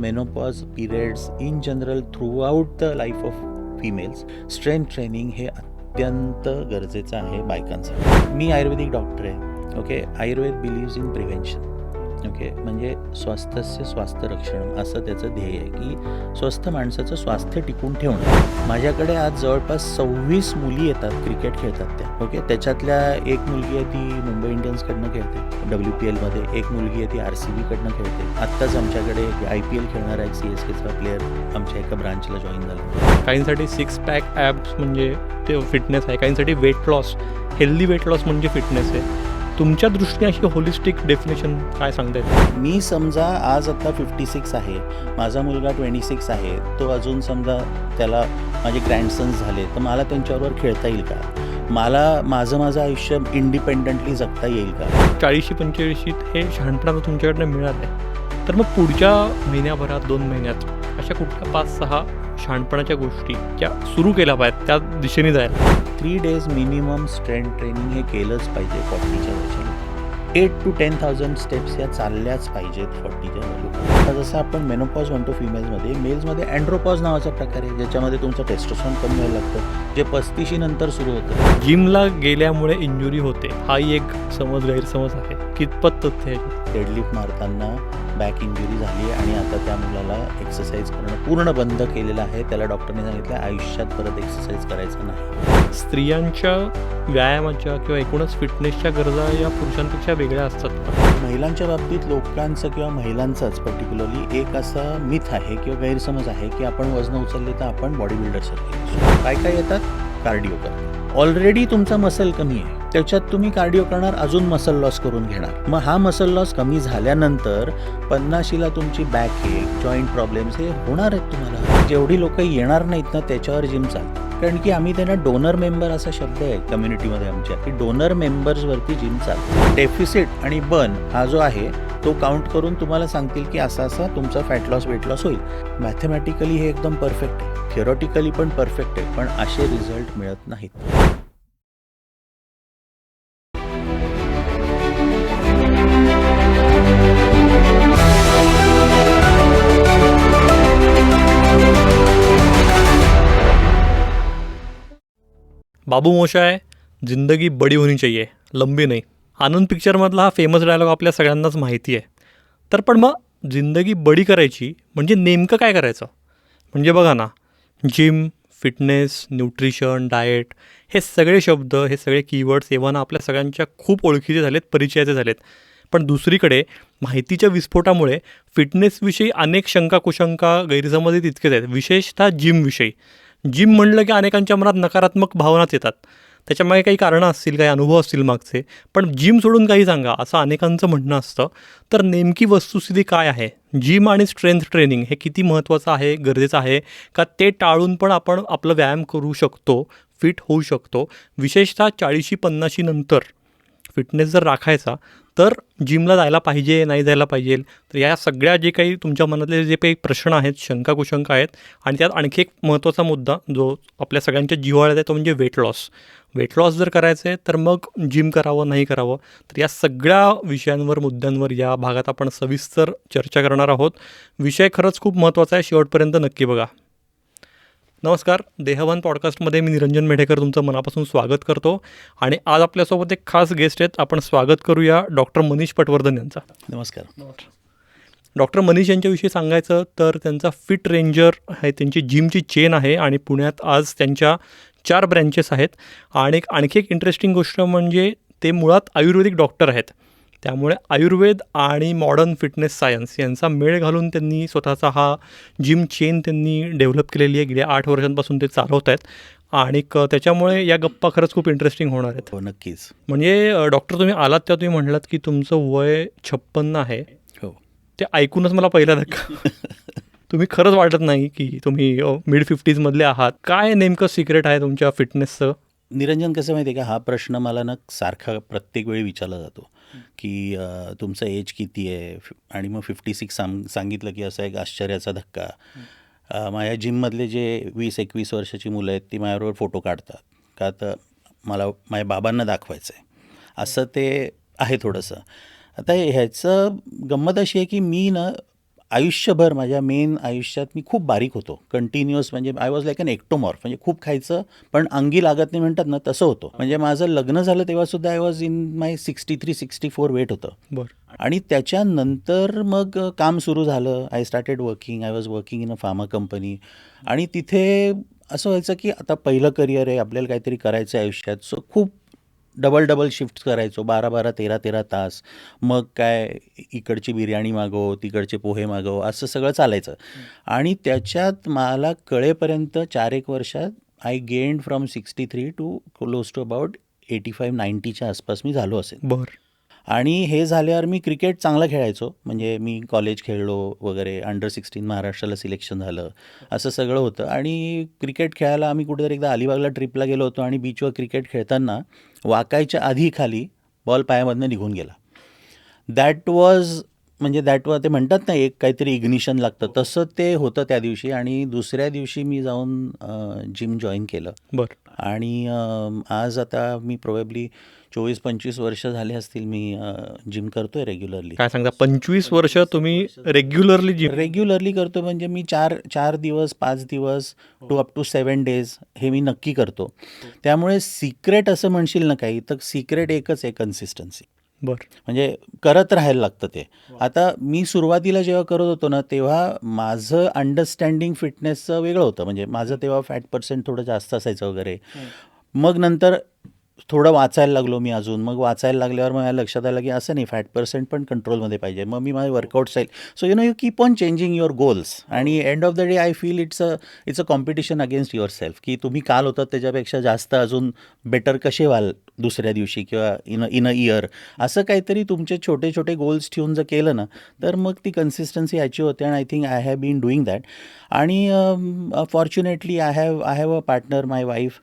Menopause periods in general throughout the life of females strength training हे अत्यंत गरजेचं आहे बायकांसाठी. मी आयुर्वेदिक डॉक्टर आहे. Okay, Ayurveda believes in prevention. Okay, म्हणजे स्वास्थ्यस्य स्वास्थ्य रक्षण असं त्याचं ध्येय आहे की स्वस्थ माणसाचं स्वास्थ्य टिकून ठेवणं. माझ्याकडे आज जवळपास 26 मुली येतात क्रिकेट खेळतात त्या. ओके, त्याच्यातल्या एक मुलगी आहे ती मुंबई इंडियन्सकडनं खेळते WPLमध्ये, एक मुलगी आहे ती RCBकडनं खेळते. आत्ताच आमच्याकडे IPL खेळणारा एक CSKचा प्लेअर आमच्या एका ब्रांचला जॉईन झाला. काहींसाठी 6 पॅक ॲब्स म्हणजे ते फिटनेस आहे, काहींसाठी weight loss, healthy weight loss म्हणजे फिटनेस आहे. तुमच्या दृष्टीने अशी होलिस्टिक डेफिनेशन काय सांगता येते? मी समजा आज आता 56 आहे, माझा मुलगा 26 आहे, तो अजून समजा त्याला माझे ग्रँडसन्स झाले तर मला त्यांच्याबरोबर खेळता येईल का? मला माझं आयुष्य इंडिपेंडंटली जगता येईल का? 40-45 हे शहाणपणाचं तुमच्याकडनं मिळालं आहे, तर मग पुढच्या महिन्याभरात 2 महिन्यात अशा कुठल्या 5-6 शहाणपणाच्या गोष्टी ज्या सुरू केल्या पाहिजेत त्या दिशेने जायला? 3 days मिनिमम स्ट्रेंथ ट्रेनिंग हे केलंच पाहिजे 40च्या वरच्या लोकांनी. 8 to 10,000 स्टेप्स या चालल्याच पाहिजेत 40च्या लोकांना. आता जसं आपण मेनोपॉज म्हणतो फिमेल्समध्ये, मेल्समध्ये अँड्रोपॉज नावाचा प्रकार आहे ज्याच्यामध्ये तुमचं टेस्टोस्टेरोन कमी व्हायला लागतं, जे 35 नंतर सुरू होतं. जिमला गेल्यामुळे इंजुरी होते हाही एक गैरसमज आहे, कितपत तथ्य आहे? डेडलिफ्ट मारताना बॅक इंजुरी झाली आणि आता त्या मुलाला एक्सरसाइज करणं पूर्ण बंद केलेलं आहे. त्याला डॉक्टरने सांगितलं आयुष्यात परत एक्सरसाइज करायचं नाही. स्त्रियांच्या व्यायामाच्या किंवा एकूणच फिटनेसच्या गरजा या पुरुषांपेक्षा वेगळ्या असतात का? महिलांच्या बाबतीत लोकांचं किंवा महिलांचाच पर्टिक्युलरली एक असा मिथ आहे किंवा गैरसमज आहे की आपण वजन उचलले तर आपण बॉडी बिल्डरसारखे. काय येतात? कार्डिओ करतात. ऑलरेडी तुमचा मसल कमी आहे, त्याच्यात तुम्ही कार्डिओ करणार, अजून मसल लॉस करून घेणार. मग हा मसल लॉस कमी झाल्यानंतर 50ला तुमची बॅक एक जॉईंट प्रॉब्लेम्स हे होणार आहेत तुम्हाला. जेवढी लोक येणार नाहीत ना त्याच्यावर जिम चालते, कारण की आम्ही त्यांना डोनर मेंबर असा शब्द आहे कम्युनिटीमध्ये आमच्या, की डोनर मेंबर्सवरती जिम चालते. डेफिसिट आणि बर्न हा जो आहे तो काउंट करून तुम्हाला सांगतील की असा तुमचा फॅट लॉस वेट लॉस होईल. मॅथमॅटिकली हे एकदम परफेक्ट आहे, थिअरॉटिकली पण परफेक्ट आहे, पण असे रिझल्ट मिळत नाहीत. बाबू मोशाय, जिंदगी बडी होनी चाहिए, लंबी नाही. आनंद पिक्चरमधला हा फेमस डायलॉग आपल्या सगळ्यांनाच माहिती आहे. तर पण मग जिंदगी बडी करायची म्हणजे नेमकं काय करायचं? म्हणजे बघा ना, जिम, फिटनेस, न्यूट्रिशन, डाएट हे सगळे शब्द, हे सगळे कीवर्ड्स एव्हा आपल्या सगळ्यांच्या खूप ओळखीचे झालेत, परिचयाचे झालेत. पण दुसरीकडे माहितीच्या विस्फोटामुळे फिटनेसविषयी अनेक शंका कुशंका गैरसमज तितकेच आहेत, विशेषतः जिमविषयी. जिम म्हणलं की अनेकांच्या मनात नकारात्मक भावनाच येतात. त्याच्यामागे काही कारणं असतील, काही अनुभव असतील मागचे, पण जिम सोडून काही सांगा असं अनेकांचं म्हणणं असतं. तर नेमकी वस्तुस्थिती काय आहे? जिम आणि स्ट्रेंथ ट्रेनिंग हे किती महत्त्वाचं आहे, गरजेचं आहे का? ते टाळून पण आपण आपलं व्यायाम करू शकतो, फिट होऊ शकतो. विशेषतः 40-50 नंतर फिटनेस जर राखायचा तर जिमला जायला पाहिजे, नाही जायला पाहिजे. तर या सगळ्या जे काही तुमच्या मनातले जे काही प्रश्न आहेत, शंका कुशंका आहेत, आणि त्यात आणखी एक महत्त्वाचा मुद्दा जो आपल्या सगळ्यांच्या जिव्हाळ्यात आहे तो म्हणजे वेट लॉस. वेट लॉस जर करायचं आहे तर मग जिम करावं, नाही करावं, तर या सगळ्या विषयांवर, मुद्द्यांवर या भागात आपण सविस्तर चर्चा करणार आहोत. विषय खरंच खूप महत्त्वाचा आहे, शेवटपर्यंत नक्की बघा. नमस्कार, देहवान पॉडकास्टमध्ये मी निरंजन मेढेकर तुमचं मनापासून स्वागत करतो. आणि आज आपल्यासोबत एक खास गेस्ट आहेत. आपण स्वागत करूया डॉक्टर मनीष पटवर्धन यांचा. नमस्कार. डॉक्टर मनीष यांच्याविषयी सांगायचं तर त्यांचा फिट रेंजर आहे, त्यांची जिमची चेन आहे आणि पुण्यात आज त्यांच्या 4 ब्रँचेस आहेत. आणि आणखी एक इंटरेस्टिंग गोष्ट म्हणजे ते मुळात आयुर्वेदिक डॉक्टर आहेत. त्यामुळे आयुर्वेद आणि मॉडर्न फिटनेस सायन्स यांचा मेळ घालून त्यांनी स्वतःचा हा जिम चेन त्यांनी डेव्हलप केलेली आहे. गेल्या 8 वर्षांपासून ते चालवत आहेत आणि त्याच्यामुळे या गप्पा खरंच खूप इंटरेस्टिंग होणार आहेत. हो, नक्कीच. म्हणजे डॉक्टर तुम्ही आलात तेव्हा तुम्ही म्हटलात की तुमचं वय 56 आहे. हो, ते ऐकूनच मला पहिला धक्का. तुम्ही खरंच वाटत नाही की तुम्ही मिड 50s आहात. काय नेमकं सिक्रेट आहे तुमच्या फिटनेसचं? निरंजन, कसं माहिती आहे का, हा प्रश्न मला ना सारखा प्रत्येक वेळी विचारला जातो की तुमचं एज किती आहे, आणि मग 56 सांगितलं की असा एक आश्चर्याचा धक्का. माझ्या जिममधले जे 20-21 वर्षाची मुलं आहेत ती माझ्याबरोबर फोटो काढतात का, तर मला माझ्या बाबांना दाखवायचं आहे असं ते आहे थोडंसं. आता ह्याचं गंमत अशी आहे की मी ना आयुष्यभर माझ्या मेन आयुष्यात मी खूप बारीक होतो कंटिन्युअस, म्हणजे I was like an ectomorph, म्हणजे खूप खायचं पण अंगी लागत नाही म्हणतात ना, तसं होतं. म्हणजे माझं लग्न झालं तेव्हासुद्धा I was in my 63-64 weight होतं. बरं. आणि त्याच्यानंतर मग काम सुरू झालं. I started working. I was working in a pharma company. आणि तिथे असं व्हायचं की आता पहिलं करिअर आहे, आपल्याला काहीतरी करायचं आहे आयुष्यात. सो खूप डबल शिफ्ट करायचो, 12-12, 13-13 तास. मग काय इकडची बिर्याणी मागव, तिकडचे पोहे मागव, असं सगळं चालायचं. आणि त्याच्यात मला कळेपर्यंत 4-1 वर्षात I gained from 63 to close to about 85-90च्या आसपास मी झालो असेल. बरं. आणि हे झाल्यावर मी क्रिकेट चांगलं खेळायचो, म्हणजे मी कॉलेज खेळलो वगैरे, अंडर-16 महाराष्ट्राला सिलेक्शन झालं, असं सगळं होतं. आणि क्रिकेट खेळायला आम्ही कुठेतरी एकदा अलिबागला ट्रिपला गेलो होतो आणि बीचवर क्रिकेट खेळताना वाकायच्या आधी खाली बॉल पायामधनं निघून गेला. दॅट वॉज ते म्हणतात ना, एक काहीतरी इग्निशन लागतं, तसं ते होतं त्या दिवशी. आणि दुसऱ्या दिवशी मी जाऊन जिम जॉईन केलं. बरं. आणि आज आता मी प्रोबेबली 24-25 वर्ष झाले असतील मी जिम करतोय रेग्युलरली. काय सांगता, 25 वर्ष तुम्ही रेग्युलरली जिम? रेग्युलरली करतो, म्हणजे मी 4 दिवस, 5 दिवस टू अप टू 7 डेज हे मी नक्की करतो. त्यामुळे सिक्रेट असं म्हणशील ना काही, तर सिक्रेट एकच आहे, कन्सिस्टन्सी. बरं. म्हणजे करत राहायला लागतं ते. आता मी सुरुवातीला जेव्हा करत होतो ना, तेव्हा माझं अंडरस्टँडिंग फिटनेसचं वेगळं होतं. म्हणजे माझं तेव्हा फॅट पर्सेंट थोडं जास्त असायचं वगैरे. मग नंतर थोडं वाचायला लागलो मी अजून. मग वाचायला लागल्यावर मला लक्षात आलं की असं नाही, फॅट पर्सेंट पण कंट्रोलमध्ये पाहिजे. मग मी माझे workout style, so you keep on changing your goals. आणि end of the day I feel it's a competition against yourself, की तुम्ही काल होतात त्याच्यापेक्षा जास्त अजून बेटर कसे व्हाल दुसऱ्या दिवशी किंवा इन अ इयर. असं काहीतरी तुमचे छोटे छोटे गोल्स ठेवून जर केलं ना, तर मग ती कन्सिस्टन्सी अचीव होते. And I think I have been doing that. आणि fortunately I have a partner, my wife,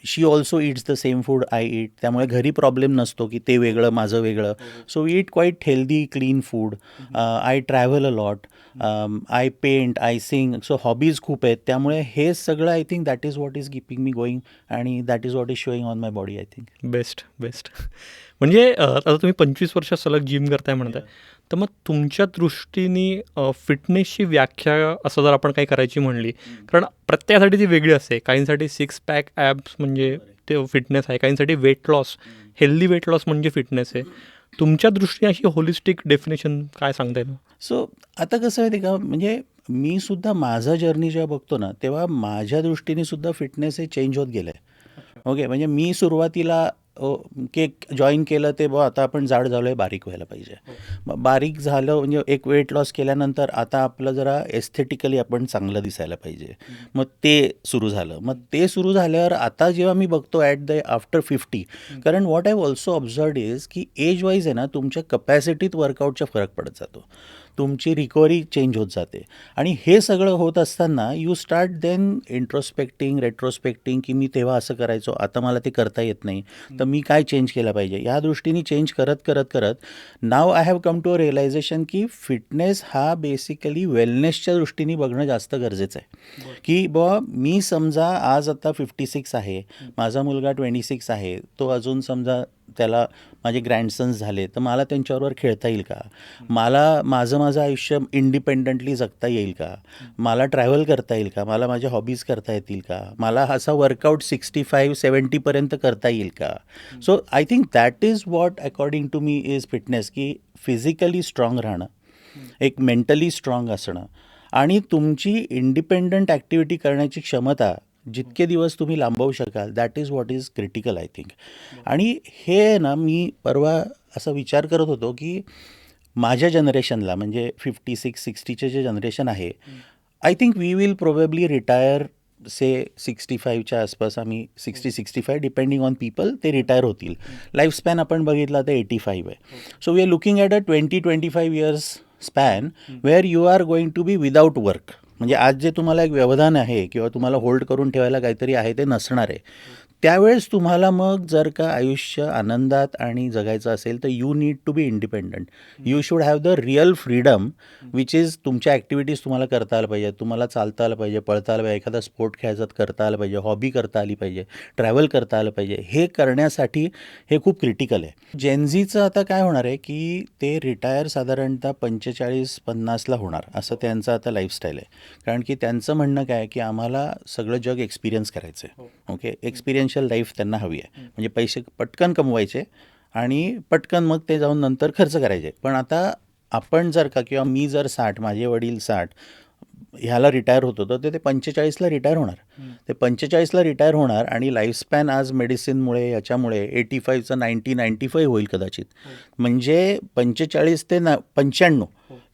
she also eats the same food I eat. त्यामुळे घरी प्रॉब्लेम नसतो की ते वेगळं माझं वेगळं. So we eat quite healthy clean food. I travel a lot. I paint, I sing. So hobbies खूप आहेत. त्यामुळे हे सगळं I think that is what is keeping me going, आणि that is what is showing on my body, I think. Best. म्हणजे आता तुम्ही 25 वर्ष सलग जिम करताय म्हणताय, तर मग तुमच्या दृष्टीने फिटनेसची व्याख्या असं जर आपण काही करायची म्हणली, कारण प्रत्येकासाठी ती वेगळी असते. काहींसाठी 6 पॅक ॲब्स म्हणजे ते फिटनेस आहे, काहींसाठी weight loss, healthy weight loss म्हणजे फिटनेस आहे. तुमच्या दृष्टीने अशी होलिस्टिक डेफिनेशन काय सांगता येईल? सो आता कसं आहे ते का, म्हणजे मी सुद्धा माझा जर्नी जेव्हा बघतो ना, तेव्हा माझ्या दृष्टीने सुद्धा फिटनेस हे चेंज होत गेलं आहे. ओके, म्हणजे मी सुरुवातीला केक जॉईन केलं ते आता आपण जाड झालो आहे, बारीक व्हायला पाहिजे. मग बारीक झालं म्हणजे एक वेट लॉस केल्यानंतर आता आपलं जरा एस्थेटिकली आपण चांगलं दिसायला पाहिजे. मग ते सुरू झालं. मग ते सुरू झाल्यावर आता जेव्हा मी बघतो आफ्टर 50, कारण what I also observed is की एज वाईज आहे ना, तुमच्या कपॅसिटीत वर्कआउटचा फरक पडत जातो, तुमची रिकव्हरी चेंज होत जाते. आणि हे सगळं होत असताना यू स्टार्ट देन इंट्रोस्पेक्टिंग, रेट्रोस्पेक्टिंग, की मी तेव्हा असं करायचो, आता मला ते करता येत नाही, तर मी काय चेंज केलं पाहिजे. या दृष्टीने चेंज करत now I have come to a realization की फिटनेस हा बेसिकली वेलनेसच्या दृष्टीने बघणं जास्त गरजेचं आहे. की बुवा मी समजा आज आता 56 आहे, माझा मुलगा 26 आहे, तो अजून समजा त्याला माझे ग्रँडसन्स झाले, तर मला त्यांच्याबरोबर खेळता येईल का, मला माझं आयुष्य इंडिपेंडंटली जगता येईल का, मला ट्रॅव्हल करता येईल का, मला माझ्या हॉबीज करता येतील का, मला असा वर्कआउट 65-70पर्यंत करता येईल का. So I think that is what according to me is fitness, की फिजिकली स्ट्रॉंग राहणं, एक मेंटली स्ट्रॉंग असणं, आणि तुमची इंडिपेंडंट ॲक्टिव्हिटी करण्याची क्षमता जितके दिवस तुम्ही लांबवू शकाल, that is what is critical I think. आणि हे ना, मी परवा असा विचार करत होतो की माझ्या जनरेशनला, म्हणजे 56-60चे जे जनरेशन आहे, I think we will probably retire say 65च्या आसपास. आम्ही 60-65 डिपेंडिंग ऑन पीपल ते रिटायर होतील. लाईफस्पॅन आपण बघितला तर 85 आहे. So we are looking at a 20-25 years span where you are going to be without work. म्हणजे आज जे तुम्हाला एक व्यवधान आहे किंवा तुम्हाला होल्ड करून ठेवायला काहीतरी आहे ते नसणार आहे. त्यावेळेस तुम्हाला मग जर का आयुष्य आनंदात आणि जगायचं असेल तर you need to be independent. You should have the real freedom which is तुमच्या ॲक्टिव्हिटीज तुम्हाला करता आलं पाहिजे, तुम्हाला चालता आलं पाहिजे, पळता आलं पाहिजे, एखादा स्पोर्ट खेळायचा करता आलं पाहिजे, हॉबी करता आली पाहिजे, ट्रॅव्हल करता आलं पाहिजे. हे करण्यासाठी हे खूप क्रिटिकल आहे. जेनझीचं आता काय होणार आहे की ते रिटायर साधारणतः 45-50ला होणार असं त्यांचं आता लाईफस्टाईल आहे. कारण की त्यांचं म्हणणं काय की आम्हाला सगळं जग एक्सपिरियन्स करायचं आहे. ओके, एक्सपिरियन्शियल लाईफ त्यांना हवी आहे. म्हणजे पैसे पटकन कमवायचे आणि पटकन मग ते जाऊन नंतर खर्च करायचे. पण आता आपण जर का किंवा मी जर 60, माझे वडील 60 ह्याला रिटायर होतो तर ते 45ला रिटायर होणार. ते 45ला रिटायर होणार आणि लाईफस्पॅन आज मेडिसिनमुळे याच्यामुळे 85चं 90-95 होईल कदाचित. म्हणजे 45 ते 95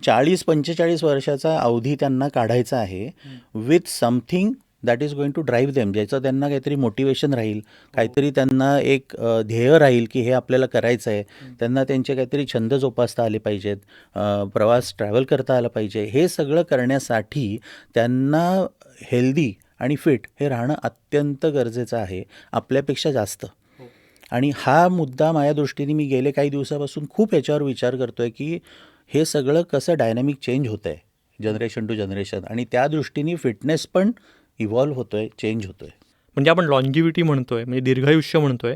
40-45 वर्षाचा अवधी त्यांना काढायचा आहे with something that is going to drive them, ज्याचं त्यांना काहीतरी मोटिवेशन राहील, काहीतरी त्यांना एक ध्येय राहील की हे आपल्याला करायचं आहे. त्यांना त्यांचे काहीतरी छंद जोपासता आले पाहिजेत, प्रवास ट्रॅव्हल करता आला पाहिजे. हे सगळं करण्यासाठी त्यांना हेल्दी आणि फिट हे राहणं अत्यंत गरजेचं आहे, आपल्यापेक्षा जास्त. आणि हा मुद्दा माझ्या दृष्टीने मी गेले काही दिवसापासून खूप याच्यावर विचार करतो आहे की हे सगळं कसं डायनॅमिक चेंज होतं आहे जनरेशन टू जनरेशन, आणि त्या दृष्टीने फिटनेस पण इव्हॉल्व्ह होतो आहे, चेंज होतो आहे. म्हणजे आपण लॉन्जिव्हिटी म्हणतोय, म्हणजे दीर्घायुष्य म्हणतोय,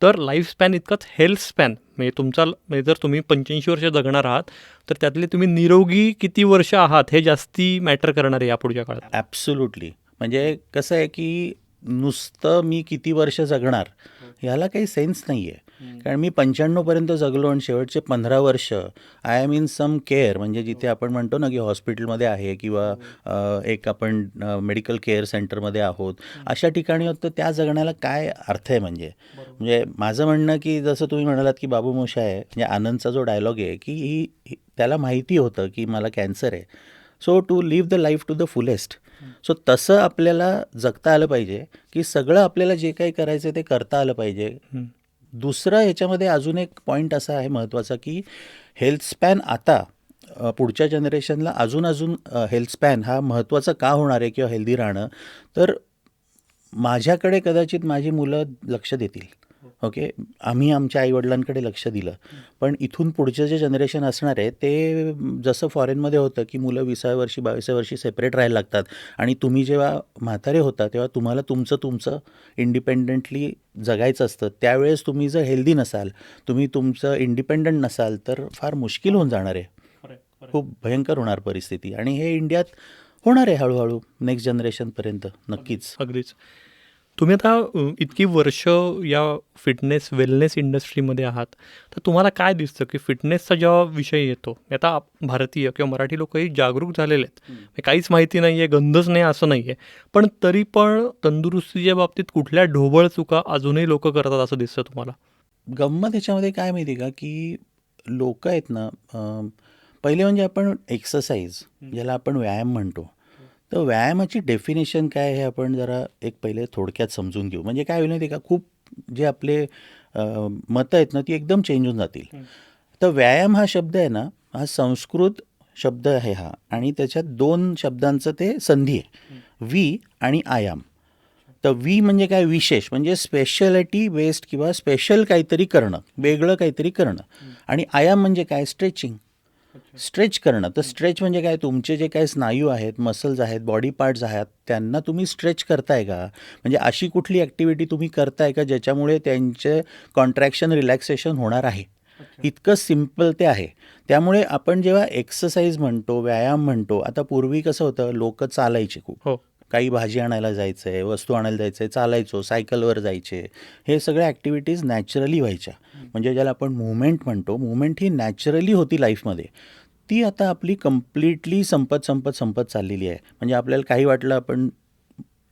तर लाईफ स्पॅन इतकाच हेल्थ स्पॅन म्हणजे तुमचा, म्हणजे जर तुम्ही 85 वर्ष जगणार आहात तर त्यातले तुम्ही निरोगी किती वर्ष आहात हे जास्ती मॅटर करणार आहे यापुढच्या काळात. ॲब्सोल्युटली. म्हणजे कसं आहे की नुसतं मी किती वर्ष जगणार ह्याला काही सेन्स नाही आहे. कारण मी 95पर्यंत जगलो आणि शेवटचे 15 वर्ष I am in some care, म्हणजे जिथे आपण म्हणतो ना की हॉस्पिटलमध्ये आहे किंवा एक आपण मेडिकल केअर सेंटरमध्ये आहोत, अशा ठिकाणी होतं. त्या जगण्याला काय अर्थ आहे? म्हणजे माझं म्हणणं की जसं तुम्ही म्हणालात की बाबू मोशा आहे, म्हणजे आनंदचा जो डायलॉग आहे की त्याला माहिती होतं की मला कॅन्सर आहे, so to live the life to the fullest. So तसं आपल्याला जगता आलं पाहिजे की सगळं आपल्याला जे काही करायचं ते करता आलं पाहिजे. दुसरं ह्याच्यामध्ये अजून एक पॉईंट असा आहे महत्त्वाचा की हेल्थ स्पॅन आता पुढच्या जनरेशनला अजून हेल्थ स्पॅन हा महत्त्वाचा का होणार आहे किंवा हेल्दी राहणं, तर माझ्याकडे कदाचित माझी मुलं लक्ष देतील. ओके, आम्ही आमच्या आईवडिलांकडे लक्ष दिलं, पण इथून पुढचं जे जनरेशन असणार आहे ते जसं फॉरेनमध्ये होतं की मुलं 20व्या वर्षी 22व्या वर्षी सेपरेट राहायला लागतात आणि तुम्ही जेव्हा म्हातारे होता तेव्हा तुम्हाला तुमचं इंडिपेंडंटली जगायचं असतं. त्यावेळेस तुम्ही जर हेल्दी नसाल, तुम्ही तुमचं इंडिपेंडंट नसाल तर फार मुश्किल होऊन जाणार आहे, खूप भयंकर होणार परिस्थिती. आणि हे इंडियात होणार आहे हळूहळू नेक्स्ट जनरेशनपर्यंत नक्कीच. अगदीच. तुम्ही आता इतकी वर्ष या फिटनेस वेलनेस इंडस्ट्रीमध्ये आहात, तर तुम्हाला काय दिसतं की फिटनेसचा जेव्हा विषय येतो, आता भारतीय किंवा मराठी लोकही जागरूक झालेले आहेत, काहीच माहिती नाही आहे, गंधच नाही असं नाही आहे, पण तरी पण तंदुरुस्तीच्या बाबतीत कुठल्या ढोबळ चुका अजूनही लोक करतात असं दिसतं तुम्हाला? गंमत ह्याच्यामध्ये काय माहिती आहे का की लोक आहेत ना, पहिले म्हणजे आपण एक्सरसाइज ज्याला आपण व्यायाम म्हणतो, तर व्यायामाची डेफिनेशन काय हे आपण जरा एक पहिले थोडक्यात समजून घेऊ. म्हणजे काय होईल माहिती आहे का, खूप जे आपले मतं आहेत ना ती एकदम चेंज होऊन जातील. तर व्यायाम हा शब्द आहे ना, हा संस्कृत शब्द आहे हा, आणि त्याच्यात 2 शब्दांचं ते संधी आहे, वी आणि आयाम. तर वी म्हणजे काय, विशेष म्हणजे स्पेशलिटी बेस्ड किंवा स्पेशल काहीतरी करणं, वेगळं काहीतरी करणं. आणि आयाम म्हणजे काय, स्ट्रेच करणं. तर स्ट्रेच म्हणजे काय, तुमचे जे काही स्नायू आहेत, मसल्स आहेत, बॉडी पार्ट्स आहेत, त्यांना तुम्ही स्ट्रेच करताय का? म्हणजे अशी कुठली ॲक्टिव्हिटी तुम्ही करताय का ज्याच्यामुळे त्यांचे कॉन्ट्रॅक्शन रिलॅक्सेशन होणार आहे. इतकं सिम्पल ते आहे. त्यामुळे आपण जेव्हा एक्सरसाइज म्हणतो, व्यायाम म्हणतो, आता पूर्वी कसं होतं, लोक चालायचे खूप, काही भाजी आणायला जायचं आहे, वस्तू आणायला जायचं आहे, चालायचो, सायकलवर जायचे, हे सगळ्या ॲक्टिव्हिटीज नॅचरली व्हायच्या. म्हणजे ज्याला आपण मुवमेंट म्हणतो, मुवमेंट ही नॅचरली होती लाईफमध्ये. ती आता आपली कम्प्लिटली संपत चाललेली आहे. म्हणजे आपल्याला काही वाटलं, आपण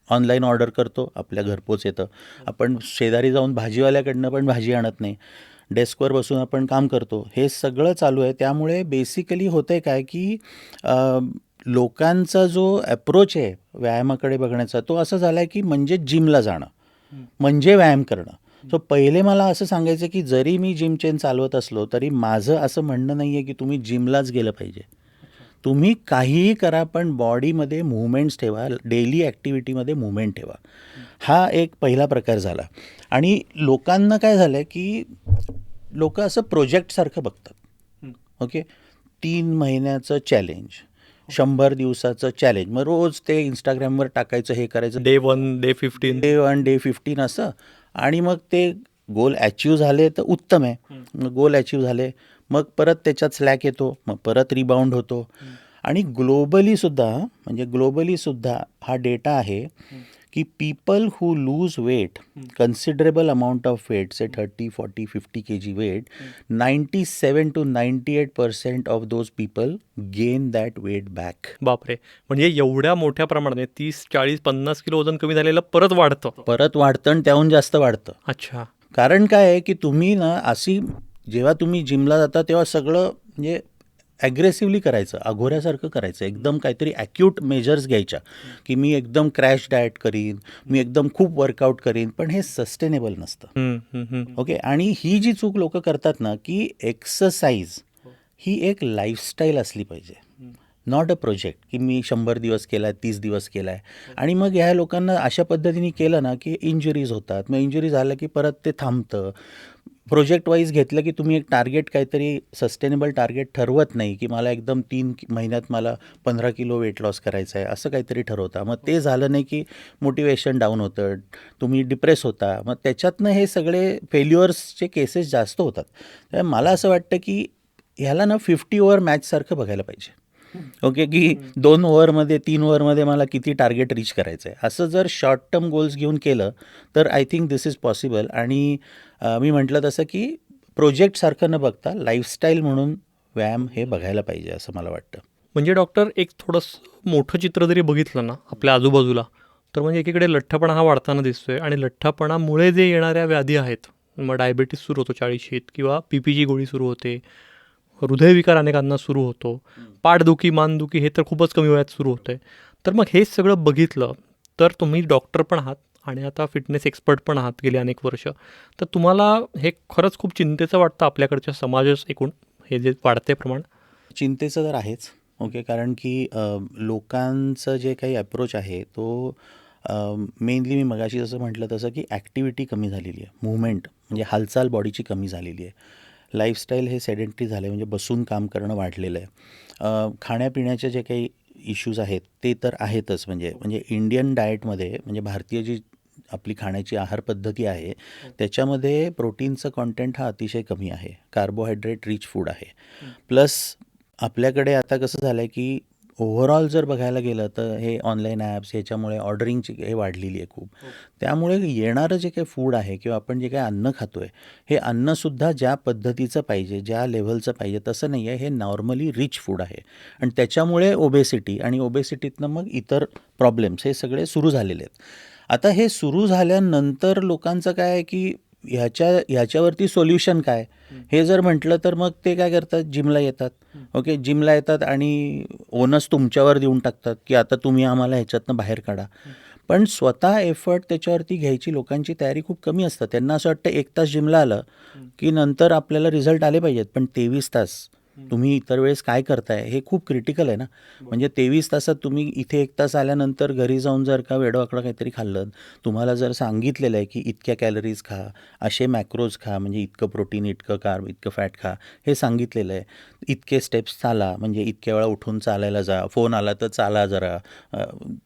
ऑनलाईन ऑर्डर करतो, आपल्या घरपोच येतं. आपण शेजारी जाऊन भाजीवाल्याकडनं पण भाजी आणत नाही, डेस्कवर बसून आपण काम करतो, हे सगळं चालू आहे. त्यामुळे बेसिकली होतं आहे काय की लोकांचा जो ॲप्रोच आहे व्यायामाकडे बघण्याचा, तो असं झाला आहे की म्हणजे जिमला जाणं म्हणजे व्यायाम करणं. सो पहिले मला असं सांगायचं की जरी मी जिम चेन चालवत असलो तरी माझं असं म्हणणं नाही आहे की तुम्ही जिमलाच गेलं पाहिजे. तुम्ही काहीही करा पण बॉडीमध्ये मुवमेंट्स ठेवा, डेली ॲक्टिव्हिटीमध्ये मुवमेंट ठेवा. हा एक पहिला प्रकार झाला. आणि लोकांना काय झालं आहे की लोक असं प्रोजेक्टसारखं बघतात. ओके, 3 महिन्याचं चॅलेंज, 100 दिवसाचं चॅलेंज, मग रोज ते इंस्टाग्रामवर टाकायचं, हे करायचं, डे 1 डे 15 डे 1 डे 15 असं. आणि मग ते गोल अचीव झाले तर उत्तम आहे. मग गोल अचीव झाले, मग परत त्याच्यात स्लॅक येतो, मग परत रिबाउंड होतो. आणि ग्लोबली सुद्धा हा डेटा आहे की people who lose weight, considerable amount of weight, say 30, 40, 50 kg weight, 97 to 98% of those people gain that weight back. बापरे, म्हणजे एवढ्या मोठ्या प्रमाणाने 30, 40, 50 किलो वजन कमी झालेलं परत वाढतं आणि त्याहून जास्त वाढतं. अच्छा. कारण काय आहे की तुम्ही ना अशी जेव्हा तुम्ही जिमला जाता तेव्हा सगळं म्हणजे ॲग्रेसिव्हली करायचं, अघोऱ्यासारखं करायचं, एकदम काहीतरी ॲक्यूट मेजर्स घ्यायच्या की मी एकदम क्रॅश डाएट करीन, मी एकदम खूप वर्कआउट करीन, पण हे सस्टेनेबल नसतं. ओके, आणि ही जी चूक लोक करतात ना की एक्सरसाइज ही एक लाईफस्टाईल असली पाहिजे, नॉट अ प्रोजेक्ट की मी 100 दिवस केला आहे, 30 दिवस केला आहे. आणि मग ह्या लोकांना अशा पद्धतीने केलं ना की इंजुरीज होतात. मग इंजुरी झालं की परत ते थांबतं. प्रोजेक्ट वाईज घेतलं की तुम्ही एक टार्गेट, काहीतरी सस्टेनेबल टार्गेट ठरवत नाही की मला एकदम 3 महिन्यात मला 15 किलो वेट लॉस करायचं आहे, असं काहीतरी ठरवता. मग ते झालं नाही की मोटिवेशन डाऊन होतं, तुम्ही डिप्रेस होता. मग त्याच्यातनं हे सगळे फेल्युअर्सचे केसेस जास्त होतात. तर मला असं वाटतं की ह्याला ना 50 ओव्हर मॅचसारखं बघायला पाहिजे. ओके, की 2 ओव्हरमध्ये 3 ओव्हरमध्ये मला किती टार्गेट रीच करायचं आहे, असं जर शॉर्ट टर्म गोल्स घेऊन केलं तर I think this is possible. आणि मी म्हटलं तसं की प्रोजेक्टसारखं न बघता लाईफस्टाईल म्हणून व्यायाम हे बघायला पाहिजे असं मला वाटतं. म्हणजे डॉक्टर, एक थोडंसं मोठं चित्र जरी बघितलं ना आपल्या आजूबाजूला, तर म्हणजे एकीकडे लठ्ठपणा हा वाढताना दिसतोय आणि लठ्ठपणामुळे जे येणाऱ्या व्याधी आहेत, मग डायबिटीस सुरू होतो 40शीत, किंवा PPची गोळी सुरू होते, हृदयविकार अनेकांना सुरू होतो, पाठदुखी, मानदुखी हे तर खूपच कमी वयात सुरू होतं. तर मग हे सगळं बघितलं तर तुम्ही डॉक्टर पण आहात आणि आता फिटनेस एक्सपर्ट पण आहात गेली अनेक वर्ष, तर तुम्हाला हे खरंच खूप चिंतेचं वाटतं आपल्याकडच्या समाजास एकूण हे जे वाढते प्रमाण? चिंतेचं तर आहेच. ओके, कारण की लोकांचं जे काही अप्रोच आहे तो मेनली मी मगाशी जसं म्हटलं तसं की ॲक्टिव्हिटी कमी झालेली आहे, मुवमेंट म्हणजे हालचाल बॉडीची कमी झालेली आहे. लाईफस्टाईल हे सेडेंटरी झालं आहे, म्हणजे बसून काम करणं वाढलेलं आहे. खाण्यापिण्याचे जे काही इश्यूज आहेत ते तर आहेतच. म्हणजे इंडियन डाएटमध्ये, म्हणजे भारतीय जी आपली खाण्याची आहार पद्धती आहे त्याच्यामध्ये प्रोटीनचं कॉन्टेंट हा अतिशय कमी आहे, कार्बोहायड्रेट रिच फूड आहे. प्लस आपल्याकडे आता कसं झालं आहे की ओव्हरऑल जर बघायला गेलं तर हे ऑनलाईन ॲप्स ह्याच्यामुळे ऑर्डरिंगची हे वाढलेली आहे खूप. त्यामुळे येणारं जे काही फूड आहे किंवा आपण जे काही अन्न खातो आहे हे अन्नसुद्धा ज्या पद्धतीचं पाहिजे, ज्या लेव्हलचं पाहिजे तसं नाही आहे. हे नॉर्मली रिच फूड आहे आणि त्याच्यामुळे ओबेसिटी आणि ओबेसिटीतनं मग इतर प्रॉब्लेम्स हे सगळे सुरू झालेले आहेत. आता हे सुरू झाल्यानंतर लोकांचं काय आहे की ह्याच्यावरती सोल्युशन काय, हे जर म्हटलं तर मग ते काय करतात, जिमला येतात. ओके, जिमला येतात आणि ओनस तुमच्यावर देऊन टाकतात की आता तुम्ही आम्हाला ह्याच्यातनं बाहेर काढा. पण स्वतः एफर्ट त्याच्यावरती घ्यायची लोकांची तयारी खूप कमी असतं. त्यांना असं वाटतं 1 तास जिमला आलं की नंतर आपल्याला रिझल्ट आले पाहिजेत, पण 23 तास तुम्ही इतर वेळेस काय करताय हे खूप क्रिटिकल आहे ना. म्हणजे 23 तासात तुम्ही इथे 1 तास आल्यानंतर घरी जाऊन जर का वेडवाकडं काहीतरी खाल्लं, तुम्हाला जर सांगितलेलं आहे की इतक्या कॅलरीज खा, असे मॅक्रोज खा, म्हणजे इतकं प्रोटीन, इतकं कार्ब, इतकं फॅट खा, हे सांगितलेलं आहे, इतके स्टेप्स चाला, म्हणजे इतक्या वेळा उठून चालायला जा, फोन आला तर चाला जरा,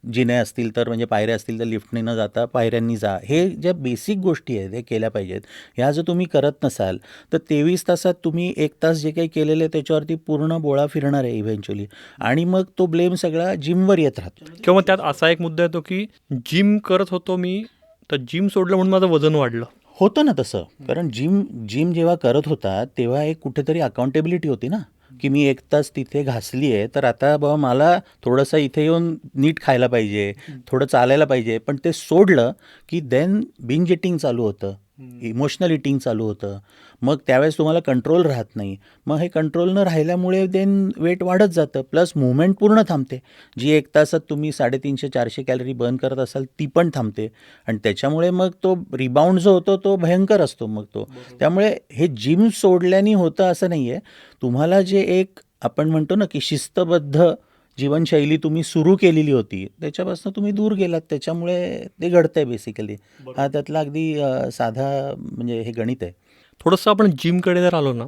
जिने असतील तर म्हणजे पायऱ्या असतील तर लिफ्टने न जाता पायऱ्यांनी जा, हे ज्या बेसिक गोष्टी आहेत हे केल्या पाहिजेत. ह्या जर तुम्ही करत नसाल तर 23 तासात तुम्ही 1 तास जे काही केलेले त्याच्यावरती पूर्ण बोळा फिरणार आहे इव्हेंच्युअली. आणि मग तो ब्लेम सगळा जिमवर येत राहतो. किंवा त्यात असा एक मुद्दा येतो की जिम करत होतो मी, तर जिम सोडलं म्हणून माझं वजन वाढलं. होतं ना तसं, कारण जिम जेव्हा करत होता तेव्हा एक कुठेतरी अकाउंटेबिलिटी होती ना की मी 1 तास तिथे घासली आहे तर आता बाबा मला थोडंसं इथे येऊन नीट खायला पाहिजे, थोडं चालायला पाहिजे. पण ते सोडलं की देन बिंज इटिंग चालू होतं, इमोशनल इटिंग चालू होतं. मग त्यावेळेस तुम्हाला कंट्रोल राहत नाही. मग हे कंट्रोल न राहिल्यामुळे देन वेट वाढत जातं. प्लस मुवमेंट पूर्ण थांबते. जी 1 तासात तुम्ही 350-400 कॅलरी बर्न करत असाल ती पण थांबते आणि त्याच्यामुळे मग तो रिबाउंड जो होतो तो भयंकर असतो मग तो. त्यामुळे हे जिम सोडल्याने होतं असं नाही आहे. तुम्हाला जे एक आपण म्हणतो ना की शिस्तबद्ध जीवनशैली तुम्ही सुरू केलेली होती त्याच्यापासून तुम्ही दूर गेलात, त्याच्यामुळे ते घडतंय बेसिकली. हा त्यातला अगदी साधा म्हणजे हे गणित आहे. थोडंसं आपण जिमकडे जर आलो ना,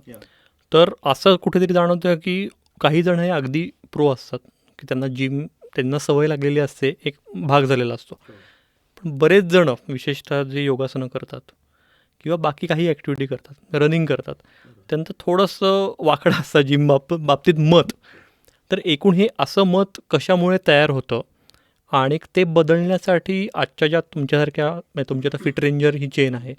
तर असं कुठेतरी जाणवतं की काही जण हे अगदी प्रो असतात की त्यांना सवय लागलेली असते, एक भाग झालेला असतो. पण बरेच जण विशेषतः जे योगासनं करतात किंवा बाकी काही ॲक्टिव्हिटी करतात, रनिंग करतात, त्यांचं थोडंसं वाकडं असतं जिम बाबतीत मत. तर एकूण हे असं मत कशामुळे तयार होतं आणि ते बदलण्यासाठी आजच्या ज्या तुमच्यासारख्या म्हणजे तुमच्या आता फिट रेंजर ही चेन आहे,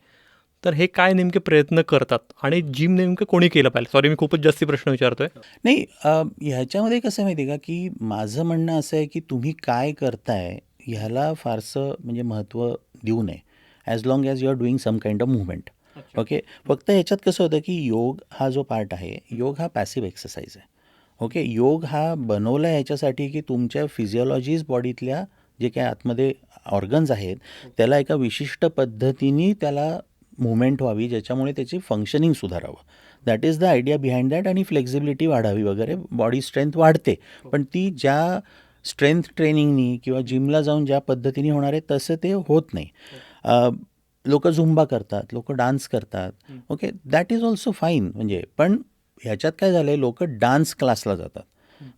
तर हे काय नेमके प्रयत्न करतात आणि जिम नेमकं कोणी केलं पाहिजे? सॉरी, मी खूपच जास्ती प्रश्न विचारतोय. नाही, ह्याच्यामध्ये कसं आहे माहिती आहे का, की माझं म्हणणं असं आहे की तुम्ही काय करताय ह्याला फारसं म्हणजे महत्त्व देऊ नये, as long as you are doing some kind of movement. Okay, फक्त ह्याच्यात कसं होतं की योग हा जो पार्ट आहे, योग हा पॅसिव्ह एक्सरसाइज आहे. ओके, योग हा बनवला आहे ह्याच्यासाठी की तुमच्या फिजिओलॉजीज बॉडीतल्या जे काही आतमध्ये ऑर्गन्स आहेत त्याला एका विशिष्ट पद्धतीने त्याला मुवमेंट व्हावी, ज्याच्यामुळे त्याची फंक्शनिंग सुधारावं. That is the idea behind that. आणि फ्लेक्झिबिलिटी वाढावी वगैरे, बॉडी स्ट्रेंथ वाढते, पण ती ज्या स्ट्रेंथ ट्रेनिंगनी किंवा जिमला जाऊन ज्या पद्धतीने होणार आहे तसं ते होत नाही. लोक झुंबा करतात, लोक डान्स करतात, okay, that is also fine. म्हणजे पण ह्याच्यात काय झालं आहे, लोक डान्स क्लासला जातात.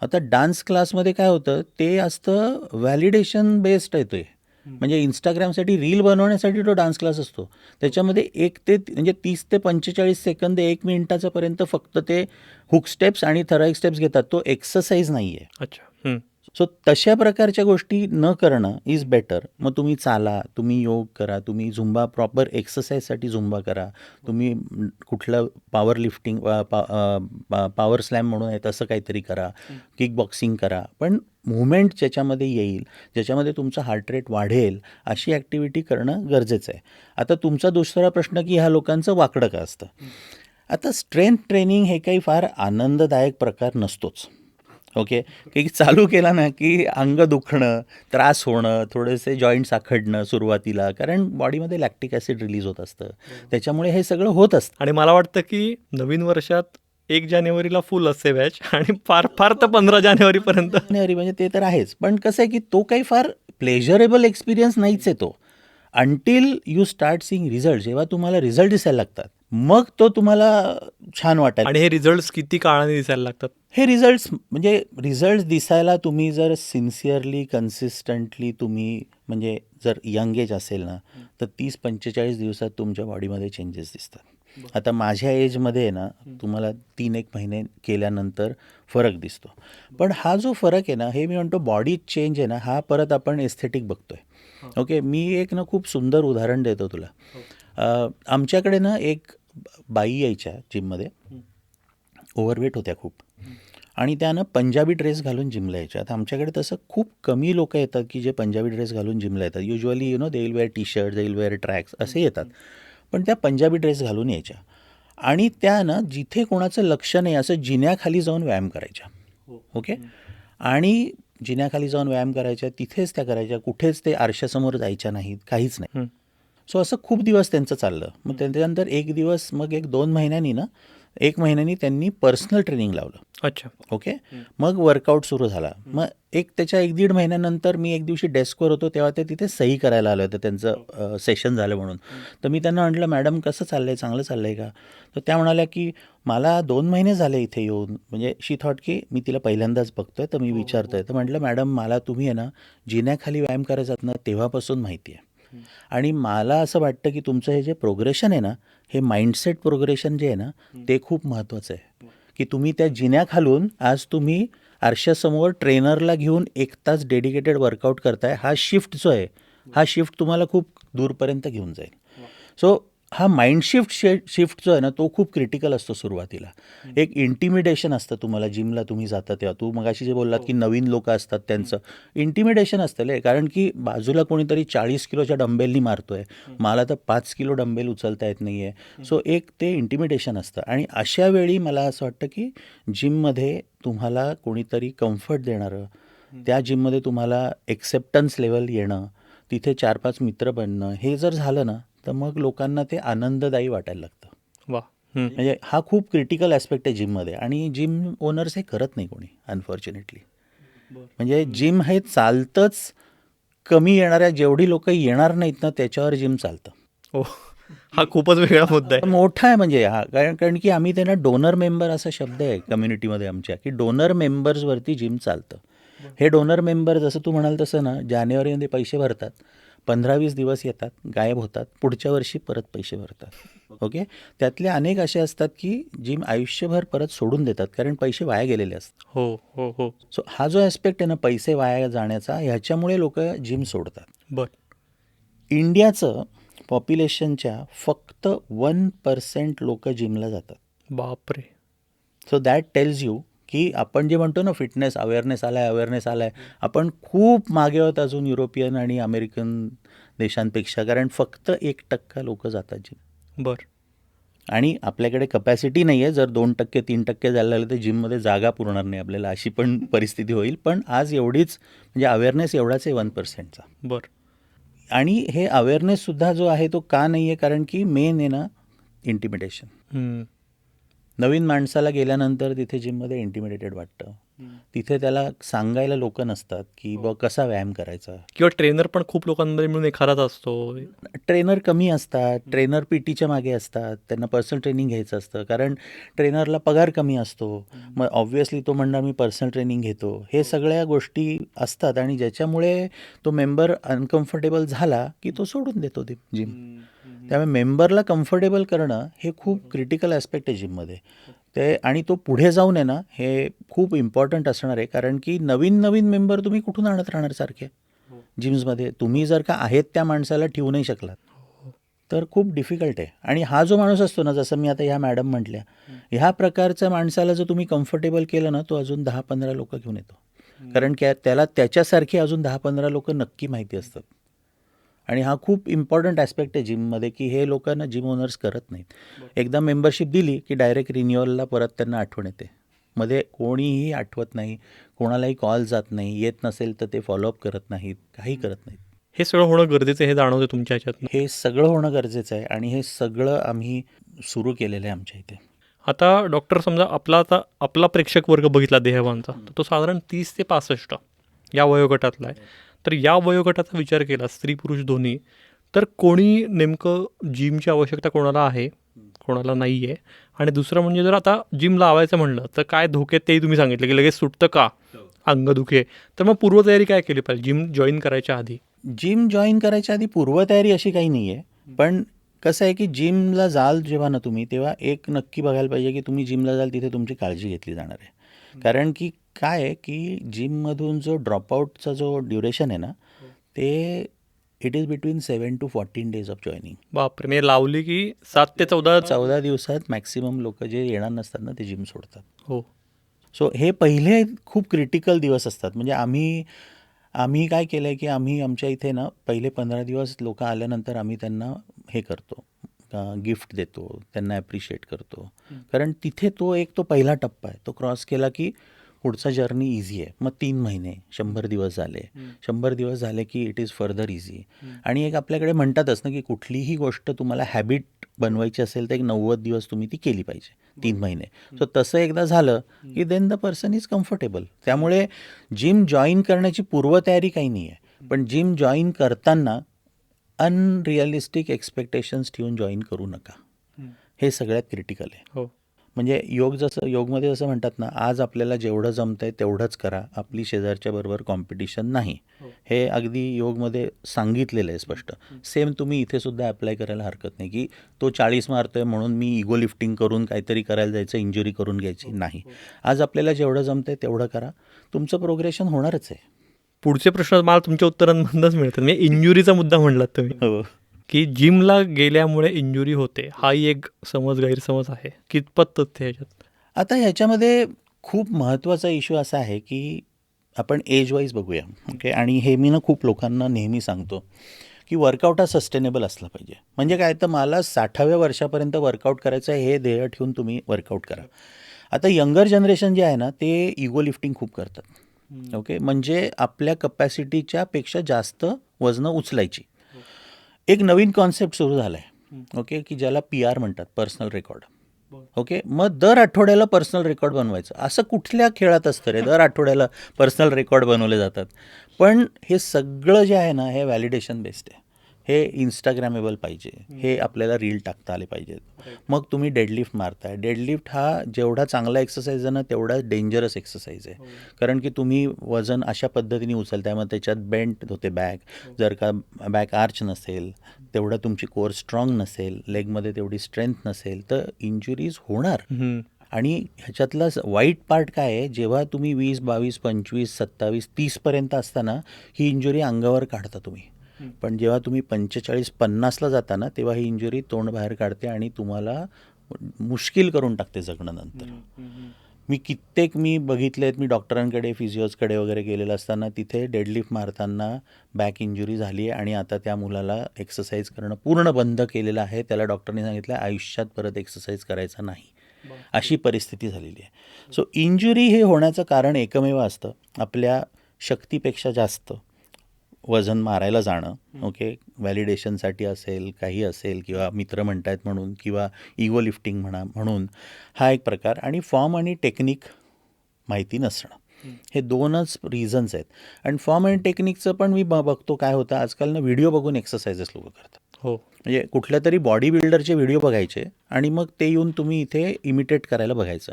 आता डान्स क्लासमध्ये काय होतं, ते असतं व्हॅलिडेशन बेस्ड येतो आहे. म्हणजे इंस्टाग्रामसाठी रील बनवण्यासाठी तो डान्स क्लास असतो. त्याच्यामध्ये 30 ते 45 सेकंद 1 मिनिटाच्यापर्यंत फक्त ते हुक स्टेप्स आणि ठराविक स्टेप्स घेतात. तो एक्सरसाइज नाही आहे. अच्छा. सो तशा प्रकारच्या गोष्टी न करणं इज बेटर. मग तुम्ही चाला, तुम्ही योग करा, तुम्ही झुंबा प्रॉपर एक्सरसाइजसाठी झुंबा करा, तुम्ही कुठलं पॉवर लिफ्टिंग पॉवर स्लॅम म्हणून आहे तसं काहीतरी करा, किक बॉक्सिंग करा, पण मुवमेंट ज्याच्यामध्ये येईल, ज्याच्यामध्ये तुमचा हार्ट रेट वाढेल अशी ॲक्टिव्हिटी करणं गरजेचं आहे. आता तुमचा दुसरा प्रश्न की ह्या लोकांचं वाकडं का असतं. आता स्ट्रेंथ ट्रेनिंग हे काही फार आनंददायक प्रकार नसतोच. ओके, की चालू केला ना की अंग दुखणं, त्रास होणं, थोडेसे जॉईंट्स आखडणं सुरुवातीला, कारण बॉडीमध्ये लॅक्टिक ॲसिड रिलीज होत असतं, त्याच्यामुळे हे सगळं होत असतं. आणि मला वाटतं की नवीन वर्षात 1 जानेवारीला फुल असते बॅच आणि फार फार तर 15 जानेवारीपर्यंत. अरे म्हणजे ते तर आहेच, पण कसं आहे की तो काही फार प्लेजरेबल एक्सपिरियन्स नाहीच आहे तो. Until you start seeing result, जेव्हा तुम्हाला रिझल्ट दिसायला लागतात मग तो तुम्हाला छान वाटेल. आणि हे रिझल्ट्स किती काळाने दिसायला लागतात? हे रिझल्ट्स दिसायला तुम्ही जर सिन्सिअरली कन्सिस्टंटली तुम्ही म्हणजे जर यंग एज असेल ना तर 30-45 दिवसात तुमच्या बॉडीमध्ये चेंजेस दिसतात. आता माझ्या एजमध्ये आहे ना तुम्हाला 3-1 महिने केल्यानंतर फरक दिसतो. पण हा जो फरक आहे ना, हे मी म्हणतो बॉडी चेंज आहे ना, हा परत आपण एस्थेटिक बघतोय. ओके, मी एक ना खूप सुंदर उदाहरण देतो तुला. आमच्याकडे ना एक बाई यायच्या जिममध्ये, ओव्हरवेट होत्या खूप, आणि त्यानं पंजाबी ड्रेस घालून जिमला यायच्या. आता आमच्याकडे तसं खूप कमी लोक येतात की जे पंजाबी ड्रेस घालून जिमला येतात. Usually they will wear T shirt, they will wear tracks असे येतात, पण त्या पंजाबी ड्रेस घालून यायच्या आणि त्या ना जिथे कोणाचं लक्ष नाही असं जिन्याखाली जाऊन व्यायाम करायच्या. ओके, आणि जिन्याखाली जाऊन व्यायाम करायच्या, तिथेच त्या करायच्या, कुठेच ते आरशासमोर जायच्या नाहीत, काहीच नाही. सो असं खूप दिवस त्यांचं चाललं. मग त्याच्यानंतर एक दिवस, मग 1 महिन्यांनी त्यांनी पर्सनल ट्रेनिंग लावलं. अच्छा. ओके, मग वर्कआउट सुरू झाला. मग त्याच्या 1-1.5 महिन्यानंतर मी एक दिवशी डेस्कवर होतो, तेव्हा ते तिथे सही करायला आलं होतं, त्यांचं सेशन झालं म्हणून. तर मी त्यांना म्हटलं, मॅडम कसं चाललं आहे, चांगलं चाललं आहे का? तर त्या म्हणाल्या की मला 2 महिने झाले इथे येऊन. म्हणजे शी थॉट की मी तिला पहिल्यांदाच बघतोय तर मी विचारतोय. तर म्हटलं, मॅडम मला तुम्ही आहे ना जिन्याखाली व्यायाम करायचात ना तेव्हापासून माहिती आहे, आणि मला असं वाटतं की तुमचं हे जे प्रोग्रेशन आहे ना, हे माइंडसेट प्रोग्रेशन जे आहे ना ते खूप महत्त्वाचं आहे. की तुम्ही त्या जिन्याखालून आज तुम्ही आरशासमोर ट्रेनरला घेऊन 1 तास डेडिकेटेड वर्कआउट करताय. हा शिफ्ट जो आहे, हा शिफ्ट तुम्हाला खूप दूरपर्यंत घेऊन जाईल. सो हा माइंड शिफ्ट जो आहे ना तो खूप क्रिटिकल असतो सुरुवातीला. एक इंटिमिडेशन असतं तुम्हाला जिमला तुम्ही जाता तेव्हा. तू मगाशी जे बोललात की नवीन लोक असतात त्यांचं इंटिमिडेशन असतं, कारण की बाजूला कोणीतरी 40 किलोच्या डंबेलनी मारतोय, मला तर 5 किलो डंबेल उचलता येत नाही आहे. सो एक ते इंटिमिडेशन असतं, आणि अशा वेळी मला असं वाटतं की जिममध्ये तुम्हाला कोणीतरी कम्फर्ट देणारं, त्या जिममध्ये तुम्हाला एक्सेप्टन्स लेवल येणं, तिथे 4-5 मित्र बनणं, हे जर झालं ना तर मग लोकांना ते आनंददायी वाटायला लागतं. वा, म्हणजे हा खूप क्रिटिकल ॲस्पेक्ट आहे जिममध्ये, आणि जिम ओनर्स हे करत नाही कोणी अनफॉर्च्युनेटली. म्हणजे जिम हे चालतंच कमी येणाऱ्या, जेवढी लोक येणार नाहीत ना त्याच्यावर जिम चालतं. हो, हा खूपच वेगळा मुद्दा आहे. मोठा आहे म्हणजे हा, कारण की आम्ही त्यांना डोनर मेंबर असा शब्द आहे कम्युनिटीमध्ये आमच्या, की डोनर मेंबर्सवरती जिम चालतं. हे डोनर मेंबर जसं तू म्हणाल तसं ना, जानेवारीमध्ये पैसे भरतात, 15-20 दिवस येतात, गायब होतात, पुढच्या वर्षी परत पैसे भरतात. ओके, त्यातले अनेक असे असतात की जिम आयुष्यभर परत सोडून देतात, कारण पैसे वाया गेलेले असतात. हो हो हो. सो हा जो ॲस्पेक्ट आहे ना पैसे वाया जाण्याचा, ह्याच्यामुळे लोक जिम सोडतात. बर. इंडियाचं पॉप्युलेशनच्या फक्त 1% लोक जिमला जातात. बापरे. सो दॅट टेल्स यू की आपण जे म्हणतो ना फिटनेस अवेअरनेस आलाय, आपण खूप मागे आहोत अजून युरोपियन आणि अमेरिकन देशांपेक्षा, कारण फक्त 1% लोक जातात जिम. बर. आणि आपल्याकडे कपॅसिटी नाही आहे, जर 2%, 3% जायला लागलं तर जिममध्ये जागा पुरणार नाही आपल्याला, अशी पण परिस्थिती होईल. पण आज एवढीच म्हणजे अवेअरनेस एवढाच आहे 1%चा. बर. आणि हे अवेअरनेससुद्धा जो आहे तो का नाही आहे, कारण की मेन आहे ना इंटिमिडेशन. नवीन माणसाला गेल्यानंतर तिथे जिममध्ये इंटिमिडेटेड वाटतं. तिथे त्याला सांगायला लोक नसतात की बघ कसा व्यायाम करायचा. किंवा ट्रेनर पण खूप लोकांमध्ये मिळून एखादाच असतो. ट्रेनर कमी असतात, ट्रेनर पीटीच्या मागे असतात, त्यांना पर्सनल ट्रेनिंग घ्यायचं असतं, कारण ट्रेनरला पगार कमी असतो. मग ऑब्व्हियसली तो म्हणणार मी पर्सनल ट्रेनिंग घेतो. हे सगळ्या गोष्टी असतात, आणि ज्याच्यामुळे तो मेंबर अनकम्फर्टेबल झाला की तो सोडून देतो ते जिम. त्यामुळे मेंबरला कम्फर्टेबल करणं हे खूप क्रिटिकल ॲस्पेक्ट आहे जिममध्ये ते, आणि तो पुढे जाऊन आहे ना हे खूप इम्पॉर्टंट असणार आहे, कारण की नवीन मेंबर तुम्ही कुठून आणत राहणार सारखे जिम्समध्ये. तुम्ही जर का आहेत त्या माणसाला ठेवू नाही शकलात तर खूप डिफिकल्ट आहे. आणि हा जो माणूस असतो ना, जसं मी आता ह्या मॅडम म्हटल्या, ह्या प्रकारच्या माणसाला जर तुम्ही कम्फर्टेबल केलं ना, तो अजून 10-15 लोक घेऊन येतो, कारण त्याला त्याच्यासारखी अजून 10-15 लोक नक्की माहिती असतात. आणि हा खूप इम्पॉर्टंट ॲस्पेक्ट आहे जिममध्ये, की हे लोकांना जिम ओनर्स करत नाहीत. एकदा मेंबरशिप दिली की डायरेक्ट रिन्युअलला परत त्यांना आठवण येते, मध्ये कोणीही आठवत नाही, कोणालाही कॉल जात नाही, येत नसेल तर ते फॉलोअप करत नाहीत, काही करत नाहीत. हे सगळं होणं गरजेचं आहे, हे जाणवतं तुमच्या ह्याच्यात. हे सगळं होणं गरजेचं आहे, आणि हे सगळं आम्ही सुरू केलेलं आहे आमच्या इथे. आता डॉक्टर समजा आपला प्रेक्षक वर्ग बघितला देहवानचा, तर तो साधारण 30 ते 65 या वयोगटातला आहे. तर या वयोगटाचा विचार केला, स्त्री पुरुष दोन्ही, तर कोणी नेमकं जिमची आवश्यकता कोणाला आहे, कोणाला नाही आहे. आणि दुसरं म्हणजे जर आता जिम लावायचं म्हणलं तर काय धोके तेही तुम्ही सांगितलं, की लगेच सुटतं का, अंगदुखे, तर मग पूर्वतयारी काय केली पाहिजे जिम जॉईन करायच्या आधी? जिम जॉईन करायच्या आधी पूर्वतयारी अशी काही नाही आहे, पण कसं आहे की जिमला जाल जेव्हा ना तुम्ही, तेव्हा एक नक्की बघायला पाहिजे की तुम्ही जिमला जाल तिथे तुमची काळजी घेतली जाणार आहे. कारण की काय आहे की जिममधून जो ड्रॉपआउटचा जो ड्युरेशन आहे ना, ते it is between 7 to 14 days of joining. बापरे, म्हणजे लावली की 7 ते 14 दिवसात मॅक्सिमम लोक जे येणार नसतात ना ते जिम सोडतात. हो. सो हे पहिले खूप क्रिटिकल दिवस असतात. म्हणजे आम्ही काय केलं आहे की आम्ही आमच्या इथे ना पहिले 15 दिवस लोक आल्यानंतर आम्ही त्यांना हे करतो, गिफ्ट देतो, त्यांना ॲप्रिशिएट करतो, कारण तिथे तो पहिला टप्पा आहे. तो क्रॉस केला की पुढचा जर्नी इझी आहे. मग 3 महिने, 100 दिवस झाले, 100 दिवस झाले की इट इज फर्दर इझी. आणि एक आपल्याकडे म्हणतातच ना की कुठलीही गोष्ट तुम्हाला हॅबिट बनवायची असेल तर एक 90 दिवस तुम्ही ती केली पाहिजे, 3 महिने. सो तसं एकदा झालं की then the person is comfortable. त्यामुळे जिम जॉईन करण्याची पूर्वतयारी काही नाही आहे, पण जिम जॉईन करताना अनरिअलिस्टिक एक्सपेक्टेशन्स ठेवून जॉईन करू नका. हे सगळ्यात क्रिटिकल आहे. हो. म्हणजे योगमध्ये जसं म्हणतात ना, आज आपल्याला जेवढं जमतंय तेवढंच करा, आपली शेजारच्या बरोबर कॉम्पिटिशन नाही. हे अगदी योगमध्ये सांगितलेलं आहे स्पष्ट. सेम तुम्ही इथे सुद्धा अप्लाय करायला हरकत नाही, की तो 40 मारतोय म्हणून मी इगो लिफ्टिंग करून काहीतरी करायला जायचं, इंजुरी करून घ्यायची नाही. आज आपल्याला जेवढं जमतंय तेवढं करा, तुमचं प्रोग्रेशन होणारच आहे. पुढचे प्रश्न मला तुमच्या उत्तरांमधूनच मिळतात. म्हणजे इंजुरीचा मुद्दा म्हणलात तुम्ही, हो, की जिमला गेल्यामुळे इंजुरी होते, हाही एक गैरसमज आहे. कितपत तथ्य ह्याच्यात? आता ह्याच्यामध्ये खूप महत्त्वाचा इश्यू असा आहे की आपण एज वाईज बघूया. ओके, आणि हे मी ना खूप लोकांना नेहमी सांगतो की वर्कआउट हा सस्टेनेबल असला पाहिजे. म्हणजे काय, तर मला 60व्या वर्षापर्यंत वर्कआउट करायचं आहे हे ध्येय ठेवून तुम्ही वर्कआउट करा. आता यंगर जनरेशन जे आहे ना, ते इगो लिफ्टिंग खूप करतात. ओके, म्हणजे आपल्या कपॅसिटीच्या पेक्षा जास्त वजनं उचलायची. एक नवीन कॉन्सेप्ट सुरू झाला आहे, ओके, की ज्याला PR म्हणतात, पर्सनल रेकॉर्ड. ओके, मग दर आठवड्याला पर्सनल रेकॉर्ड बनवायचं. असं कुठल्या खेळात असतं रे, दर आठवड्याला पर्सनल रेकॉर्ड बनवले जातात. पण हे सगळं जे आहे ना, हे व्हॅलिडेशन बेस्ड आहे. हे इंस्टाग्रामेबल पाहिजे, हे आपल्याला रील टाकता आले पाहिजेत. मग तुम्ही डेडलिफ्ट मारताय. डेडलिफ्ट हा जेवढा चांगला एक्सरसाइज आहे ना, तेवढा डेंजरस एक्सरसाइज आहे. कारण की तुम्ही वजन अशा पद्धतीने उचलताय, मग त्याच्यात बेंट होते बॅक. जर का बॅक आर्च नसेल, तेवढा तुमची कोर स्ट्रॉंग नसेल, लेगमध्ये तेवढी स्ट्रेंथ नसेल, तर इंजुरीज होणार. आणि ह्याच्यातला वाईट पार्ट काय आहे, जेव्हा तुम्ही 20, 22, 25, 27, 30पर्यंत असताना ही इंजुरी अंगावर काढता तुम्ही. पण जेव्हा तुम्ही 45, 50ला जाता ना, तेव्हा ही इंजुरी तोंड बाहेर काढते आणि तुम्हाला मुश्किल करून टाकते जगणं नंतर. मी बघितले आहेत, मी डॉक्टरांकडे, फिजिओजकडे वगैरे गेलेलं असताना तिथे डेडलिफ्ट मारताना बॅक इंजुरी झाली आहे आणि आता त्या मुलाला एक्सरसाइज करणं पूर्ण बंद केलेलं आहे. त्याला डॉक्टरने सांगितलं आयुष्यात परत एक्सरसाइज करायचा नाही, अशी परिस्थिती झालेली आहे. सो इंजुरी हे होण्याचं कारण एकमेव असतं, आपल्या शक्तीपेक्षा जास्त वजन मारायला जाणं. ओके, व्हॅलिडेशनसाठी असेल, काही असेल, किंवा मित्र म्हणतायत म्हणून, किंवा इगो लिफ्टिंग म्हणून हा एक प्रकार. आणि फॉर्म आणि टेक्निक माहिती नसणं, हे दोनच रिझन्स आहेत. आणि फॉर्म आणि टेक्निकचं पण मी बघतो काय होतं आजकाल ना, व्हिडिओ बघून एक्सरसाइजेस लोक करतात. हो, म्हणजे कुठल्या तरी बॉडी बिल्डरचे व्हिडिओ बघायचे आणि मग ते येऊन तुम्ही इथे इमिटेट करायला बघायचं.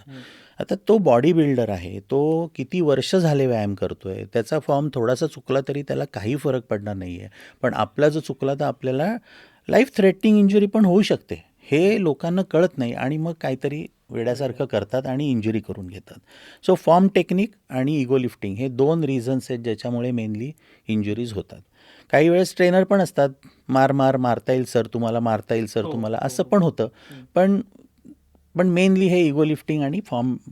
आता तो बॉडी बिल्डर आहे, तो किती वर्ष झाले व्यायाम करतोय, त्याचा फॉर्म थोडासा चुकला तरी त्याला काही फरक पडणार नाही आहे. पण आपला जो चुकला तर आपल्याला लाईफ थ्रेटनिंग इंजुरी पण होऊ शकते. हे लोकांना कळत नाही आणि मग काहीतरी वेड्यासारखं करतात आणि इंजुरी करून घेतात. सो फॉर्म टेक्निक आणि इगो लिफ्टिंग हे दोन आहेत ज्याच्यामुळे मेनली इंजुरीज होतात. काही वेळेस ट्रेनर पण असतात, मारता येईल सर तुम्हाला, मारता येईल सर तुम्हाला, असं पण होतं. पण मेनली हे इगो लिफ्टिंग आणि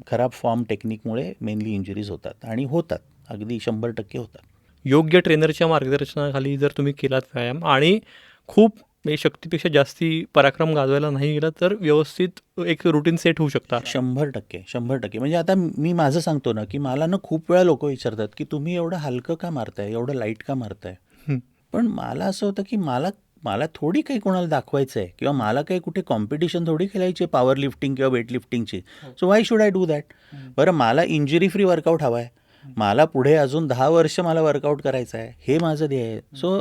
खराब फॉर्म टेक्निकमुळे मेनली इंजुरीज होतात आणि होतात, अगदी 100% होतात. योग्य ट्रेनरच्या मार्गदर्शनाखाली जर तुम्ही केलात व्यायाम आणि खूप शक्तीपेक्षा जास्ती पराक्रम गाजवायला नाही गेला तर व्यवस्थित एक रुटीन सेट होऊ शकता. 100%. म्हणजे आता मी माझं सांगतो ना, की मला ना खूप वेळा लोक विचारतात की तुम्ही एवढं हलकं का मारताय, एवढं लाईट का मारताय. पण मला असं होतं की मला थोडी काही कोणाला दाखवायचं आहे, किंवा मला काही कुठे कॉम्पिटिशन थोडी खेळायची आहे पॉवर लिफ्टिंग किंवा वेट लिफ्टिंगची. So why should I do that. बरं, मला इंजुरी फ्री वर्कआउट हवा आहे, मला पुढे अजून 10 वर्ष मला वर्कआउट करायचं आहे, हे माझं ध्येय आहे. सो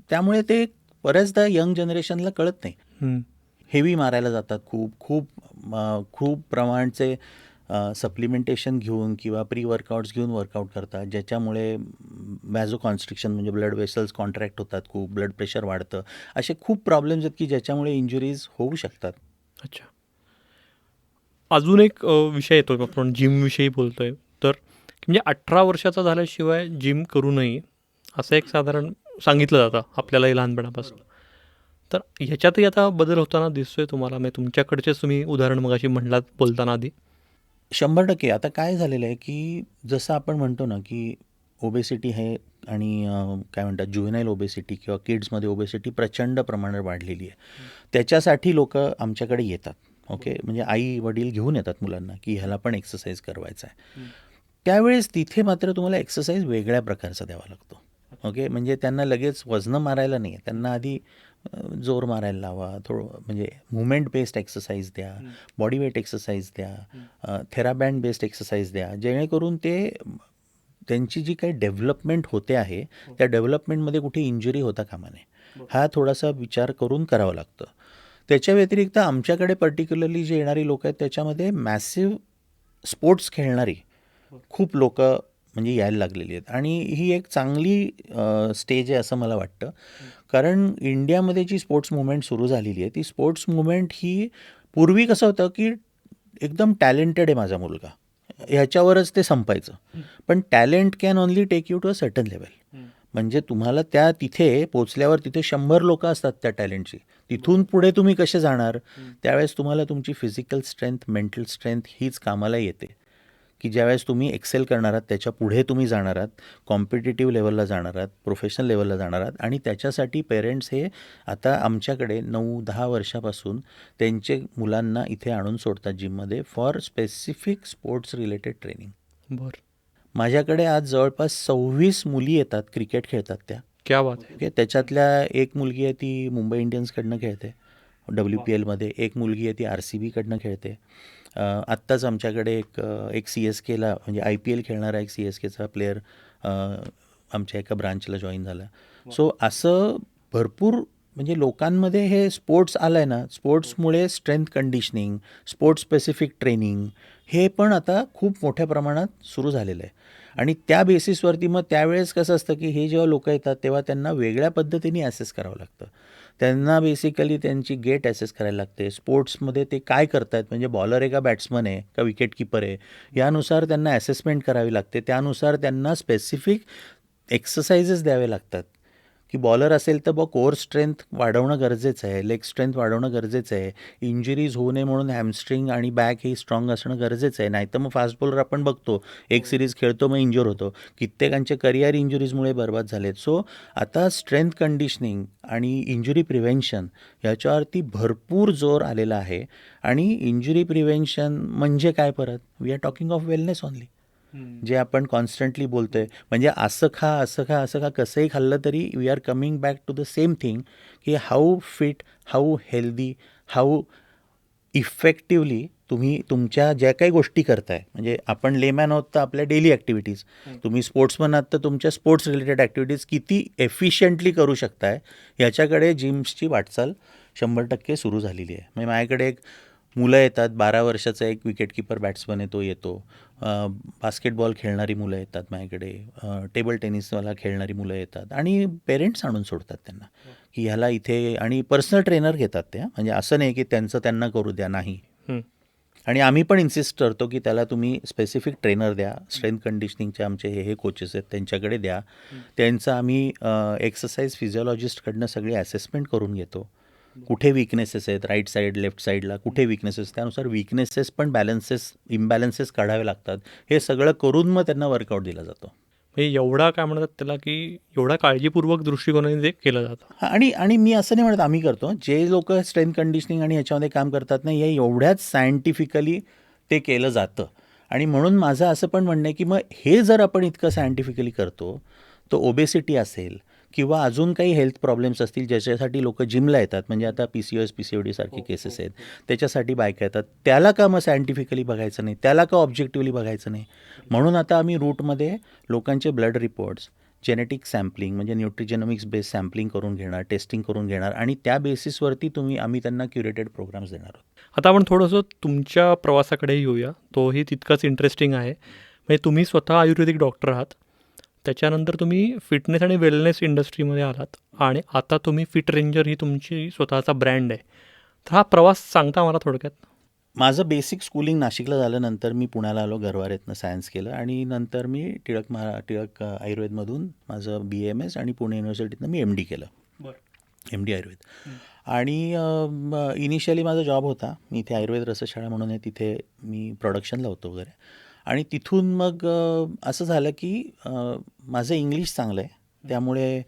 त्यामुळे ते बऱ्याचदा यंग जनरेशनला कळत नाही. हेवी मारायला जातात, खूप प्रमाणचे सप्लिमेंटेशन घेऊन किंवा प्री वर्कआउट्स घेऊन वर्कआउट करतात, ज्याच्यामुळे व्हॅझो कॉन्स्ट्रिक्शन म्हणजे ब्लड वेसल्स कॉन्ट्रॅक्ट होतात, खूप ब्लड प्रेशर वाढतं. असे खूप प्रॉब्लेम्स आहेत की ज्याच्यामुळे इंजुरीज होऊ शकतात. अच्छा, अजून एक विषय येतो, आपण जिमविषयी बोलतोय तर, म्हणजे 18 वर्षाचा झाल्याशिवाय जिम करू नये असं एक साधारण सांगितलं जातं आपल्यालाही लहानपणापासून. तर ह्याच्यातही आता बदल होताना दिसतोय तुम्हाला? म्हणजे तुमच्याकडचेच तुम्ही उदाहरण मगाशी म्हणलात बोलताना आधी. 100%. आता काय झालेलं आहे की जसं आपण म्हणतो ना की ओबेसिटी आहे आणि काय म्हणतात जुव्हेनाईल ओबेसिटी किंवा किड्समध्ये ओबेसिटी प्रचंड प्रमाणात वाढलेली आहे. त्याच्यासाठी लोक आमच्याकडे येतात. ओके, म्हणजे आई वडील घेऊन येतात मुलांना की ह्याला पण एक्सरसाइज करवायचा आहे. त्यावेळेस तिथे मात्र तुम्हाला एक्सरसाइज वेगळ्या प्रकारचा द्यावा लागतो. ओके, म्हणजे त्यांना लगेच वजनं मारायला नाही, त्यांना आधी जोर मारायला लावा, थोडं म्हणजे मुवमेंट बेस्ड एक्सरसाइज द्या, बॉडी वेट एक्सरसाइज द्या, थेराबँड बेस्ड एक्सरसाइज द्या, जेणेकरून त्यांची जी काही डेव्हलपमेंट होते आहे त्या डेव्हलपमेंटमध्ये कुठे इंजुरी होता कामा नये, हा थोडासा विचार करून करावा लागतं. त्याच्या व्यतिरिक्त आमच्याकडे पर्टिक्युलरली जे येणारी लोक आहेत त्याच्यामध्ये मॅसिव्ह स्पोर्ट्स खेळणारी खूप लोक म्हणजे यायला लागलेली आहेत. आणि ही एक चांगली स्टेज आहे असं मला वाटतं. कारण इंडियामध्ये जी स्पोर्ट्स मुवमेंट सुरू झालेली आहे, ती स्पोर्ट्स मुवमेंट ही पूर्वी कसं होतं की एकदम टॅलेंटेड आहे माझा मुलगा, ह्याच्यावरच ते संपायचं. पण talent can only take you to a certain level. म्हणजे तुम्हाला तिथे पोचल्यावर तिथे 100 लोक असतात त्या टॅलेंटची, तिथून पुढे तुम्ही कसे जाणार. त्यावेळेस तुम्हाला तुमची फिजिकल स्ट्रेंथ, मेंटल स्ट्रेंथ हीच कामाला येते की ज्यावेळेस तुम्ही एक्सेल करणार आहात, त्याच्या पुढे तुम्ही जाणार आहात, कॉम्पिटिटिव्ह लेवलला जाणार आहात, प्रोफेशनल लेवलला जाणार आहात. आणि त्याच्यासाठी पेरेंट्स हे आता आमच्याकडे 9-10 वर्षापासून त्यांचे मुलांना इथे आणून सोडतात जिममध्ये for specific sports related training. बरं, माझ्याकडे आज जवळपास 26 मुली येतात, क्रिकेट खेळतात त्या. क्या बात आहे. ओके, त्याच्यातल्या एक मुलगी आहे ती मुंबई इंडियन्सकडनं खेळते, WPLमध्ये. एक मुलगी आहे ती RCBकडनं खेळते. आत्ताच आमच्याकडे एक CSKला म्हणजे IPL खेळणारा एक CSKचा प्लेयर आमच्या एका ब्रांचला जॉईन झाला. सो असं भरपूर म्हणजे लोकांमध्ये हे स्पोर्ट्स आलं आहे ना, स्पोर्ट्समुळे strength conditioning, sports specific training हे पण आता खूप मोठ्या प्रमाणात सुरू झालेलं आहे. आणि त्या बेसिसवरती मग त्यावेळेस कसं असतं की हे जेव्हा लोक येतात तेव्हा त्यांना वेगळ्या पद्धतीने ॲसेस करावं लागतं. त्यांना बेसिकली त्यांची गेट ॲसेस करायला लागते. स्पोर्ट्समध्ये ते काय करतायत, म्हणजे बॉलर आहे का बॅट्समन आहे का विकेट कीपर आहे, यानुसार त्यांना ॲसेसमेंट करावी लागते. त्यानुसार त्यांना स्पेसिफिक एक्सरसाइजेस द्यावे लागतात. की बॉलर असेल तर कोअर स्ट्रेंथ वाढवणं गरजेचं आहे, लेग स्ट्रेंथ वाढवणं गरजेचं आहे, इंजुरीज होऊ नये म्हणून हॅमस्ट्रिंग आणि बॅक हे स्ट्रॉंग असणं गरजेचं आहे. नाहीतर मग फास्ट बॉलर आपण बघतो एक सिरीज खेळतो मग इंज्युअर होतो. कित्येकांचे करिअर इंजुरीजमुळे बर्बाद झालेत. सो आता स्ट्रेंथ कंडिशनिंग आणि इंजुरी प्रिव्हेन्शन ह्याच्यावरती भरपूर जोर आलेला आहे. आणि इंजुरी प्रिव्हेन्शन म्हणजे काय, परत we are talking of wellness only, जे आपण कॉन्स्टंटली बोलतोय. म्हणजे असं खा असं खा असं खा, कसंही खाल्लं तरी we are coming back to the same thing की how fit, how healthy, how effectively तुम्ही तुमच्या ज्या काही गोष्टी करताय. म्हणजे आपण लेमॅन आहोत तर आपल्या डेली ॲक्टिव्हिटीज, तुम्ही स्पोर्ट्समन आहात तर तुमच्या स्पोर्ट्स रिलेटेड ॲक्टिव्हिटीज किती एफिशियंटली करू शकताय याच्याकडे जिम्सची वाटचाल 100% सुरू झालेली आहे. म्हणजे माझ्याकडे एक मुलं येतात, 12 वर्षाचा एक विकेट कीपर बॅट्समन आहे तो येतो. बास्केटबॉल खेळणारी मुलं येतात माझ्याकडे, टेबल टेनिसवाला खेळणारी मुलं येतात आणि पेरेंट्स आणून सोडतात त्यांना की ह्याला इथे, आणि पर्सनल ट्रेनर घेतात ते. म्हणजे असं नाही की त्यांना करू द्या, नाही. आणि आम्ही पण इन्सिस्ट करतो की त्याला तुम्ही स्पेसिफिक ट्रेनर द्या. स्ट्रेंथ कंडिशनिंगचे आमचे हे कोचेस आहेत त्यांच्याकडे द्या. त्यांचं आम्ही एक्सरसाइज फिजिओलॉजिस्टकडनं सगळी असेसमेंट करून घेतो. कुठे विकनेसेस आहेत, राईट साईड लेफ्ट साईडला कुठे विकनेसेस, त्यानुसार विकनेसेस पण इम्बॅलन्सेस काढावे लागतात. हे सगळं करून मग त्यांना वर्कआउट दिला जातो. म्हणजे एवढा काय म्हणतात त्याला की एवढा काळजीपूर्वक दृष्टिकोनाने ते केलं जातं. आणि मी असं नाही म्हणत आम्ही करतो, जे लोक स्ट्रेंथ कंडिशनिंग आणि ह्याच्यामध्ये काम करतात नाही, हे एवढ्याच सायंटिफिकली ते केलं जातं. आणि म्हणून माझं असं पण म्हणणं आहे की मग हे जर आपण इतकं सायंटिफिकली करतो तर ओबेसिटी असेल किंवा अजून काही हेल्थ प्रॉब्लेम्स असतील ज्याच्यासाठी लोक जिमला येतात, म्हणजे आता PCOS PCOD सारखे केसेस आहेत त्याच्यासाठी बायका येतात, त्याला का मग सायंटिफिकली बघायचं नाही, त्याला का ऑब्जेक्टिव्हली बघायचं नाही. म्हणून आता आम्ही रूटमध्ये लोकांचे ब्लड रिपोर्ट्स, जेनेटिक सॅम्पलिंग म्हणजे न्यूट्रिजेनॉमिक्स बेस सॅम्पलिंग करून घेणार, टेस्टिंग करून घेणार आणि त्या बेसिसवरती आम्ही त्यांना क्युरेटेड प्रोग्राम्स देणार आहोत. आता आपण थोडंसं तुमच्या प्रवासाकडे येऊया, तोही तितकाच इंटरेस्टिंग आहे. म्हणजे तुम्ही स्वतः आयुर्वेदिक डॉक्टर आहात, त्याच्यानंतर तुम्ही फिटनेस आणि वेलनेस इंडस्ट्रीमध्ये आलात आणि आता तुम्ही फिट रेंजर ही तुमची स्वतःचा ब्रँड आहे. तर हा प्रवास सांगता मला थोडक्यात. माझं बेसिक स्कूलिंग नाशिकला झाल्यानंतर मी पुण्याला आलो, गरवारेतनं सायन्स केलं आणि नंतर मी टिळक आयुर्वेदमधून माझं BAMS आणि पुणे युनिव्हर्सिटीतनं मी MD केलं, MD आयुर्वेद. आणि इनिशियली माझा जॉब होता, मी इथे आयुर्वेद रसशाळा म्हणून आहे, तिथे मी प्रोडक्शनला होतो वगैरे. आणि तिथून मग असं झालं की माझं इंग्लिश चांगलं आहे, त्यामुळे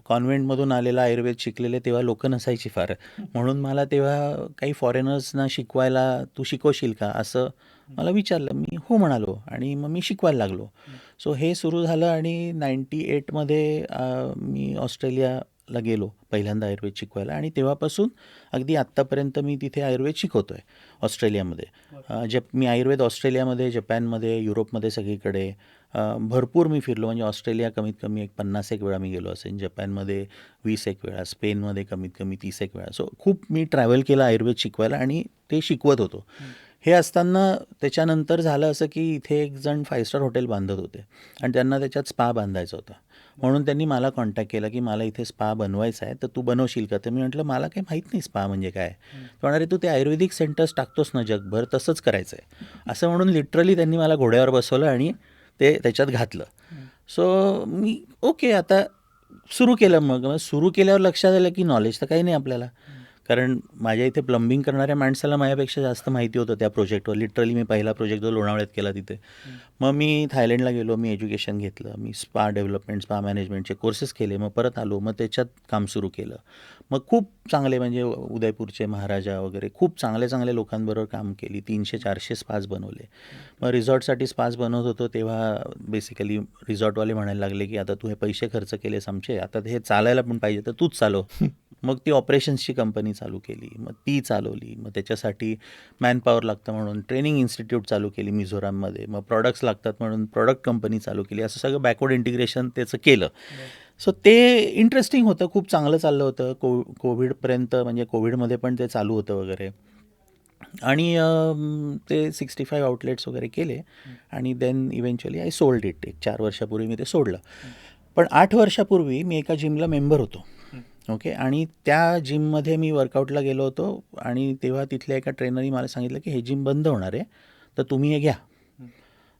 कॉन्व्हेंटमधून आलेला आयुर्वेद शिकलेले तेव्हा लोक नसायची फार, म्हणून मला तेव्हा काही फॉरेनर्सना शिकवायला तू शिकवशील का असं मला विचारलं. मी हो म्हणालो आणि मग मी शिकवायला लागलो. सो हे सुरू झालं आणि 98मध्ये मी ऑस्ट्रेलियाला गेलो पहिल्यांदा आयुर्वेद शिकवायला आणि तेव्हापासून अगदी आत्तापर्यंत मी तिथे आयुर्वेद शिकवतो आहे ऑस्ट्रेलियामध्ये. मी आयुर्वेद ऑस्ट्रेलियामध्ये, जपानमध्ये, युरोपमध्ये सगळीकडे भरपूर मी फिरलो. म्हणजे ऑस्ट्रेलिया कमीत कमी 50 वेळा मी गेलो असेल, जपानमध्ये 20 वेळा, स्पेनमध्ये कमीत कमी 30 वेळा. सो खूप मी ट्रॅव्हल केलं आयुर्वेद शिकवायला आणि ते शिकवत होतो. हे असताना त्याच्यानंतर झालं असं की इथे एक जण 5 स्टार हॉटेल बांधत होते आणि त्यांना त्याच्यात स्पा बांधायचा होता. म्हणून त्यांनी मला कॉन्टॅक्ट केला की मला इथे स्पा बनवायचा आहे, तर तू बनवशील का. तर मी म्हटलं मला काही माहीत नाही स्पा म्हणजे काय. म्हणाले तू ते आयुर्वेदिक सेंटर्स टाकतोस ना जगभर, तसंच करायचं आहे असं म्हणून लिटरली त्यांनी मला घोड्यावर बसवलं आणि ते त्याच्यात घातलं. सो मी ओके आता सुरू केलं. मग सुरू केल्यावर लक्षात आलं की नॉलेज तर काही नाही आपल्याला, कारण माझ्या इथे प्लंबिंग करणाऱ्या माणसाला माझ्यापेक्षा जास्त माहिती होतं त्या प्रोजेक्टवर. लिटरली मी पहिला प्रोजेक्ट जो लोणावळ्यात केला तिथे. मग मी थायलंडला गेलो, मी एज्युकेशन घेतलं, मी स्पा डेव्हलपमेंट, स्पा मॅनेजमेंटचे कोर्सेस केले. मग परत आलो, मग त्याच्यात काम सुरू केलं. मग खूप चांगले म्हणजे उदयपूरचे महाराजा वगैरे खूप चांगले चांगले लोकांबरोबर काम केली. 300-400 स्पास बनवले. मग रिसॉर्टसाठी स्पास बनवत होतो तेव्हा बेसिकली रिसॉर्टवाले म्हणायला लागले की आता तू हे पैसे खर्च केलेस आमचे, आता हे चालायला पण पाहिजे तर तूच चालव. मग ती ऑपरेशन्सची कंपनी चालू केली, मग ती चालवली, मग त्याच्यासाठी मॅनपॉवर लागतं म्हणून ट्रेनिंग इन्स्टिट्यूट चालू केली मिझोराममध्ये, मग प्रॉडक्ट्स लागतात म्हणून प्रॉडक्ट कंपनी चालू केली, असं सगळं बॅकवर्ड इंटिग्रेशन त्याचं केलं. सो ते इंटरेस्टिंग होतं, खूप चांगलं चाललं होतं कोविडपर्यंत, म्हणजे कोविडमध्ये पण ते चालू होतं वगैरे. आणि ते 65 आउटलेट्स वगैरे केले आणि then eventually I sold it. एक 4 वर्षापूर्वी मी ते सोडलं. पण 8 वर्षापूर्वी मी एका जिमला मेंबर होतो. ओके. आणि त्या जिममध्ये मी वर्कआउटला गेलो होतो आणि तेव्हा तिथल्या एका ट्रेनरनी मला सांगितलं की हे जिम बंद होणार आहे, तर तुम्ही हे घ्या.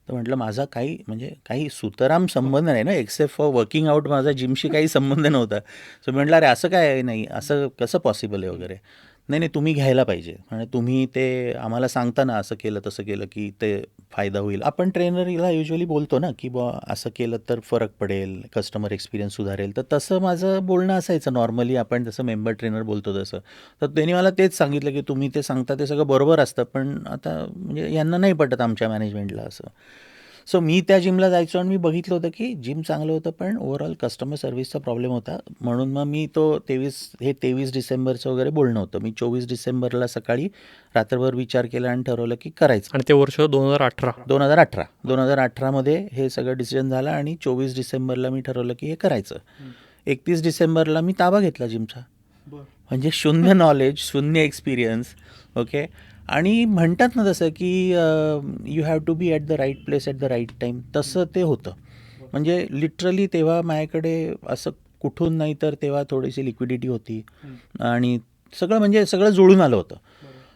तर म्हटलं माझा काही सुतराम संबंध नाही ना, एक्सेप्ट फॉर वर्किंग आउट माझा जिमशी काही संबंध नव्हता. सो म्हटलं अरे असं काय नाही, असं कसं पॉसिबल आहे वगैरे. नाही तुम्ही घ्यायला पाहिजे, म्हणजे तुम्ही ते आम्हाला सांगता ना असं केलं तसं केलं की ते फायदा होईल. आपण ट्रेनरला युजली बोलतो ना की बुवा असं केलं तर फरक पडेल, कस्टमर एक्सपिरियन्स सुधारेल. तर तसं माझं बोलणं असायचं नॉर्मली, आपण जसं मेंबर ट्रेनर बोलतो तसं. तर त्यांनी मला तेच सांगितलं की तुम्ही ते सांगता ते सगळं बरोबर असतं, पण आता म्हणजे यांना नाही पटत आमच्या मॅनेजमेंटला असं. सो मी त्या जिमला जायचो आणि मी बघितलं होतं की जिम चांगलं होतं, पण ओव्हरऑल कस्टमर सर्व्हिसचा प्रॉब्लेम होता. म्हणून मग मी तो 23 डिसेंबरचं वगैरे बोलणं होतं. मी 24 डिसेंबरला सकाळी रात्रभर विचार केला आणि ठरवलं की करायचं. आणि ते वर्ष 2018. 2018मध्ये हे सगळं डिसिजन झालं आणि 24 डिसेंबरला मी ठरवलं की हे करायचं. 31 डिसेंबरला मी ताबा घेतला जिमचा. म्हणजे शून्य नॉलेज, शून्य एक्सपिरियन्स. ओके. आणि म्हणतात ना तसं की you have to be at the right place at the right time, तसं ते होतं. म्हणजे लिटरली तेव्हा माझ्याकडे असं कुठून नाही तर तेव्हा थोडीशी लिक्विडिटी होती आणि सगळं जुळून आलं होतं.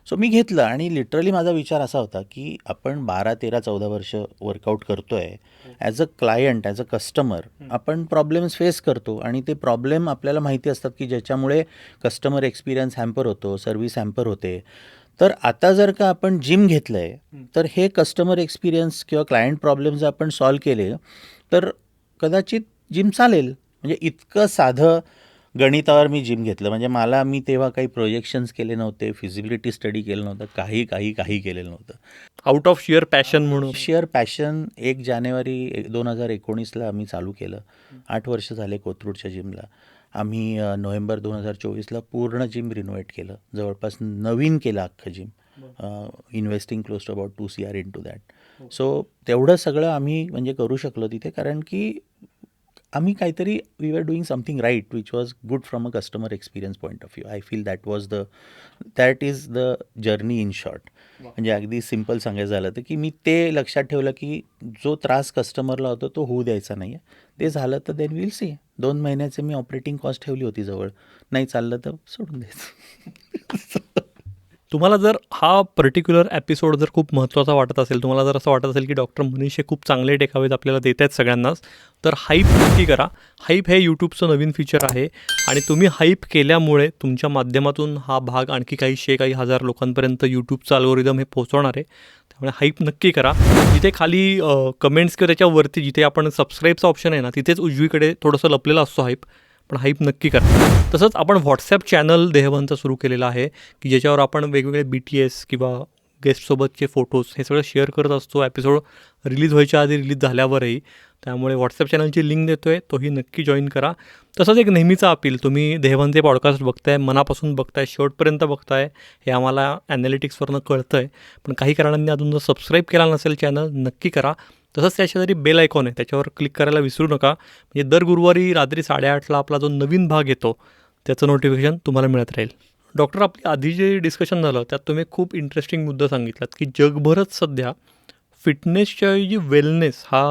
सो मी घेतलं आणि लिटरली माझा विचार असा होता की आपण 12, 13, 14 वर्ष वर्कआउट करतो आहे. As a client, as a customer आपण प्रॉब्लेम्स फेस करतो आणि ते प्रॉब्लेम आपल्याला माहिती असतात की ज्याच्यामुळे कस्टमर एक्सपिरियन्स हॅम्पर होतो, सर्व्हिस हॅम्पर होते. तर आता जर का आपण जिम घेतलं आहे तर हे कस्टमर एक्सपिरियन्स किंवा क्लायंट प्रॉब्लेम्स आपण सॉल्व केले तर कदाचित जिम चालेल. म्हणजे इतकं साधं गणितावर मी जिम घेतलं. म्हणजे मी तेव्हा काही प्रोजेक्शन्स केले नव्हते, फिजिबिलिटी स्टडी केलं नव्हतं, काही केलेलं नव्हतं. आउट ऑफ शिअर पॅशन म्हणून. Shear passion. 1 जानेवारी 2019ला आम्ही चालू केलं. 8 वर्ष झाले कोथरूडच्या जिमला. आम्ही नोव्हेंबर 2024ला पूर्ण जिम रिनोव्हेट केलं, जवळपास नवीन केलं अख्खं gym, investing close to about 2 CR into that. So तेवढं सगळं आम्ही म्हणजे करू शकलो तिथे, कारण की आम्ही काहीतरी we were doing something right which was good from a customer experience point of view. I feel that is the journey in short. म्हणजे अगदी सिम्पल सांगायचं झालं तर की मी ते लक्षात ठेवलं की जो त्रास कस्टमरला होतो तो होऊ द्यायचा नाही आहे. ते झालं तर देन विल सी. 2 महिन्याचे मी ऑपरेटिंग कॉस्ट ठेवली होती जवळ. नाही चाललं तर सोडून द्यायचं. तुम्हाला जर हा पर्टिक्युलर एपिसोड जर खूप महत्त्वाचा वाटत असेल, तुम्हाला जर असं वाटत असेल की डॉक्टर मनीष हे खूप चांगले टेकअवेज आपल्याला देत आहेत सगळ्यांनाच, तर हाईप नक्की करा. हाईप हे यूट्यूबचं नवीन फीचर आहे आणि तुम्ही हाईप केल्यामुळे तुमच्या माध्यमातून हा भाग आणखी काही हजार लोकांपर्यंत यूट्यूबचं अल्गोरिदम हे पोहोचवणार आहे. त्यामुळे हाईप नक्की करा. जिथे खाली कमेंट्स किंवा त्याच्यावरती जिथे आपण सबस्क्राईबचं ऑप्शन आहे ना, तिथेच उजवीकडे थोडंसं लपलेलं असतो हाईप, पण हाईप नक्की करा. तसंच आपण व्हॉट्सॲप चॅनल देहवनचा सुरू केलेला आहे की ज्याच्यावर आपण वेगवेगळे BTS किंवा गेस्टसोबतचे फोटोज हे सगळं शेअर करत असतो, एपिसोड रिलीज व्हायच्या आधी, रिलीज झाल्यावरही. त्यामुळे व्हॉट्सॲप चॅनलची लिंक देतो आहे, तोही नक्की जॉईन करा. तसंच एक नेहमीचा अपील, तुम्ही देहवनचे पॉडकास्ट बघताय, मनापासून बघताय, शेवटपर्यंत बघताय, हे आम्हाला ॲनालिटिक्सवरनं कळतं आहे. पण काही कारणांनी अजून जर सबस्क्राईब केला नसेल चॅनल, नक्की करा. तसंच त्याच्या बेल आयकॉन आहे, त्याच्यावर क्लिक करायला विसरू नका. म्हणजे दर गुरुवारी रात्री 8:30ला आपला जो नवीन भाग येतो त्याचं नोटिफिकेशन तुम्हाला मिळत राहील. डॉक्टर, आपली आधी जे डिस्कशन झालं त्यात तुम्ही खूप इंटरेस्टिंग मुद्दा सांगितलात की जगभरच सध्या फिटनेसच्या ऐवजी वेलनेस हा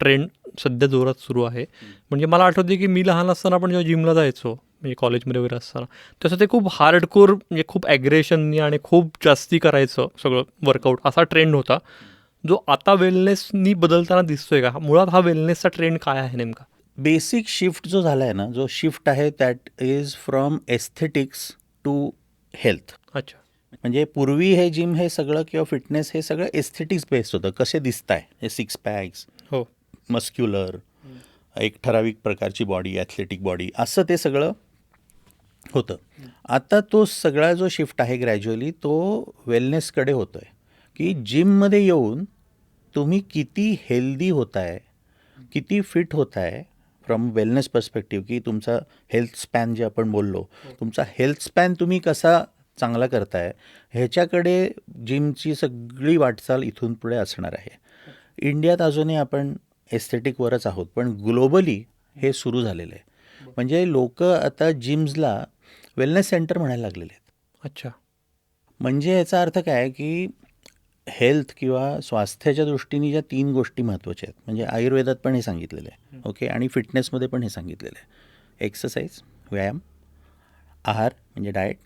ट्रेंड सध्या जोरात सुरू आहे. म्हणजे मला आठवते की मी लहान असताना पण जेव्हा जिमला जायचो, म्हणजे कॉलेजमध्ये वगैरे असताना, तसं ते खूप हार्डकोर, म्हणजे खूप ॲग्रेशननी आणि खूप जास्ती करायचं सगळं वर्कआउट, असा ट्रेंड होता, जो आता वेलनेसनी बदलताना दिसतोय का? मुळात हा वेलनेसचा ट्रेंड काय आहे नेमका? बेसिक शिफ्ट जो झाला आहे ना, जो शिफ्ट आहे that is from aesthetics to health. अच्छा. म्हणजे पूर्वी हे जिम हे सगळं किंवा फिटनेस हे सगळं एस्थेटिक्स बेस्ड होतं. कसे दिसताय, हे 6 पॅक्स, हो, मस्क्युलर, एक ठराविक प्रकारची बॉडी, ॲथलेटिक बॉडी, असं ते सगळं होतं. आता तो सगळा जो शिफ्ट आहे ग्रॅज्युअली तो वेलनेसकडे होतो आहे, की जिममध्ये येऊन तुम्ही किती हेल्दी होताय, किती फिट होताय, फ्रॉम वेलनेस पर्स्पेक्टिव्ह, की तुमचा हेल्थ स्पॅन जे आपण बोललो, तुमचा हेल्थ स्पॅन तुम्ही कसा चांगला करताय ह्याच्याकडे जिमची सगळी वाटचाल इथून पुढे असणार आहे. इंडियात अजूनही आपण एस्थेटिकवरच आहोत, पण ग्लोबली हे सुरू झालेलं आहे. म्हणजे लोक आता जिम्सला वेलनेस सेंटर म्हणायला लागलेले आहेत. अच्छा. म्हणजे याचा अर्थ काय की हेल्थ किंवा स्वास्थ्याच्या दृष्टीने ज्या 3 गोष्टी महत्त्वाच्या आहेत, म्हणजे आयुर्वेदात पण हे सांगितलेलं आहे, ओके, आणि फिटनेसमध्ये पण हे सांगितलेलं आहे. एक्सरसाइज, व्यायाम, आहार म्हणजे डाएट,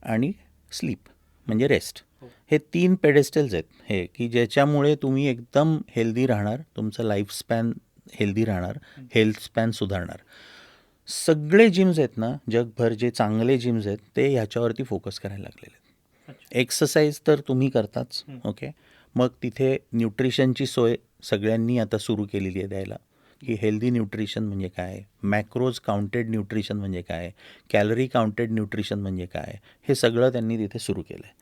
आणि स्लीप म्हणजे रेस्ट. हे 3 पेडेस्टल्स आहेत हे, की ज्याच्यामुळे तुम्ही एकदम हेल्दी राहणार, तुमचं लाईफस्पॅन हेल्दी राहणार, हेल्थ स्पॅन सुधारणार. सगळे जिम्स आहेत ना जगभर, जे चांगले जिम्स आहेत ते ह्याच्यावरती फोकस करायला लागलेले आहेत. एक्सरसाइज तर तुम्ही करताच, ओके. मग तिथे न्यूट्रिशनची सोय सगळ्यांनी आता सुरू केलेली आहे द्यायला, की हेल्दी न्यूट्रिशन म्हणजे काय, मॅक्रोज काउंटेड न्यूट्रिशन म्हणजे काय, कॅलरी काउंटेड न्यूट्रिशन म्हणजे काय, हे सगळं त्यांनी तिथे सुरू केलं आहे.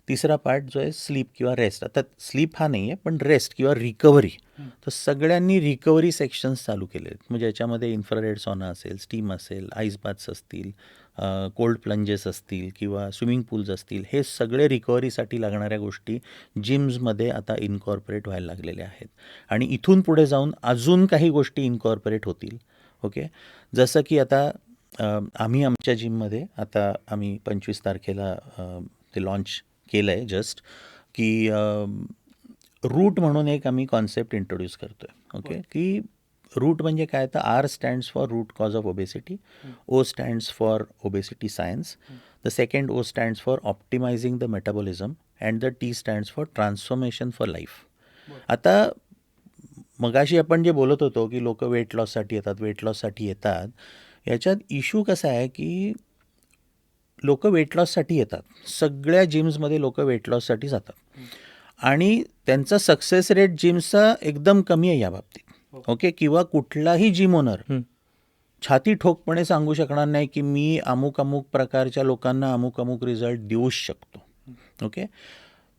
तिसरा पार्ट जो आहे स्लीप किंवा रेस्ट. आता स्लीप हा नाही आहे, पण रेस्ट किंवा रिकव्हरी. तर सगळ्यांनी रिकव्हरी सेक्शन्स चालू केले आहेत. म्हणजे याच्यामध्ये इन्फ्रारेड सॉना असेल, स्टीम असेल, आईस बाथ्स असतील, कोल्ड प्लंजेस असतील किंवा स्विमिंग पूल्स असतील, हे सगळे रिकव्हरीसाठी लागणाऱ्या गोष्टी जिम्समध्ये आता इन्कॉर्पोरेट व्हायला लागलेल्या आहेत. आणि इथून पुढे जाऊन अजून काही गोष्टी इन्कॉर्पोरेट होतील, ओके. जसं की आता आम्ही आमच्या जिममध्ये आता आम्ही 25 तारखेला ते लॉन्च केलं आहे जस्ट, की रूट म्हणून एक आम्ही कॉन्सेप्ट इंट्रोड्यूस करतो आहे, ओके. की रूट म्हणजे काय, तर R stands for root cause of obesity, O stands for obesity science, the second O stands for optimizing the metabolism, and the T stands for transformation for life. आता मगाशी आपण जे बोलत होतो की लोक वेट लॉससाठी येतात, याच्यात इश्यू कसा आहे की लोक वेट लॉससाठी येतात, सगळ्या जिम्समध्ये लोक वेट लॉससाठी जातात, आणि त्यांचा सक्सेस रेट जिम्सचा एकदम कमी आहे या बाबतीत, ओके. किंवा कुठलाही जिम ओनर छाती ठोकपणे सांगू शकणार नाही की मी अमुक प्रकारच्या लोकांना अमुक रिझल्ट देऊच शकतो, ओके.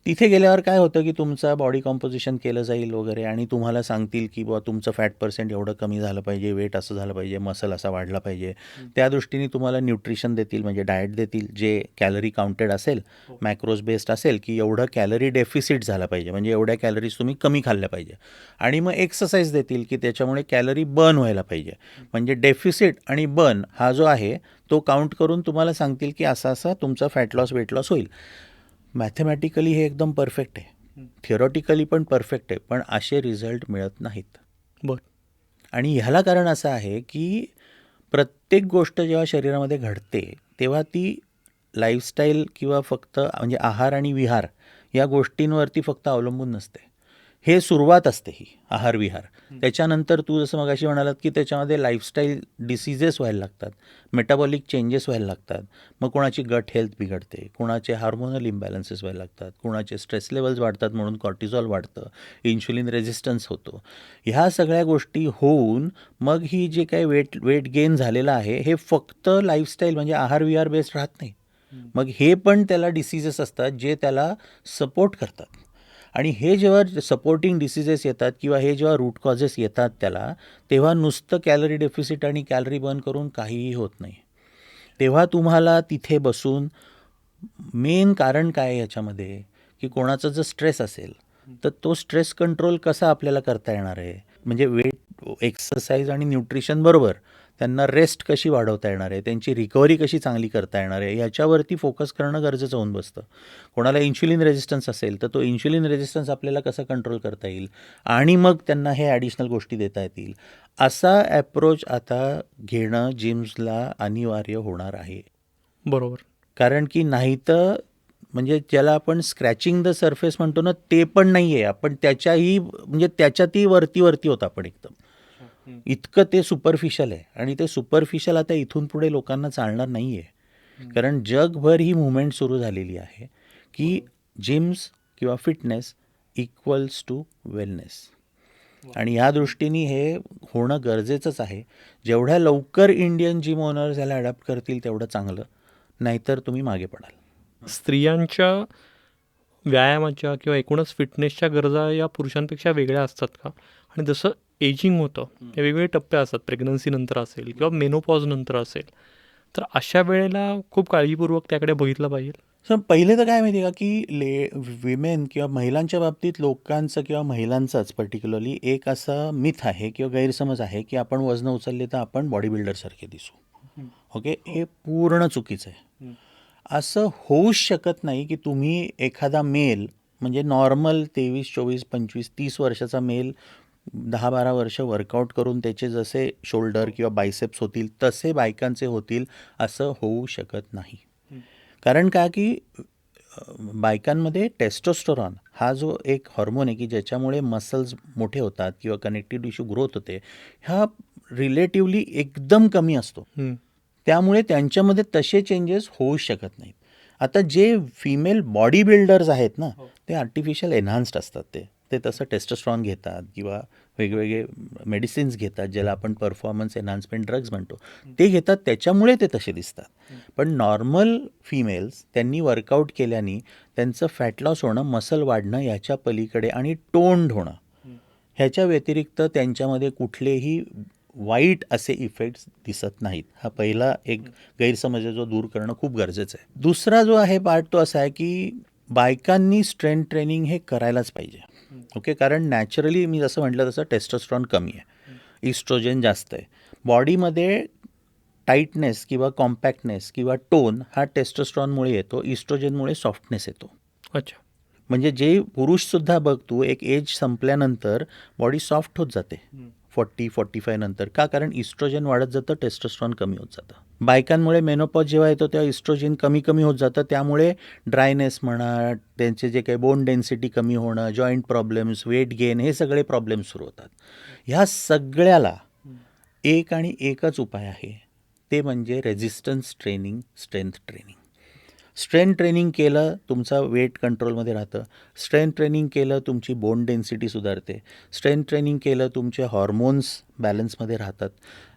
तिथे गेल्यावर काय होतं की तुमचा बॉडी कॉम्पोजिशन केलं जाईल वगैरे, आणि तुम्हाला सांगतील की बुवा तुमचं फॅट पर्सेंट एवढं कमी झालं पाहिजे, वेट असं झालं पाहिजे, मसल असा वाढला पाहिजे. त्या दृष्टीने तुम्हाला न्यूट्रिशन देतील, म्हणजे डाएट देतील जे कॅलरी काउंटेड असेल, मॅक्रोज बेस्ड असेल, की एवढं कॅलरी डेफिसिट झाला पाहिजे, म्हणजे एवढ्या कॅलरीज तुम्ही कमी खाल्ल्या पाहिजे. आणि मग एक्सरसाइज देतील की त्याच्यामुळे कॅलरी बर्न व्हायला पाहिजे, म्हणजे डेफिसिट आणि बर्न हा जो आहे तो काउंट करून तुम्हाला सांगतील की असा तुमचा फॅट लॉस वेट लॉस होईल. मॅथमॅटिकली हे एकदम परफेक्ट आहे, थिअरॉटिकली पण परफेक्ट आहे, पण असे रिझल्ट मिळत नाहीत. बरं. आणि ह्याला कारण असं आहे की प्रत्येक गोष्ट जेव्हा शरीरामध्ये घडते तेव्हा ती लाईफस्टाईल किंवा फक्त म्हणजे आहार आणि विहार या गोष्टींवरती फक्त अवलंबून नसते. हे सुरुवात असते ही आहार विहार. त्याच्यानंतर तू जसं मगाशी म्हणालात की त्याच्यामध्ये लाईफस्टाईल डिसीजेस व्हायला लागतात, मेटाबॉलिक चेंजेस व्हायला लागतात. मग कोणाची गट हेल्थ बिघडते, कोणाचे हार्मोनल इम्बॅलन्सेस व्हायला लागतात, कोणाचे स्ट्रेस लेवल्स वाढतात म्हणून कॉर्टिझॉल वाढतं, इन्शुलिन रेझिस्टन्स होतो. ह्या सगळ्या गोष्टी होऊन मग ही जे काही वेट गेन झालेलं आहे हे फक्त लाईफस्टाईल म्हणजे आहार विहार बेस्ड राहत नाही. मग हे पण त्याला डिसीजेस असतात जे त्याला सपोर्ट करतात. आणि हे जेव्हा सपोर्टिंग डिसीजेस येतात किंवा हे जेव्हा रूट कॉजेस येतात त्याला, तेव्हा नुसतं कॅलरी डेफिसिट आणि कॅलरी बर्न करून काहीही होत नाही. तेव्हा तुम्हाला तिथे बसून मेन कारण काय आहे याच्यामध्ये, की कोणाचा जर स्ट्रेस असेल तर तो स्ट्रेस कंट्रोल कसा आपल्याला करता येणार आहे, म्हणजे वेट एक्सरसाइज आणि न्यूट्रिशन बरोबर त्यांना रेस्ट कशी वाढवता येणार आहे, त्यांची रिकव्हरी कशी चांगली करता येणार आहे, याच्यावरती फोकस करणं गरजेचं होऊन बसतं. कोणाला इन्शुलिन रेझिस्टन्स असेल तर तो इन्शुलिन रेझिस्टन्स आपल्याला कसा कंट्रोल करता येईल, आणि मग त्यांना हे ॲडिशनल गोष्टी देता येतील, असा ॲप्रोच आता घेणं जिम्सला अनिवार्य होणार आहे. बरोबर. कारण की नाही तर म्हणजे ज्याला आपण स्क्रॅचिंग द सरफेस म्हणतो ना, ते पण नाही आहे. आपण त्याच्यातही वरती होत आपण एकदम. इतकं ते सुपरफिशियल आहे, आणि ते सुपरफिशियल आता इथून पुढे लोकांना चालणार नाही आहे. कारण जगभर ही मुवमेंट सुरू झालेली आहे की जिम्स किंवा फिटनेस इक्वल्स टू वेलनेस, आणि या दृष्टीने हे होणं गरजेचंच आहे. जेवढ्या लवकर इंडियन जिम ओनर्स याला अडॅप्ट करतील तेवढं चांगलं, नाहीतर तुम्ही मागे पडाल. स्त्रियांच्या व्यायामाच्या किंवा एकूणच फिटनेसच्या गरजा या पुरुषांपेक्षा वेगळ्या असतात का? आणि जसं एजिंग होतं हे वेगवेगळे टप्पे असतात, प्रेग्नन्सीनंतर असेल किंवा मेनोपॉजनंतर असेल, तर अशा वेळेला खूप काळजीपूर्वक त्याकडे बघितलं पाहिजे. सर पहिले तर काय माहिती आहे का की विमेन किंवा महिलांच्या बाबतीत लोकांचं किंवा महिलांचंच पर्टिक्युलरली एक असं मिथ आहे किंवा गैरसमज आहे की आपण वजनं उचलली तर आपण बॉडी बिल्डरसारखे दिसू. ओके, हे पूर्ण चुकीचं आहे. असं होऊच शकत नाही की तुम्ही एखादा मेल म्हणजे नॉर्मल 23, 24, 25, 30 वर्षाचा मेल 10-12 वर्ष वर्कआउट करून त्याचे जसे शोल्डर किंवा बायसेप्स होतील तसे बायकांचे होतील असं होऊ शकत नाही. कारण का की बायकांमध्ये टेस्टोस्टेरॉन हा जो एक हॉर्मोन आहे की ज्याच्यामुळे मसल्स मोठे होतात किंवा कनेक्टिव्ह टिश्यू ग्रोथ होते, हा रिलेटिव्हली एकदम कमी असतो. त्यामुळे त्यांच्यामध्ये तसे चेंजेस होऊ शकत नाहीत. आता जे फिमेल बॉडी बिल्डर्स आहेत ना, ते आर्टिफिशियल एन्हान्स्ड असतात. ते तसं टेस्टोस्टेरॉन घेतात किंवा वेगवेगळे मेडिसिन्स घेतात ज्याला आपण परफॉर्मन्स एन्हान्समेंट ड्रग्ज म्हणतो, ते घेतात, त्याच्यामुळे ते तसे दिसतात. पण नॉर्मल फिमेल्स त्यांनी वर्कआउट केल्याने त्यांचं फॅट लॉस होणं, मसल वाढणं याच्या पलीकडे आणि टोन्ड होणं ह्याच्या व्यतिरिक्त त्यांच्यामध्ये कुठलेही वाईट असे इफेक्ट्स दिसत नाहीत. हा पहिला एक गैरसमज आहे जो दूर करणं खूप गरजेचं आहे. दुसरा जो आहे पार्ट तो असा आहे की बायकांनी स्ट्रेंथ ट्रेनिंग हे करायलाच पाहिजे. ओके, कारण नॅचरली मी जसं म्हटलं तसं टेस्टोस्टेरॉन कमी आहे, इस्ट्रोजन जास्त आहे. बॉडीमध्ये टाईटनेस किंवा कॉम्पॅक्टनेस किंवा टोन हा टेस्टोस्टेरॉनमुळे येतो, इस्ट्रोजनमुळे सॉफ्टनेस येतो. अच्छा. म्हणजे जे पुरुषसुद्धा बघ तू एक एज संपल्यानंतर बॉडी सॉफ्ट होत जाते 40-45 नंतर. का? कारण इस्ट्रोजन वाढत जातं, टेस्टोस्टेरॉन कमी होत जातं. बायकांमुळे मेनोपॉज जेव्हा येतो तेव्हा इस्ट्रोजन कमी कमी होत जातं, त्यामुळे ड्रायनेस म्हणा, त्यांचे जे काही बोन डेन्सिटी कमी होणं, जॉईंट प्रॉब्लेम्स, वेट गेन, हे सगळे प्रॉब्लेम्स सुरू होतात. ह्या सगळ्याला एक आणि एकच उपाय आहे, ते म्हणजे resistance training, strength training. Strength training केलं तुमचा वेट कंट्रोलमध्ये राहतं, स्ट्रेंथ ट्रेनिंग केलं तुमची बोन डेन्सिटी सुधारते, स्ट्रेंथ ट्रेनिंग केलं तुमचे हॉर्मोन्स बॅलन्समध्ये राहतात,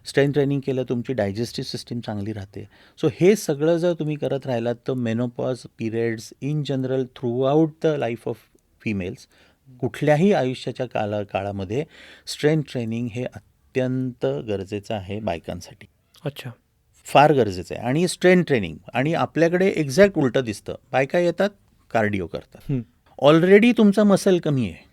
स्ट्रेंथ ट्रेनिंग केलं तुमची डायजेस्टिव्ह सिस्टीम चांगली राहते. सो हे सगळं जर तुम्ही करत राहिलात तर menopause periods in general throughout the life of females कुठल्याही आयुष्याच्या काळामध्ये स्ट्रेंथ ट्रेनिंग हे अत्यंत गरजेचं आहे बायकांसाठी. अच्छा. फार गरजेचं आहे. आणि स्ट्रेंथ ट्रेनिंग, आणि आपल्याकडे एक्झॅक्ट उलटं दिसतं. बायका येतात कार्डिओ करतात. ऑलरेडी तुमचा मसल कमी आहे,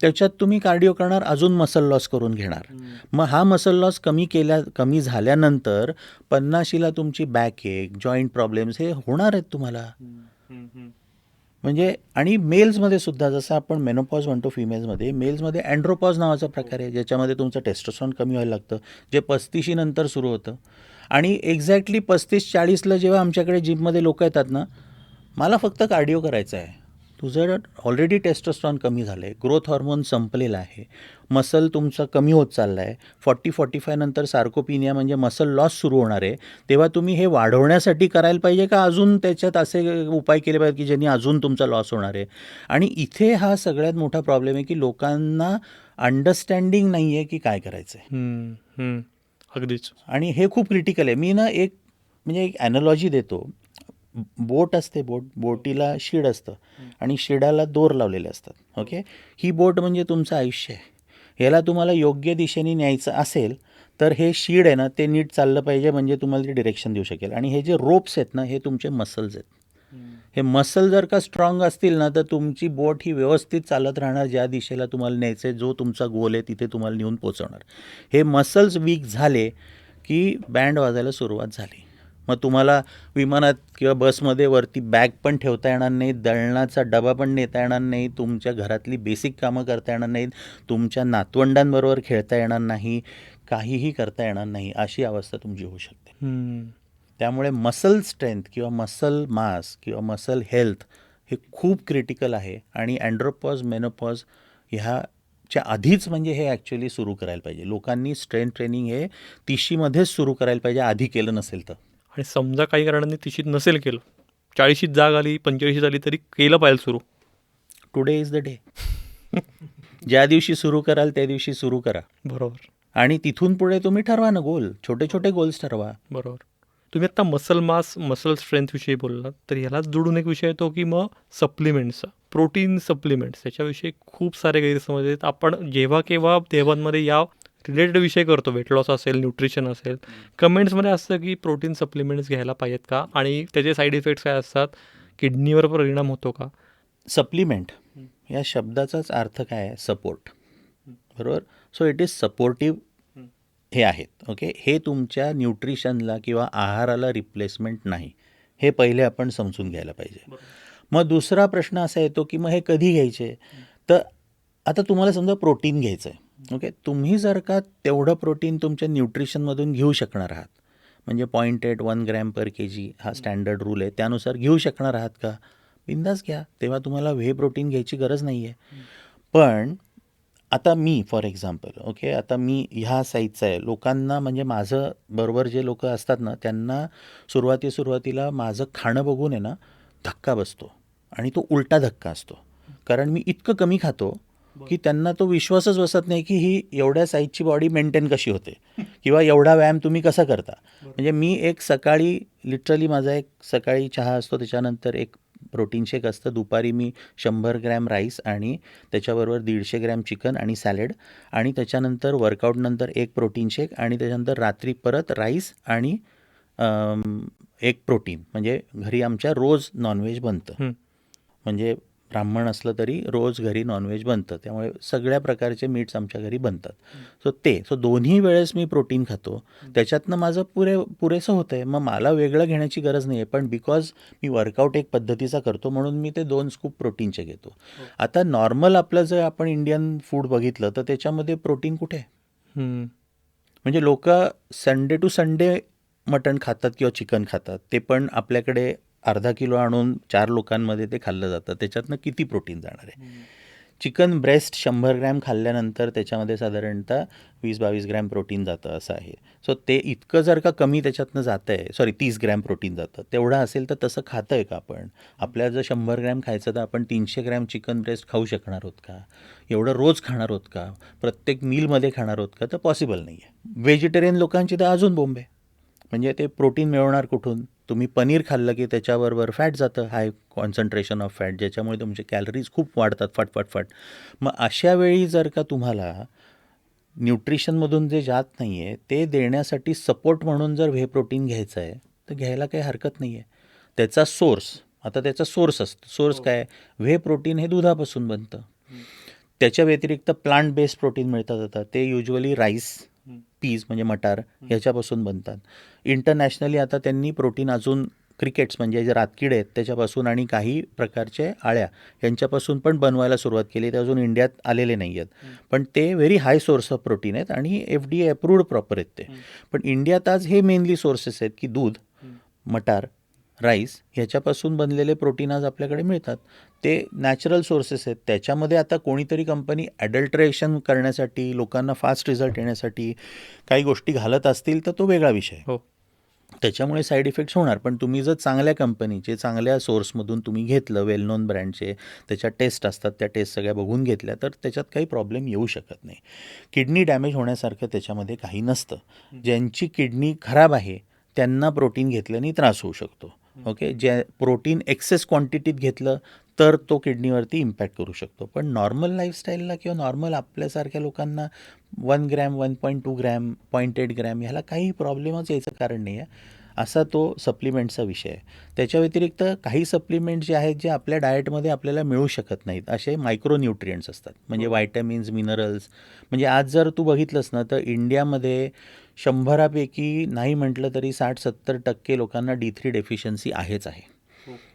त्याच्यात तुम्ही कार्डिओ करणार, अजून मसल लॉस करून घेणार. मग हा मसल लॉस कमी झाल्यानंतर 50ला तुमची बॅक एक, जॉईंट प्रॉब्लेम्स हे होणार आहेत तुम्हाला. म्हणजे आणि मेल्समध्ये सुद्धा जसं आपण मेनोपॉज म्हणतो फिमेल्समध्ये, मेल्समध्ये अँड्रोपॉज नावाचा प्रकार आहे ज्याच्यामध्ये तुमचं टेस्टोस्टेरॉन कमी व्हायला लागतं, जे 35 नंतर सुरू होतं. आणि एक्झॅक्टली 35-40ला जेव्हा आमच्याकडे जिममध्ये लोक येतात ना, मला फक्त कार्डिओ करायचं आहे. तुझं ऑलरेडी टेस्टोस्टेरॉन कमी झालं आहे, ग्रोथ हॉर्मोन संपलेला आहे, मसल तुमचा कमी होत चालला आहे, 40-45 नंतर सार्कोपिनिया म्हणजे मसल लॉस सुरू होणार आहे, तेव्हा तुम्ही हे वाढवण्यासाठी करायला पाहिजे का अजून त्याच्यात असे उपाय केले पाहिजे की ज्यांनी अजून तुमचा लॉस होणार आहे. आणि इथे हा सगळ्यात मोठा प्रॉब्लेम आहे की लोकांना अंडरस्टँडिंग नाही आहे की काय करायचं आहे. अगदीच. आणि हे खूप क्रिटिकल आहे. मी ना एक ॲनॉलॉजी देतो. बोट असते, बोटीला शीड असतं आणि शिडाला दोर लावलेले असतात. ओके, ही बोट म्हणजे तुमचं आयुष्य आहे. याला तुम्हाला योग्य दिशेने न्यायचं असेल तर हे शीड आहे ना, ते नीट चाललं पाहिजे, म्हणजे तुम्हाला ते डिरेक्शन देऊ शकेल. आणि हे जे रोप्स आहेत ना, हे तुमचे मसल्स आहेत. हे मसल जर का स्ट्रॉंग असतील ना तर तुमची बोट ही व्यवस्थित चालत राहणार, ज्या दिशेला तुम्हाला न्यायचं आहे, जो तुमचा गोल आहे तिथे तुम्हाला नेऊन पोचवणार. हे मसल्स वीक झाले की बँड वाजायला सुरुवात झाली. मग तुम्हाला विमानात किंवा बसमध्ये वरती बॅग पण ठेवता येणार नाही, दळणाचा डबा पण नेता येणार नाही, तुमच्या घरातली बेसिक कामं करता येणार नाहीत, तुमच्या नातवंडांबरोबर खेळता येणार नाही, काहीही करता येणार नाही, अशी अवस्था तुमची होऊ शकते. त्यामुळे मसल स्ट्रेंथ किंवा मसल मास किंवा मसल हेल्थ हे खूप क्रिटिकल आहे. आणि अँड्रोपॉज, मेनोपॉज ह्याच्या आधीच म्हणजे हे ॲक्च्युली सुरू करायला पाहिजे. लोकांनी स्ट्रेंथ ट्रेनिंग हे 30मध्येच सुरू करायला पाहिजे, आधी केलं नसेल तर. आणि समजा काही कारणाने 30 नसेल केलं, 40शीत जाग आली, 45 आली, तरी केलं पाहिजे सुरू. Today is the day. ज्या दिवशी सुरू कराल त्या दिवशी सुरू करा. बरोबर. आणि तिथून पुढे तुम्ही ठरवा ना गोल, छोटे छोटे गोल्स ठरवा. बरोबर. तुम्ही आत्ता मसल मास, मसल स्ट्रेंथविषयी बोललात, तर ह्यालाच जोडून एक विषय येतो की मग सप्लिमेंट्सचा. प्रोटीन सप्लिमेंट्स त्याच्याविषयी खूप सारे गैरसमज आहेत. आपण जेव्हा केव्हा देवांमध्ये या रिलेटेड विषय करतो, वेट लॉस असेल, न्यूट्रिशन असेल, कमेंट्समध्ये असतं की प्रोटीन सप्लिमेंट्स घ्यायला पाहिजेत का आणि त्याचे साईड इफेक्ट्स काय असतात, किडनीवर परिणाम होतो का? सप्लिमेंट या शब्दाचाच अर्थ काय आहे? सपोर्ट, बरोबर. सो इट इज सपोर्टिव्ह हे आहेत. ओके, हे तुमच्या न्यूट्रिशनला किंवा आहाराला रिप्लेसमेंट नाही, हे पहिले आपण समजून घ्यायला पाहिजे. मग दुसरा प्रश्न असा येतो की मग हे कधी घ्यायचे? तर आता तुम्हाला समजा प्रोटीन घ्यायचं आहे. ओके, तुम्ही जर का तेवढं प्रोटीन तुमच्या न्यूट्रिशनमधून घेऊ शकणार आहात, म्हणजे 0.8 1 ग्रॅम पर के-जी हा स्टँडर्ड रूल आहे, त्यानुसार घेऊ शकणार आहात का? बिंदास घ्या, तेव्हा तुम्हाला व्हे प्रोटीन घ्यायची गरज नाही आहे. पण आता मी फॉर एक्झाम्पल, ओके, आता मी ह्या साईजचा आहे. लोकांना म्हणजे माझं बरोबर जे लोक असतात ना, त्यांना सुरुवातीला माझं खाणं बघून आहे ना धक्का बसतो, आणि तो उलटा धक्का असतो. कारण मी इतकं कमी खातो की त्यांना तो विश्वासच बसत नाही की ही एवढ्या साईजची बॉडी मेंटेन कशी होते किंवा एवढा व्यायाम तुम्ही कसा करता. म्हणजे मी एक सकाळी लिटरली माझा एक सकाळी चहा असतो, त्याच्यानंतर एक प्रोटीन शेक असतं, दुपारी मी 100 ग्रॅम राईस आणि त्याच्याबरोबर 150 ग्रॅम चिकन आणि सॅलड, आणि त्याच्यानंतर वर्कआउटनंतर एक प्रोटीन शेक, आणि त्याच्यानंतर रात्री परत राईस आणि एक प्रोटीन. म्हणजे घरी आमच्या रोज नॉनव्हेज बनतं, म्हणजे ब्राह्मण असलं तरी रोज घरी नॉनव्हेज बनतं, त्यामुळे सगळ्या प्रकारचे मीट्स आमच्या घरी बनतात. सो दोन्ही वेळेस मी प्रोटीन खातो, त्याच्यातनं माझं पुरेसं होतं आहे. मग मला वेगळं घेण्याची गरज नाही आहे, पण बिकॉज मी वर्कआउट एक पद्धतीचा करतो म्हणून मी ते 2 स्कूप प्रोटीनचे घेतो. आता नॉर्मल आपलं जर आपण इंडियन फूड बघितलं तर त्याच्यामध्ये प्रोटीन कुठे आहे? म्हणजे लोक संडे टू संडे मटण खातात किंवा चिकन खातात, ते पण आपल्याकडे अर्धा किलो आणून 4 लोकांमध्ये ते खाल्लं जातं, त्याच्यातनं किती प्रोटीन जाणार आहे? चिकन ब्रेस्ट 100 ग्रॅम खाल्ल्यानंतर त्याच्यामध्ये साधारणतः 20-22 ग्रॅम प्रोटीन जातं असं आहे. सो ते इतकं जर का कमी त्याच्यातनं जातं आहे, 30 ग्रॅम प्रोटीन जातं, तेवढं असेल तर तसं खातं आहे का आपण? आपल्याला जर 100 ग्रॅम खायचं तर आपण 300 ग्रॅम चिकन ब्रेस्ट खाऊ शकणार आहोत का? एवढं रोज खाणार आहोत का? प्रत्येक मीलमध्ये खाणार आहोत का? तर पॉसिबल नाही आहे. व्हेजिटेरियन लोकांची तर अजून बोंब आहे, म्हणजे ते प्रोटीन मिळवणार कुठून? तुम्ही पनीर खाल्लं की त्याच्याबरोबर फॅट जातं, हाय कॉन्सन्ट्रेशन ऑफ फॅट, ज्याच्यामुळे तुमचे कॅलरीज खूप वाढतात फट. मग अशा वेळी जर का तुम्हाला न्यूट्रिशनमधून जे जात नाही आहे ते देण्यासाठी सपोर्ट म्हणून जर व्हे प्रोटीन घ्यायचं आहे तर घ्यायला काही हरकत नाही आहे. त्याचा सोर्स असतो. सोर्स काय? व्हे प्रोटीन हे दुधापासून बनतं. त्याच्या व्यतिरिक्त प्लांट बेस्ड प्रोटीन मिळतात. आता ते युजली राईस, पीज म्हणजे मटार ह्याच्यापासून बनतात. इंटरनॅशनली आता त्यांनी प्रोटीन अजून क्रिकेट्स म्हणजे जे रातकिडे आहेत त्याच्यापासून आणि काही प्रकारचे आळ्या यांच्यापासून पण बनवायला सुरुवात केली. ते अजून इंडियात आलेले नाही आहेत, पण ते very high source of protein आहेत आणि FDA अप्रूव्ड प्रॉपर आहेत ते. पण इंडियात आज हे मेनली सोर्सेस आहेत की दूध, मटार, राईस ह्याच्यापासून बनलेले प्रोटीन आज आपल्याकडे मिळतात. ते नॅचरल सोर्सेस आहेत. त्याच्यामध्ये आता कोणीतरी कंपनी ॲडल्ट्रेशन करण्यासाठी, लोकांना फास्ट रिझल्ट येण्यासाठी काही गोष्टी घालत असतील तर तो वेगळा विषय. हो, त्याच्यामुळे साईड इफेक्ट्स होणार. पण तुम्ही जर चांगल्या कंपनीचे, चांगल्या सोर्समधून तुम्ही घेतलं, वेल नोन ब्रँडचे, त्याच्या टेस्ट असतात, त्या टेस्ट सगळ्या बघून घेतल्या तर त्याच्यात काही प्रॉब्लेम येऊ शकत नाही. किडनी डॅमेज होण्यासारखं त्याच्यामध्ये काही नसतं. ज्यांची किडनी खराब आहे त्यांना प्रोटीन घेतल्याने त्रास होऊ शकतो. ओके, जे प्रोटीन एक्सेस क्वांटिटीत घेतलं तर तो किडनीवरती इम्पॅक्ट करू शकतो. पण नॉर्मल लाईफस्टाईलला किंवा नॉर्मल आपल्यासारख्या लोकांना 1 ग्रॅम, 1.2 ग्रॅम, 0.8 ग्रॅम ह्याला काही प्रॉब्लेमच यायचं कारण नाही आहे. असा तो सप्लिमेंटचा विषय आहे. त्याच्या व्यतिरिक्त काही सप्लिमेंट जे आहेत जे आपल्या डाएटमध्ये आपल्याला मिळू शकत नाहीत, असे मायक्रोन्यूट्रियंट्स असतात. म्हणजे व्हायटॅमिन्स, मिनरल्स. म्हणजे आज जर तू बघितलंस ना तर इंडियामध्ये 100पैकी नाही म्हटलं तरी 60-70% लोकांना D3 डेफिशियन्सी आहेच आहे,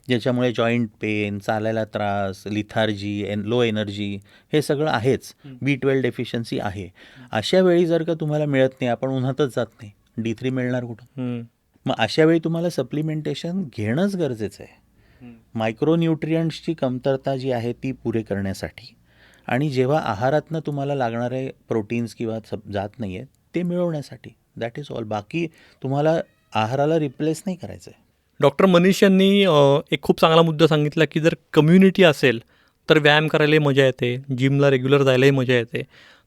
ज्याच्यामुळे जॉईंट पेन, चालायला त्रास, लिथार्जी, लो एनर्जी हे सगळं आहेच. B12 डेफिशियन्सी आहे. अशा वेळी जर का तुम्हाला मिळत नाही, आपण उन्हातच जात नाही, D3 मिळणार कुठून? मग अशा वेळी तुम्हाला सप्लिमेंटेशन घेणंच गरजेचं आहे, मायक्रोन्यूट्रियंट्सची कमतरता जी आहे ती पुरे करण्यासाठी. आणि जेव्हा आहारातनं तुम्हाला लागणारे प्रोटीन्स किंवा जात नाही आहेत ते मिळवण्यासाठी. That is all. बाकी तुम्हाला आहाराला रिप्लेस नाही करायचं आहे. डॉक्टर मनीष यांनी एक खूप चांगला मुद्दा सांगितला की जर कम्युनिटी असेल तर व्यायाम करायलाही मजा येते, जिमला रेग्युलर जायलाही मजा येते.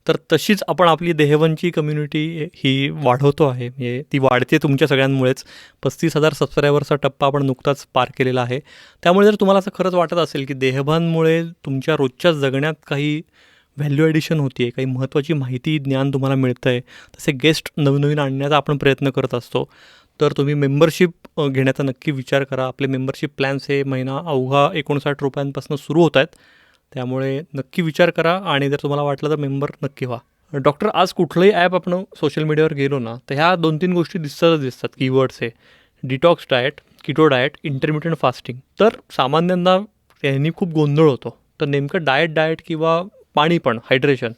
तर तशीच आपण आपली देहवनची कम्युनिटी ही वाढवतो आहे. म्हणजे ती वाढते तुमच्या सगळ्यांमुळेच. 35,000 सबस्क्रायबरचा टप्पा आपण नुकताच पार केलेला आहे. त्यामुळे जर तुम्हाला असं खरंच वाटत असेल की देहभानमुळे तुमच्या रोजच्या जगण्यात काही व्हॅल्यू ॲडिशन होती आहे, काही महत्त्वाची माहिती, ज्ञान तुम्हाला मिळतं आहे, तसे गेस्ट नवीन आणण्याचा आपण प्रयत्न करत असतो, तर तुम्ही मेंबरशिप घेण्याचा नक्की विचार करा. आपले मेंबरशिप प्लॅन्स हे महिना अवघा ₹59 सुरू होत आहेत. त्यामुळे नक्की विचार करा आणि जर तुम्हाला वाटलं तर मेंबर नक्की व्हा. डॉक्टर, आज कुठलंही ॲप आपण सोशल मीडियावर गेलो ना, तर ह्या 2-3 गोष्टी दिसतात कीवर्ड्स आहे. Detox diet, keto diet, intermittent fasting. तर सामान्यांना यांनी खूप गोंधळ होतो. तर नेमकं डाएट किंवा पाणी पण, हायड्रेशन,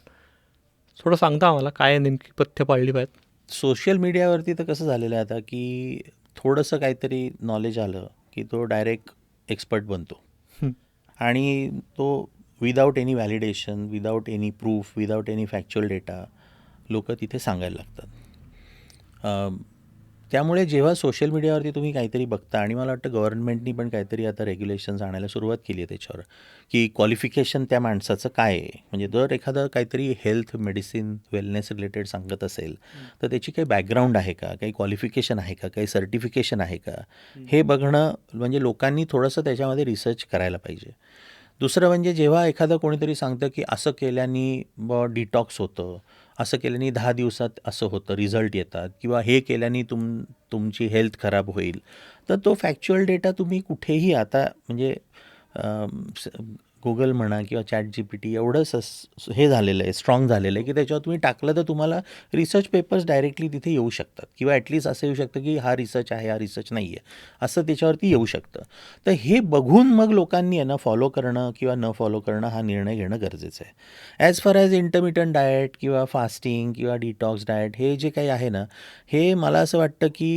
थोडं सांगता आम्हाला काय नेमकी पथ्य पाळली पाहिजेत? सोशल मीडियावरती तर कसं झालेलं आहे आता, की थोडंसं काहीतरी नॉलेज आलं की तो डायरेक्ट एक्सपर्ट बनतो. हं. आणि तो without any validation, without any proof, without any factual data लोक तिथे सांगायला लागतात. त्यामुळे जेव्हा सोशल मीडियावरती तुम्ही काहीतरी बघता, आणि मला वाटतं गव्हर्नमेंटनी पण काहीतरी आता रेग्युलेशन्स आणायला सुरुवात केली आहे त्याच्यावर, की क्वालिफिकेशन त्या माणसाचं काय आहे. म्हणजे जर एखादं काहीतरी हेल्थ, मेडिसिन, वेलनेस रिलेटेड सांगत असेल तर त्याची काही बॅकग्राऊंड आहे का, काही क्वालिफिकेशन आहे का, काही सर्टिफिकेशन आहे का, हे बघणं म्हणजे लोकांनी थोडंसं त्याच्यामध्ये रिसर्च करायला पाहिजे. दुसरं म्हणजे जेव्हा एखादं कोणीतरी सांगतं की असं केल्याने डिटॉक्स होतं, असं केल्याने 10 दिवसात असं होतं, रिझल्ट येतात, किंवा हे केल्याने तुमची हेल्थ खराब होईल, तर तो फॅक्च्युअल डेटा तुम्ही कुठेही आता म्हणजे गुगल म्हणा किंवा ChatGPT एवढं हे झालेलं आहे, स्ट्रॉंग झालेलं आहे, की त्याच्यावर तुम्ही टाकलं तर तुम्हाला रिसर्च पेपर्स डायरेक्टली तिथे येऊ शकतात, किंवा ॲटलिस्ट असं येऊ शकतं की हा रिसर्च आहे, हा रिसर्च नाही आहे, असं त्याच्यावरती येऊ शकतं. तर हे बघून मग लोकांनी आहे ना फॉलो करणं किंवा न फॉलो करणं हा निर्णय घेणं गरजेचं आहे. As far as intermittent diet किंवा फास्टिंग किंवा डिटॉक्स डाएट हे जे काही आहे ना, हे मला असं वाटतं की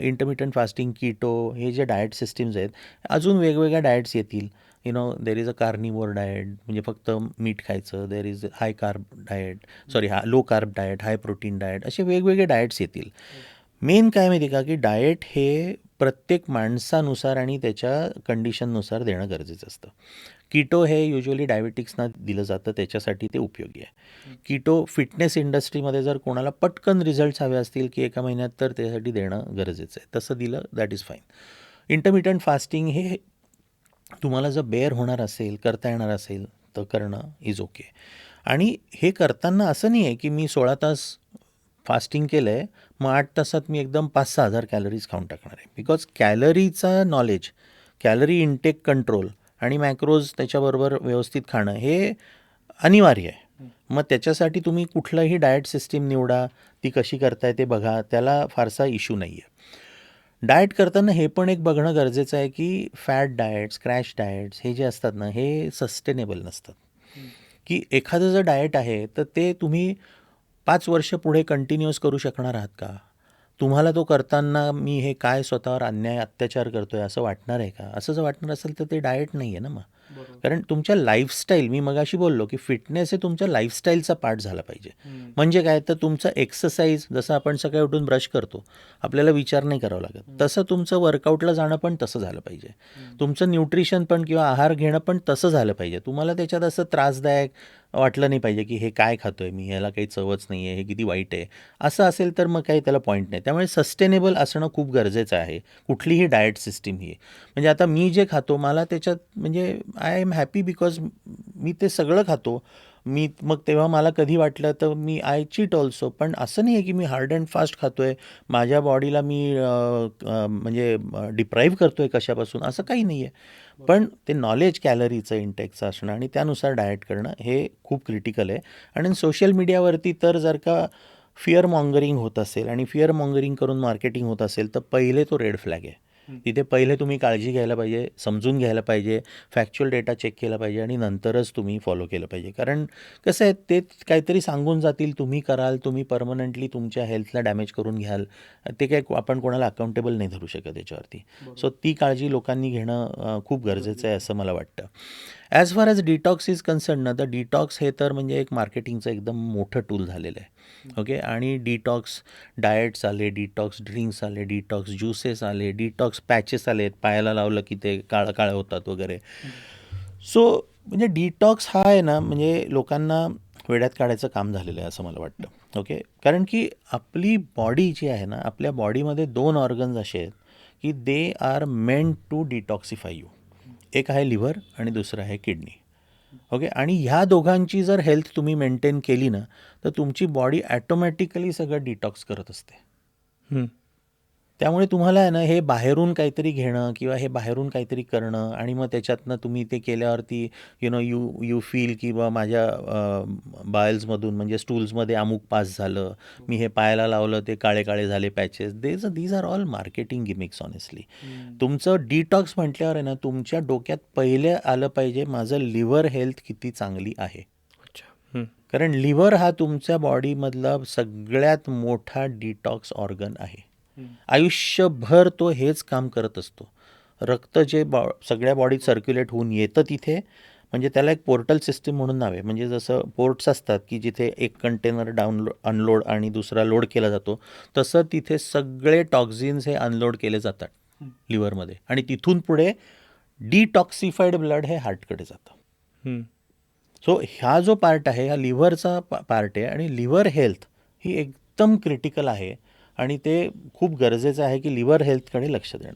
इंटरमिटंट फास्टिंग, कीटो, हे जे डाएट सिस्टीम्स आहेत, अजून वेगवेगळ्या डाएट्स येतील. There is a carnivore diet, म्हणजे फक्त मीठ खायचं. There is hi carb diet, low carb diet, high protein diet, असे वेगवेगळे डाएट्स येतील. मेन काय माहिती का, की डाएट हे प्रत्येक माणसानुसार आणि त्याच्या कंडिशननुसार देणं गरजेचं असतं. कीटो हे युजली डायबेटिक्सना दिलं जातं, त्याच्यासाठी ते उपयोगी आहे. कीटो फिटनेस इंडस्ट्रीमध्ये जर कोणाला पटकन रिझल्ट्स हवे असतील की एका महिन्यात, तर त्यासाठी देणं गरजेचं आहे. तसं दिलं that is fine. Intermittent fasting हे तुम्हाला जर बेअर होणार असेल, करता येणार असेल तर करणं इज ओके. आणि हे करताना असं नाही आहे की मी 16 तास फास्टिंग केलं आहे, मग 8 तासात मी एकदम 5-6 हजार कॅलरीज खाऊन टाकणार आहे. बिकॉज कॅलरीचा नॉलेज, कॅलरी इनटेक कंट्रोल आणि मॅक्रोज त्याच्याबरोबर व्यवस्थित खाणं हे अनिवार्य आहे. मग त्याच्यासाठी तुम्ही कुठलंही डाएट सिस्टीम निवडा, ती कशी करताय ते बघा, त्याला फारसा इश्यू नाही आहे. डाएट करताना हे पण एक बघणं गरजेचं आहे की फॅट डाएट्स, क्रॅश डाएट्स हे जे असतात ना, हे सस्टेनेबल नसतात. की एखादं जर डाएट आहे तर ते तुम्ही 5 वर्ष पुढे कंटिन्यूअस करू शकणार आहात का? तुम्हाला तो करताना मी हे काय स्वतःवर अन्याय, अत्याचार करतोय असं वाटणार आहे का? असं जर वाटणार असेल तर ते डाएट नाही आहे ना मग. कारण तुमच्या लाईफस्टाईल, मी मगाशी बोललो की फिटनेस हे तुमच्या लाईफस्टाईलचा पार्ट झाला पाहिजे. म्हणजे काय, तर तुमचं एक्सरसाइज, जसं आपण सकाळी उठून ब्रश करतो, आपल्याला विचार नाही करावा लागत, तसं तुमचं वर्कआउटला जाणं पण तसं झालं पाहिजे. तुमचं न्यूट्रिशन पण किंवा आहार घेणं पण तसं झालं पाहिजे. तुम्हाला त्याच्यात असं त्रासदायक वाटलं नाही पाहिजे की हे काय खातोय मी, ह्याला काही चवच नाही आहे, हे किती वाईट आहे. असं असेल तर मग काही त्याला पॉईंट नाही. त्यामुळे सस्टेनेबल असणं खूप गरजेचं आहे कुठलीही डाएट सिस्टीम ही. म्हणजे आता मी जे खातो, मला त्याच्यात म्हणजे आय एम हॅपी बिकॉज मी ते सगळं खातो. मग तेव्हा मला कधी वाटलं तर मी आय चीट ऑल्सो. पण असं नाही आहे की मी हार्ड अँड फास्ट खातोय, माझ्या बॉडीला मी म्हणजे डिप्राईव्ह करतोय कशापासून, असं काही नाही आहे. पण ते नॉलेज कॅलरीचं इंटेकचं असणं आणि त्यानुसार डाएट करणं हे खूप क्रिटिकल आहे. आणि सोशल मीडियावरती तर जर का फिअर मॉंगरिंग होत असेल आणि फिअर मॉंगरिंग करून मार्केटिंग होत असेल तर पहिले तो रेड फ्लॅग आहे. तिथे पहिले तुम्ही काळजी घ्यायला पाहिजे, समजून घ्यायला पाहिजे, फॅक्च्युअल डेटा चेक केला पाहिजे आणि नंतरच तुम्ही फॉलो केलं पाहिजे. कारण कसं आहे, ते काहीतरी सांगून जातील, तुम्ही कराल, तुम्ही परमनंटली तुमच्या हेल्थला डॅमेज करून घ्याल, ते काय आपण कोणाला अकाउंटेबल नाही धरू शकत याच्यावरती. सो ती काळजी लोकांनी घेणं खूप गरजेचं आहे असं मला वाटतं. As far as detox is concern ना, तर डिटॉक्स हे तर म्हणजे एक मार्केटिंगचं एकदम मोठं टूल झालेलं आहे. ओके. आणि डिटॉक्स डाएट्स आले, डिटॉक्स ड्रिंक्स आले, डिटॉक्स ज्युसेस आले, डिटॉक्स पॅचेस आलेत, पायाला लावलं की ते काळं काळं होतात वगैरे. सो म्हणजे डिटॉक्स हा आहे ना, म्हणजे लोकांना वेड्यात काढायचं काम झालेलं आहे असं मला वाटतं. ओके, कारण की आपली बॉडी जी आहे ना, आपल्या बॉडीमध्ये 2 ऑर्गन्स असे आहेत की they are meant to detoxify you. एक आहे लिव्हर आणि दुसरं आहे किडनी. ओके, आणि ह्या दोघांची जर हेल्थ तुम्ही मेंटेन केली ना, तर तुमची बॉडी ॲटोमॅटिकली सगळं डिटॉक्स करत असते. हं. त्यामुळे तुम्हाला आहे ना, हे बाहेरून काहीतरी घेणं किंवा हे बाहेरून काहीतरी करणं आणि मग त्याच्यातनं तुम्ही ते केल्यावरती यू फील की बा माझ्या बायल्समधून म्हणजे स्टूल्समध्ये अमुक पास झालं, मी हे पायाला लावलं ते काळे काळे झाले patches. These are all marketing gimmicks honestly. तुमचं डिटॉक्स म्हटल्यावर आहे ना, तुमच्या डोक्यात पहिले आलं पाहिजे माझं लिव्हर हेल्थ किती चांगली आहे. अच्छा. हं. कारण लिव्हर हा तुमच्या बॉडीमधला सगळ्यात मोठा डिटॉक्स ऑर्गन आहे. आयुष्यभर तो हेच काम करत असतो. रक्त जे सगळ्या बॉडीत सर्क्युलेट होऊन येतं तिथे, म्हणजे त्याला एक पोर्टल सिस्टीम म्हणून नाव आहे. म्हणजे जसं पोर्ट्स असतात की जिथे एक कंटेनर अनलोड आणि दुसरा लोड केला जातो, तसं तिथे सगळे टॉक्झिन्स हे अनलोड केले जातात लिव्हरमध्ये आणि तिथून पुढे डिटॉक्सिफाईड ब्लड हे हार्टकडे जातं. हं. सो हा जो पार्ट आहे हा लिव्हरचा पार्ट आहे आणि लिव्हर हेल्थ ही एकदम क्रिटिकल आहे आणि ते खूप गरजेचं आहे की लिव्हर हेल्थकडे लक्ष देणं.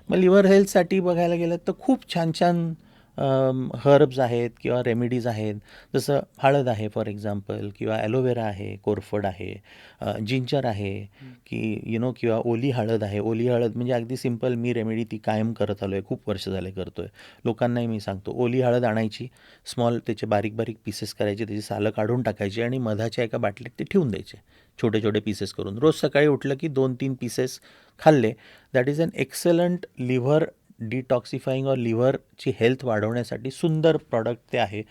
मग लिव्हर हेल्थसाठी बघायला गेलं तर खूप छान छान हर्ब्स आहेत किंवा रेमेडीज आहेत. जसं हळद आहे फॉर एक्झाम्पल, किंवा ॲलोवेरा आहे, कोरफड आहे, जिंजर आहे की किंवा ओली हळद आहे. ओली हळद म्हणजे अगदी सिम्पल, मी रेमेडी ती कायम करत आलो आहे, खूप वर्ष झाले करतो आहे. लोकांनाही मी सांगतो, ओली हळद आणायची, स्मॉल त्याचे बारीक बारीक पीसेस करायचे, त्याची सालं काढून टाकायची आणि मधाच्या एका बाटलीत ते ठेवून द्यायचे छोटे छोटे पीसेस करून. रोज सकाळी उठलं की 2-3 पीसेस खाल्ले. That is an excellent liver detoxifying और लिव्हरची हेल्थ वाढवण्यासाठी सुंदर प्रॉडक्ट ते आहे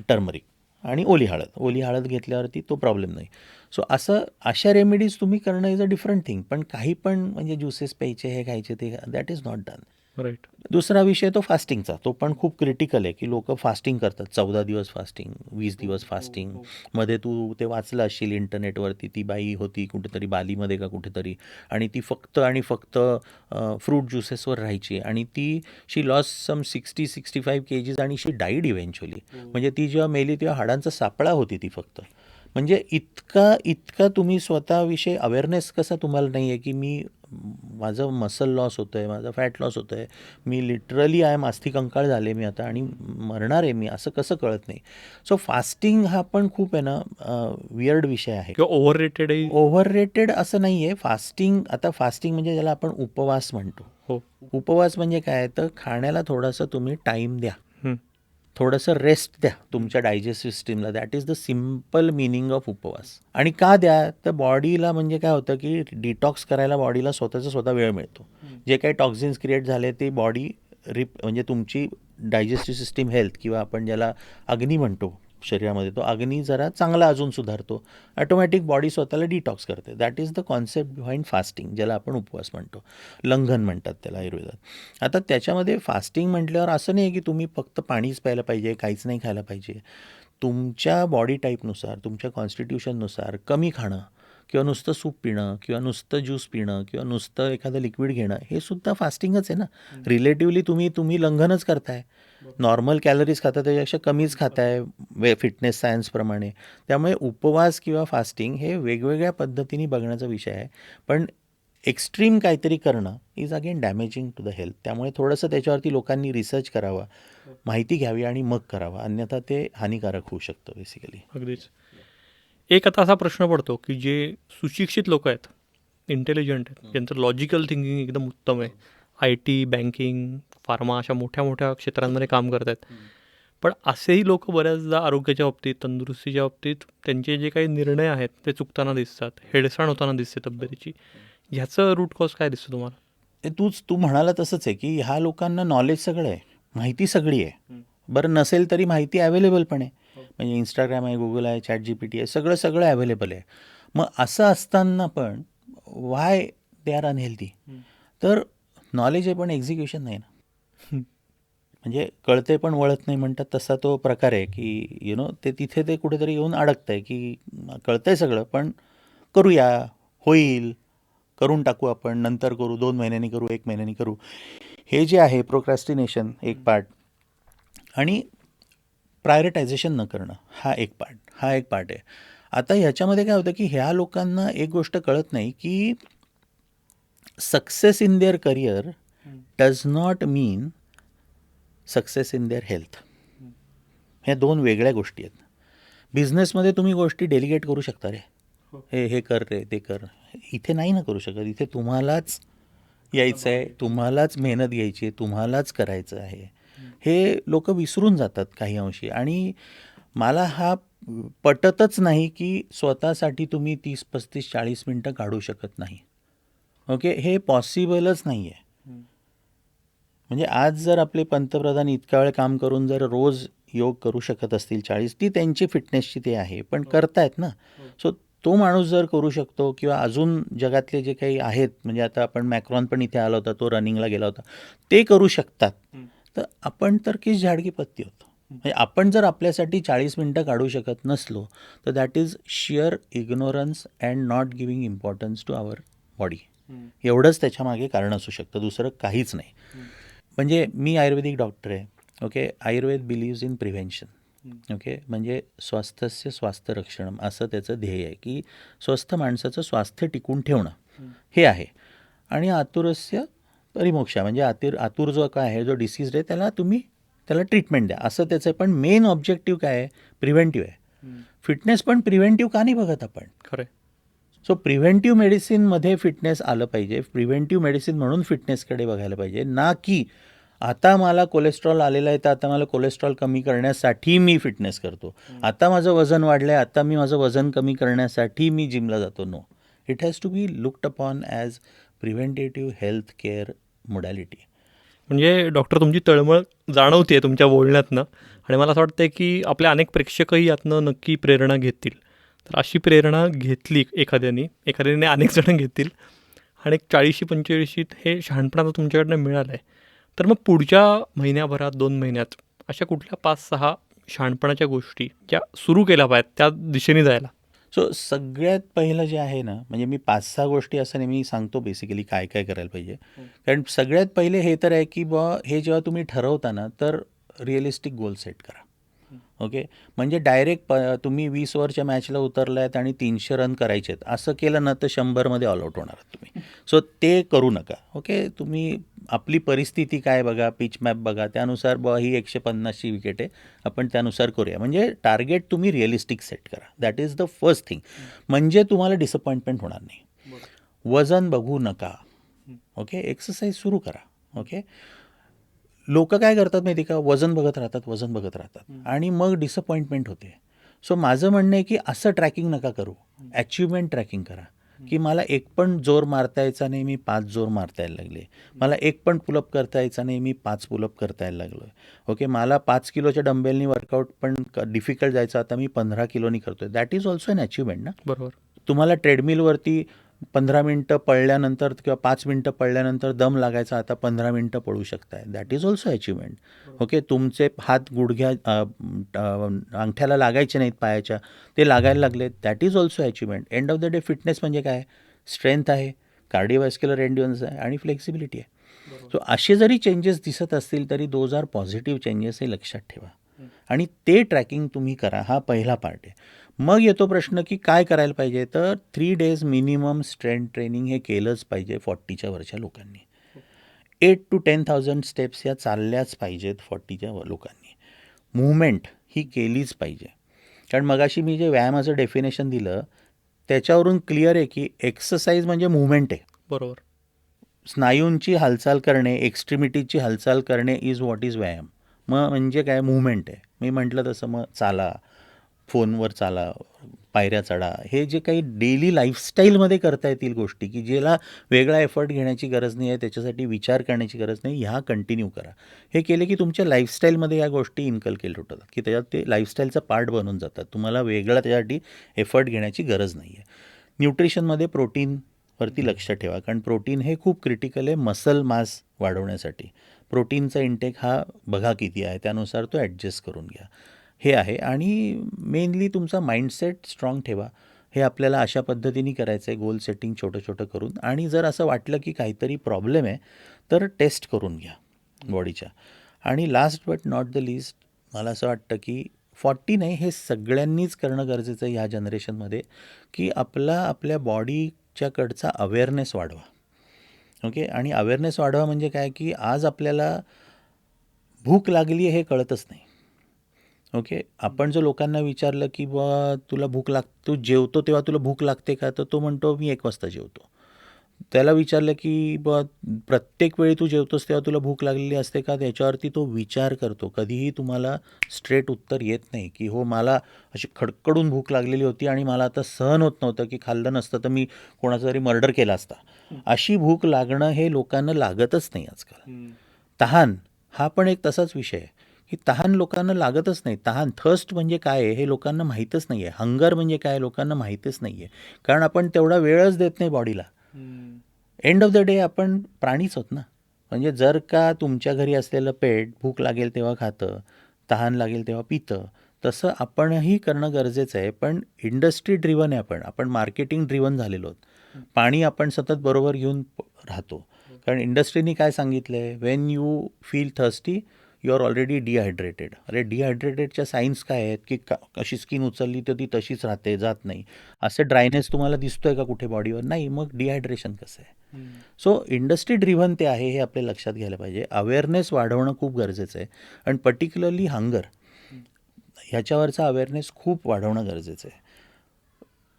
टर्मरिक आणि ओली हळद. ओली हळद घेतल्यावरती तो प्रॉब्लेम नाही. सो अशा रेमेडीज तुम्ही करणं इज अ डिफरंट थिंग. पण काही पण म्हणजे ज्युसेस प्यायचे, हे खायचे, ते that is not done. Right. दुसरा विषय तो फास्टिंगचा. तो पण खूप क्रिटिकल आहे की लोक फास्टिंग करतात. 14 दिवस फास्टिंग, 20 दिवस फास्टिंग. मध्ये तू ते वाचलं असशील इंटरनेटवरती, ती बाई होती कुठेतरी बालीमध्ये का कुठेतरी, आणि ती फक्त आणि फक्त फ्रूट ज्युसेसवर राहायची आणि ती शी लॉस सम 60-65 kgs आणि शी डाईड इव्हेंच्युअली. म्हणजे ती जेव्हा मेली तेव्हा हाडांचा सापळा होती ती फक्त. म्हणजे इतका तुम्ही स्वतःविषयी अवेअरनेस कसा तुम्हाला नाही आहे की माझं मसल लॉस होतं आहे, माझं फॅट लॉस होतं आहे, मी लिटरली अस्थिकंकाळ झाले मी आता आणि मरणार आहे मी, असं कसं कळत नाही. सो फास्टिंग हा पण खूप आहे ना वियर्ड विषय आहे. किंवा ओव्हररेटेडही. ओव्हररेटेड असं नाही आहे. फास्टिंग म्हणजे ज्याला आपण उपवास म्हणतो. हो. उपवास म्हणजे काय, तर खाण्याला थोडंसं तुम्ही टाईम द्या, हं. थोडंसं रेस्ट द्या तुमच्या डायजेस्टिव्ह सिस्टीमला. That is the simple meaning of उपवास. आणि का द्या, तर बॉडीला म्हणजे काय होतं की डिटॉक्स करायला बॉडीला स्वतः वेळ मिळतो. जे काही टॉक्झिन्स क्रिएट झाले ते बॉडी म्हणजे तुमची डायजेस्टिव्ह सिस्टीम हेल्थ किंवा आपण ज्याला अग्नी म्हणतो शरीरामध्ये, तो अग्नी जरा चांगला अजून सुधारतो. ॲटोमॅटिक बॉडी स्वतःला डिटॉक्स करते. That is the concept behind fasting, ज्याला आपण उपवास म्हणतो, लंघन म्हणतात त्याला आयुर्वेदात. आता त्याच्यामध्ये फास्टिंग म्हटल्यावर असं नाही की तुम्ही फक्त पाणीच प्यायला पाहिजे, काहीच नाही खायला पाहिजे. तुमच्या बॉडी टाईपनुसार, तुमच्या कॉन्स्टिट्यूशननुसार कमी खाणं किंवा नुसतं सूप पिणं किंवा नुसतं ज्यूस पिणं किंवा नुसतं एखादं लिक्विड घेणं, हे सुद्धा फास्टिंगच आहे ना. रिलेटिव्हली तुम्ही लंघनच करताय. नॉर्मल कॅलरीज खाता त्याच्यापेक्षा कमीच खाताय फिटनेस सायन्सप्रमाणे. त्यामुळे उपवास किंवा फास्टिंग हे वेगवेगळ्या पद्धतीने बघण्याचा विषय आहे. पण एक्स्ट्रीम काहीतरी करणं is again damaging to the health. त्यामुळे थोडंसं त्याच्यावरती लोकांनी रिसर्च करावा, माहिती घ्यावी आणि मग करावं, अन्यथा ते हानिकारक होऊ शकतं बेसिकली. अगदीच. एक आता असा प्रश्न पडतो की जे सुशिक्षित लोक आहेत, इंटेलिजंट आहेत, ज्यांचं लॉजिकल थिंकिंग एकदम उत्तम आहे, IT, बँकिंग, फार्मा अशा मोठ्या मोठ्या क्षेत्रांमध्ये काम करत आहेत, पण असेही लोक बऱ्याचदा आरोग्याच्या बाबतीत, तंदुरुस्तीच्या बाबतीत त्यांचे जे काही निर्णय आहेत ते चुकताना दिसतात, हेळसाण होताना दिसते तब्येतीची. ह्याचं रूट कॉज काय दिसतं तुम्हाला? तू म्हणाला तसंच आहे की ह्या लोकांना नॉलेज सगळं आहे, माहिती सगळी आहे. बरं, नसेल तरी माहिती अवेलेबल पण आहे. म्हणजे इंस्टाग्राम आहे, गुगल आहे, ChatGPT आहे, सगळं अवेलेबल आहे. मग असं असताना पण वाय दे आर अनहेल्दी? तर नॉलेज आहे पण एक्झिक्युशन नाही ना. म्हणजे कळते पण वळत नाही म्हणतात तसा तो प्रकार आहे की ते तिथे ते कुठेतरी येऊन अडकतं आहे की कळतंय सगळं पण करूया, होईल, करून टाकू आपण, नंतर करू, 2 महिन्यांनी करू, 1 महिन्यांनी करू. हे जे आहे प्रोक्रॅस्टिनेशन एक पार्ट. आणि प्रायोरिटायझेशन न करणं हा एक पार्ट आहे. आता ह्याच्यामध्ये काय होतं की ह्या लोकांना एक गोष्ट कळत नाही की success in their career does not mean success in their health. ह्या दोन वेगळ्या गोष्टी आहेत. बिझनेसमध्ये तुम्ही गोष्टी डेलिगेट करू शकता रे, हे कर रे, ते कर. इथे नाही ना करू शकत. इथे तुम्हालाच यायचं आहे, तुम्हालाच मेहनत घ्यायची आहे, तुम्हालाच करायचं आहे. हे लोक विसरून जातात काही अंशी. आणि मला हा पटतच नाही की स्वतःसाठी तुम्ही 30-35-40 मिनटं काढू शकत नाही. ओके, हे पॉसिबलच नाही आहे. म्हणजे आज जर आपले पंतप्रधान इतका वेळ काम करून जर रोज योग करू शकत असतील 40, ती त्यांची फिटनेसची ते आहे, पण करतायत ना. सो तो माणूस जर करू शकतो किंवा अजून जगातले जे काही आहेत, म्हणजे आता आपण मॅक्रॉन पण इथे आला होता, तो रनिंगला गेला होता, ते करू शकतात, तर आपण तर किस झाडकी पत्ती होतो. म्हणजे आपण जर आपल्यासाठी 40 मिनटं काढू शकत नसलो तर that is sheer ignorance and not giving importance to our body. एवढंच त्याच्यामागे कारण असू शकतं, दुसरं काहीच नाही. म्हणजे मी आयुर्वेदिक डॉक्टर आहे. Okay, Ayurveda believes in prevention. Okay, म्हणजे स्वास्थ्यस्य स्वास्थ्य रक्षणम असं त्याचं ध्येय आहे की स्वस्थ माणसाचं स्वास्थ्य टिकून ठेवणं हे आहे. आणि आतुरस्य परिमोक्षा, म्हणजे आतुर जो काय आहे, जो डिसीज आहे, त्याला ट्रीटमेंट द्या, असं त्याचं. पण मेन ऑब्जेक्टिव्ह काय आहे? प्रिव्हेंटिव्ह आहे. फिटनेस पण प्रिव्हेंटिव्ह का नाही बघत आपण? खरं. सो प्रिव्हेंटिव्ह मेडिसिनमध्ये फिटनेस आलं पाहिजे. प्रिव्हेंटिव्ह मेडिसिन म्हणून फिटनेसकडे बघायला पाहिजे, ना की आता मला कोलेस्ट्रॉल आलेलं आहे तर आता मला कोलेस्ट्रॉल कमी करण्यासाठी मी फिटनेस करतो. आता माझं वजन वाढलं आहे, आता मी माझं वजन कमी करण्यासाठी मी जिमला जातो. No, it has to be looked upon as preventative health care modality. म्हणजे डॉक्टर तुमची तळमळ जाणवते तुमच्या बोलण्यातनं, आणि मला असं वाटतं की आपल्या अनेक प्रेक्षकही यातनं नक्की प्रेरणा घेतील. तर अशी प्रेरणा घेतली एखाद्याने अनेक जण घेतील, आणि 40-45 हे शहाणपणाचं तुमच्याकडनं मिळालं आहे. तर मग पुढच्या महिन्याभरात 2 महिन्यात अशा कुठल्या 5-6 शहाणपणाच्या गोष्टी ज्या सुरू केल्या पाहिजेत त्या दिशेने जायला? सो सगळ्यात पहिलं जे आहे ना, म्हणजे मी 5-6 गोष्टी असं नेहमी सांगतो बेसिकली काय काय करायला पाहिजे. कारण सगळ्यात पहिले हे तर आहे की हे जेव्हा तुम्ही ठरवता ना, तर रिअलिस्टिक गोल सेट करा. ओके, म्हणजे डायरेक्ट तुम्ही 20 ओव्हरच्या मॅचला उतरलायत आणि 300 रन करायचे आहेत असं केलं ना तर 100मध्ये ऑल आउट होणार आहात तुम्ही. सो ते करू नका. ओके, तुम्ही आपली परिस्थिती काय बघा, पिच मॅप बघा, त्यानुसार ही 150ची विकेट आहे, आपण त्यानुसार करूया. म्हणजे टार्गेट तुम्ही रिअलिस्टिक सेट करा. That is the first thing. म्हणजे तुम्हाला डिसअपॉइंटमेंट होणार नाही. वजन बघू नका. ओके, एक्सरसाइज सुरू करा. ओके, लोक काय करतात माहिती का, वजन बघत राहतात आणि मग डिसअपॉइंटमेंट होते. सो माझं म्हणणं आहे की असं ट्रॅकिंग नका करू, अचिव्हमेंट ट्रॅकिंग करा. की मला एक पण जोर मारता यायचा नाही, मी 5 जोर मारता यायला लागले. मला एक पण पुलअप करता यायचा नाही, मी 5 पुलअप करता यायला लागलो. ओके, मला 5 किलोच्या डंबेलनी वर्कआउट पण डिफिकल्ट जायचं, आता मी 15 किलोनी करतोय. That is also an achievement ना. बरोबर. तुम्हाला ट्रेडमिलवरती 15 मिनटं पळल्यानंतर किंवा 5 मिनटं पळल्यानंतर दम लागायचा, आता 15 मिनटं पळू शकताय. That is also achievement. Okay, तुमचे हात अंगठ्याला लागायचे नाहीत पायाच्या, ते लागायला लागले. That is also achievement. End of the day fitness म्हणजे काय? स्ट्रेंथ आहे, कार्डिओव्हॅस्क्युलर एंड्युरन्स आहे आणि फ्लेक्सिबिलिटी आहे. सो असे जरी चेंजेस दिसत असतील तरी दोज आर पॉझिटिव्ह चेंजेस, हे लक्षात ठेवा. आणि ते ट्रॅकिंग तुम्ही करा. हा पहिला पार्ट आहे. मग येतो प्रश्न की काय करायला पाहिजे, तर 3 डेज मिनिमम स्ट्रेंथ ट्रेनिंग हे केलंच पाहिजे 40च्या वरच्या लोकांनी. 8 to 10,000 स्टेप्स या चालल्याच पाहिजेत 40च्या लोकांनी. मूव्हमेंट ही केलीच पाहिजे. कारण मगाशी मी जे व्यायामाचं डेफिनेशन दिलं त्याच्यावरून क्लिअर आहे की एक्सरसाइज म्हणजे मूव्हमेंट आहे. बरोबर. स्नायूंची हालचाल करणे, एक्स्ट्रीमिटीची हालचाल करणे इज व्हॉट इज व्यायाम. मग म्हणजे काय? मूव्हमेंट आहे. मी म्हटलं तसं मग चाला, फोनवर चाला, पायऱ्या चढा, हे जे काही डेली लाईफस्टाईलमध्ये करता येतील गोष्टी की ज्याला वेगळा एफर्ट घेण्याची गरज नाही आहे, त्याच्यासाठी विचार करण्याची गरज नाही, ह्या कंटिन्यू करा. हे केले की तुमच्या लाईफस्टाईलमध्ये या गोष्टी इन्कल्केट होतात की त्याच्यात ते लाईफस्टाईलचा पार्ट बनून जातात. तुम्हाला वेगळा त्याच्यासाठी एफर्ट घेण्याची गरज नाही आहे. न्यूट्रिशनमध्ये प्रोटीनवरती लक्ष ठेवा, कारण प्रोटीन हे खूप क्रिटिकल आहे मसल मास वाढवण्यासाठी. प्रोटीनचा इंटेक हा बघा किती आहे, त्यानुसार तो ॲडजस्ट करून घ्या, हे आहे. आणि मेनली तुमचा माइंडसेट स्ट्रॉंग ठेवा. हे आपल्याला अशा पद्धतीने करायचं आहे, गोल सेटिंग छोटं छोटं करून. आणि जर असं वाटलं की काहीतरी प्रॉब्लेम आहे तर टेस्ट करून घ्या बॉडीच्या. आणि last but not the list, मला असं वाटतं की 40 नाही, हे सगळ्यांनीच करणं गरजेचं आहे ह्या जनरेशनमध्ये, की आपल्या बॉडीच्याकडचा अवेअरनेस वाढवा. ओके, आणि अवेअरनेस वाढवा म्हणजे काय, की आज आपल्याला भूक लागली आहे हे कळतच नाही. ओके, आपण जर लोकांना विचारलं की बा तुला भूक तू जेवतो तेव्हा तुला भूक लागते का, तर तो म्हणतो मी 1 वाजता जेवतो. त्याला विचारलं की बा प्रत्येक वेळी तू जेवतोस तेव्हा तुला भूक लागलेली असते का, त्याच्यावरती तो विचार करतो. कधीही तुम्हाला स्ट्रेट उत्तर येत नाही की हो मला अशी खडखडून भूक लागलेली होती आणि मला आता सहन होत नव्हतं, की खाल्लं नसतं तर मी कोणाचा तरी मर्डर केला असता. अशी भूक लागणं हे लोकांना लागतच नाही आजकाल. तहान हा पण एक तसाच विषय आहे, की तहान लोकांना लागतच नाही. थर्स्ट म्हणजे काय आहे हे लोकांना माहीतच नाही आहे. हंगर म्हणजे काय लोकांना माहीतच नाही आहे. कारण आपण तेवढा वेळच देत नाही बॉडीला. एंड ऑफ द डे आपण प्राणीच आहोत ना. म्हणजे जर का तुमच्या घरी असलेलं पेट भूक लागेल तेव्हा खातं, तहान लागेल तेव्हा पितं, तसं आपणही करणं गरजेचं आहे. पण इंडस्ट्री ड्रिव्हन आहे आपण मार्केटिंग ड्रिव्हन झालेलो आहोत. पाणी आपण सतत बरोबर घेऊन राहतो. कारण इंडस्ट्रीनी काय सांगितलं आहे, when you feel thirsty you are already dehydrated. अरे डिहायड्रेटेडच्या सायन्स काय आहेत, की अशी स्किन उचलली तर ती तशीच राहते, जात नाही. असं ड्रायनेस तुम्हाला दिसतोय का कुठे बॉडीवर? नाही. मग डिहायड्रेशन कसं आहे? सो इंडस्ट्री ड्रिव्हन ते आहे हे आपल्या लक्षात घ्यायला पाहिजे. अवेअरनेस वाढवणं खूप गरजेचं आहे आणि पर्टिक्युलरली हंगर ह्याच्यावरचा अवेअरनेस खूप वाढवणं गरजेचं आहे.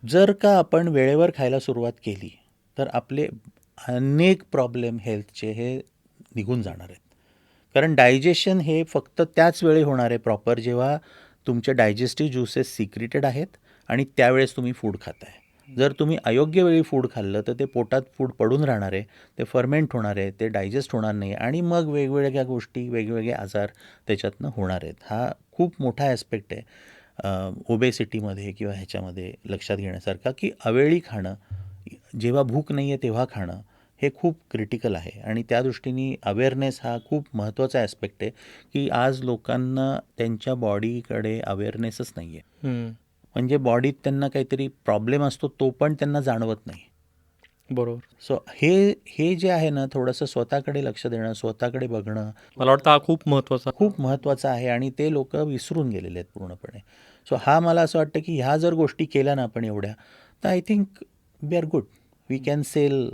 जर का आपण वेळेवर खायला सुरुवात केली तर आपले अनेक प्रॉब्लेम हेल्थचे हे निघून जाणार आहेत. कारण डायजेशन हे फक्त त्याच वेळी होणार आहे प्रॉपर, जेव्हा तुमचे डायजेस्टिव्ह ज्युसेस सिक्रेटेड आहेत आणि त्यावेळेस तुम्ही फूड खाताय. जर तुम्ही अयोग्य वेळी फूड खाल्लं तर ते पोटात फूड पडून राहणार आहे, ते फर्मेंट होणार आहे, ते डायजेस्ट होणार नाही आणि मग वेगवेगळ्या गोष्टी, वेगवेगळे आजार त्याच्यातनं होणार आहेत. हा खूप मोठा ॲस्पेक्ट आहे ओबेसिटीमध्ये किंवा ह्याच्यामध्ये लक्षात घेण्यासारखा, की अवेळी खाणं, जेव्हा भूक नाही आहे तेव्हा खाणं हे खूप क्रिटिकल आहे. आणि त्या दृष्टीने अवेअरनेस हा खूप महत्त्वाचा ॲस्पेक्ट आहे, की आज लोकांना त्यांच्या बॉडीकडे अवेअरनेसच नाही आहे. म्हणजे बॉडीत त्यांना काहीतरी प्रॉब्लेम असतो तो पण त्यांना जाणवत नाही. बरोबर. सो हे जे आहे ना, थोडंसं स्वतःकडे लक्ष देणं, स्वतःकडे बघणं मला वाटतं हा खूप महत्त्वाचं आहे आणि ते लोक विसरून गेलेले आहेत पूर्णपणे. सो मला असं वाटतं की ह्या जर गोष्टी केल्या ना आपण एवढ्या, तर I think we are good. We can sail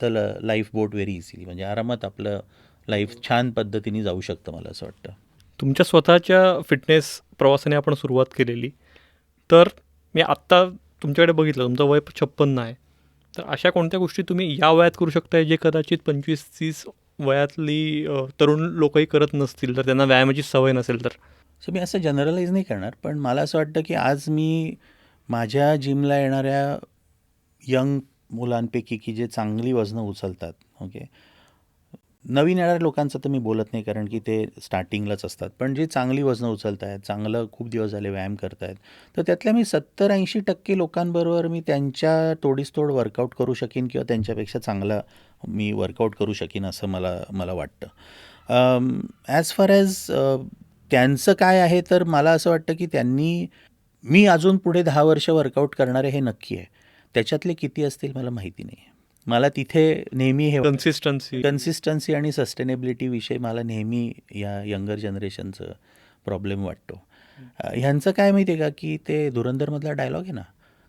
the lifeboat very easily. म्हणजे आरामात आपलं लाईफ छान पद्धतीने जाऊ शकतं, मला असं वाटतं. तुमच्या स्वतःच्या फिटनेस प्रवासाने आपण सुरुवात केलेली. तर मी आत्ता तुमच्याकडे बघितलं, तुमचं वय 56 आहे. तर अशा कोणत्या गोष्टी तुम्ही या वयात करू शकताय जे कदाचित 25-30 वयातली तरुण लोकही करत नसतील, तर त्यांना व्यायामाची सवय नसेल तर? सो मी असं जनरलाइज नाही करणार, पण मला असं वाटतं की आज मी माझ्या जिमला येणाऱ्या यंग मुलांपैकी की जे चांगली वजनं उचलतात, ओके, नवीन येणाऱ्या लोकांचं तर मी बोलत नाही कारण की ते स्टार्टिंगलाच असतात, पण जे चांगली वजनं उचलत आहेत, चांगलं खूप दिवस झाले व्यायाम करत आहेत, तर त्यातल्या मी 70-80% लोकांबरोबर मी त्यांच्या तोडीस तोड वर्कआउट करू शकीन किंवा त्यांच्यापेक्षा चांगला मी वर्कआउट करू शकीन असं मला वाटतं. ॲज फार ॲज त्यांचं काय आहे, तर मला असं वाटतं की मी अजून पुढे 10 वर्ष वर्कआउट करणारे हे नक्की आहे. त्याच्यातले किती असतील मला माहिती नाही आहे. मला तिथे नेहमी हे कन्सिस्टन्सी आणि सस्टेनेबिलिटीविषयी मला नेहमी या यंगर जनरेशनचं प्रॉब्लेम वाटतो. ह्यांचं काय माहिती आहे का, की ते धुरंधरमधला डायलॉग आहे ना,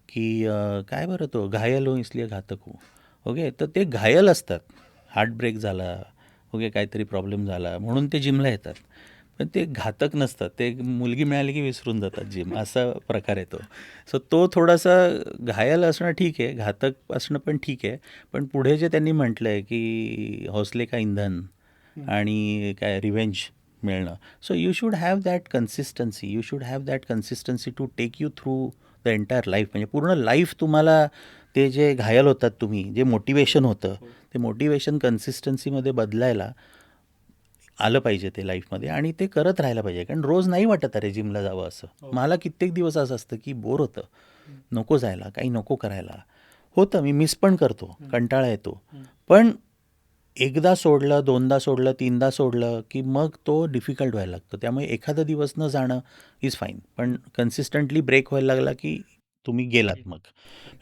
की काय बरं तो घायल हो इसलिए घातक हो. ओके, तर ते घायल असतात, हार्ट ब्रेक झाला, ओके, काहीतरी प्रॉब्लेम झाला म्हणून ते जिमला येतात, पण ते घातक नसतात. ते मुलगी मिळाली की विसरून जातात जिम, असा प्रकार येतो. सो तो थोडासा घायल असणं ठीक आहे, घातक असणं पण ठीक आहे, पण पुढे जे त्यांनी म्हटलं आहे की हौसले का इंधन आणि काय रिव्हेंज मिळणं. So you should have that consistency to take you through the entire life. म्हणजे पूर्ण लाईफ तुम्हाला ते जे घायल होतात तुम्ही, जे मोटिवेशन होतं, ते मोटिवेशन कन्सिस्टन्सीमध्ये बदलायला आलं पाहिजे ते लाईफमध्ये आणि ते करत राहायला पाहिजे. कारण रोज नाही वाटत अरे जिमला जावं असं. मला कित्येक दिवस असं असतं की बोर होतं, नको जायला, काही नको करायला होतं. मी मिस पण करतो, कंटाळा येतो, पण एकदा सोडलं, 2दा सोडलं, 3दा सोडलं की मग तो डिफिकल्ट व्हायला लागतो. त्यामुळे एखादा दिवस न जाणं इज फाईन, पण कन्सिस्टंटली ब्रेक व्हायला लागला की तुम्ही गेलात. मग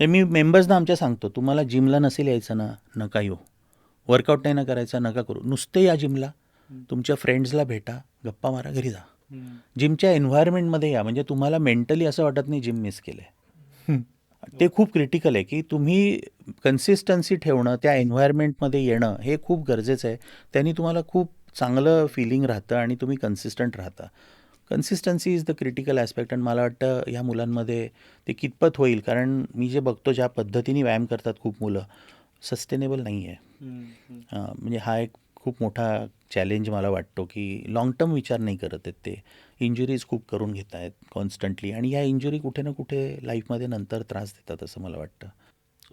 मी मेंबर्सना आमच्या सांगतो, तुम्हाला जिमला नसेल यायचं ना, नका येऊ. वर्कआउट नाही ना करायचा, नका करू. नुसते या जिमला, तुमच्या फ्रेंड्सला भेटा, गप्पा मारा, घरी जा. जिमच्या एन्व्हायरमेंटमध्ये या, म्हणजे तुम्हाला मेंटली असं वाटत नाही जिम मिस केलं आहे. ते खूप क्रिटिकल आहे की तुम्ही कन्सिस्टन्सी ठेवणं, त्या एन्व्हायरमेंटमध्ये येणं हे खूप गरजेचं आहे. त्यांनी तुम्हाला खूप चांगलं फिलिंग राहतं आणि तुम्ही कन्सिस्टंट राहता. Consistency is the critical aspect. आणि मला वाटतं ह्या मुलांमध्ये ते कितपत होईल, कारण मी जे बघतो ज्या पद्धतीने व्यायाम करतात खूप मुलं, सस्टेनेबल नाही आहे. म्हणजे हा एक खूप मोठा चॅलेंज मला वाटतो की लाँग टर्म विचार नाही करत आहेत ते. इंजुरीज खूप करून घेत आहेत कॉन्स्टंटली, आणि या इंजुरी कुठे ना कुठे लाईफमध्ये नंतर त्रास देतात असं मला वाटतं.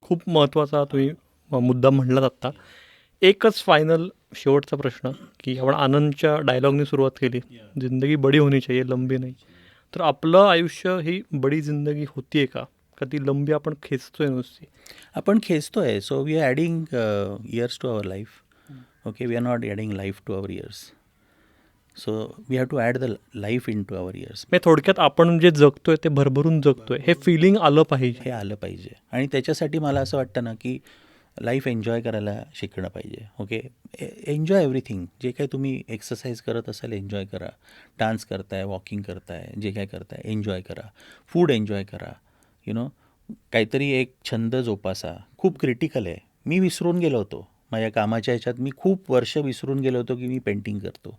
खूप महत्त्वाचा तुम्ही मुद्दा म्हणलात आत्ता. एकच फायनल शेवटचा प्रश्न, की आपण आनंदच्या डायलॉगनी सुरुवात केली, जिंदगी बडी होनी चाहिए लंबी नाही. तर आपलं आयुष्य ही बडी जिंदगी होती आहे का ती लंबी आपण खेचतोय नुसती? आपण खेचतोय. So we are adding years to our life. Okay, we are not adding life to our years. So we have to add the life into our years. म्हणजे थोडक्यात आपण जे जगतोय ते भरभरून जगतोय हे फिलिंग आलं पाहिजे. हे आलं पाहिजे. आणि त्याच्यासाठी मला असं वाटतं ना की लाईफ एन्जॉय करायला शिकणं पाहिजे. Okay, enjoy everything. जे काही तुम्ही एक्सरसाइज करत असाल एन्जॉय करा. डान्स करताय, वॉकिंग करताय, जे काय करताय एन्जॉय करा. फूड एन्जॉय करा. काहीतरी एक छंद जोपासा. खूप क्रिटिकल आहे. मी विसरून गेलो होतो माझ्या कामाच्या ह्याच्यात. मी खूप वर्ष विसरून गेलो होतो की मी पेंटिंग करतो.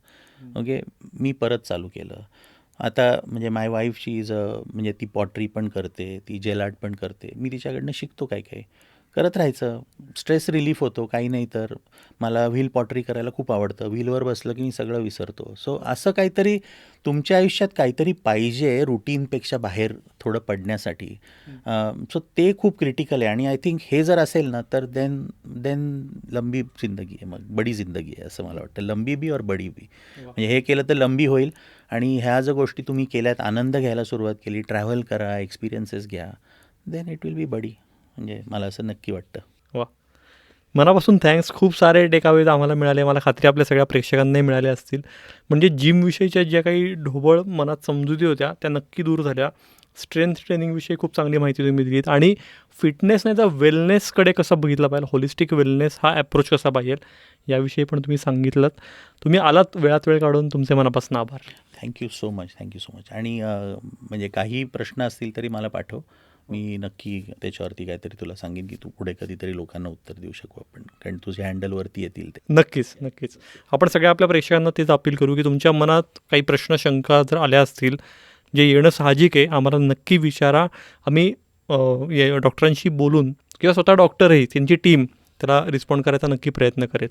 ओके, मी परत चालू केलं. आता म्हणजे माय वाईफ शी इज म्हणजे ती पॉटरी पण करते, ती जेल आर्ट पण करते. मी तिच्याकडनं शिकतो काय काय, करत राहायचं. स्ट्रेस रिलीफ होतो. काही नाही तर मला व्हील पॉटरी करायला खूप आवडतं. व्हीलवर बसलं की मी सगळं विसरतो. सो असं काहीतरी तुमच्या आयुष्यात काहीतरी पाहिजे रुटीनपेक्षा बाहेर थोडं पडण्यासाठी. सो ते खूप क्रिटिकल आहे. आणि आय थिंक हे जर असेल ना तर देन लंबी जिंदगी आहे, मग बडी जिंदगी आहे असं मला वाटतं. लंबी बी और बडी बी. म्हणजे हे केलं तर लंबी होईल, आणि ह्या ज्या गोष्टी तुम्ही केल्यात, आनंद घ्यायला सुरुवात केली, ट्रॅव्हल करा, एक्सपिरियन्सेस घ्या, देन इट विल बी बडी. म्हणजे मला असं नक्की वाटतं. वा, मनापासून थँक्स. खूप सारे टेकअवेज आम्हाला मिळाले. मला खात्री आपल्या सगळ्या प्रेक्षकांनाही मिळाले असतील. म्हणजे जिमविषयीच्या ज्या काही ढोबळ मनात समजुती होत्या त्या नक्की दूर झाल्या. स्ट्रेंथ ट्रेनिंगविषयी खूप चांगली माहिती तुम्ही दिलीत. आणि फिटनेस नाही तर वेलनेसकडे कसं बघितलं पाहिजे, होलिस्टिक वेलनेस हा ॲप्रोच कसा पाहिजे याविषयी पण तुम्ही सांगितलं. तुम्ही आलात वेळात वेळ काढून, तुमचे मनापासून आभार. Thank you so much. आणि म्हणजे काही प्रश्न असतील तरी मला पाठव. मी नक्की त्याच्यावरती काहीतरी तुला सांगेन की तू पुढे कधीतरी लोकांना उत्तर देऊ शकू आपण, कारण तुझ्या हँडलवरती येतील ते. नक्कीच. आपण सगळ्या आपल्या प्रेक्षकांना तेच अपील करू की तुमच्या मनात काही प्रश्न शंका जर आल्या असतील, जे येणं साहजिक आहे, आम्हाला नक्की विचारा. आम्ही डॉक्टरांशी बोलून किंवा स्वतः डॉक्टरही त्यांची टीम त्याला रिस्पॉन्ड करायचा नक्की प्रयत्न करेल.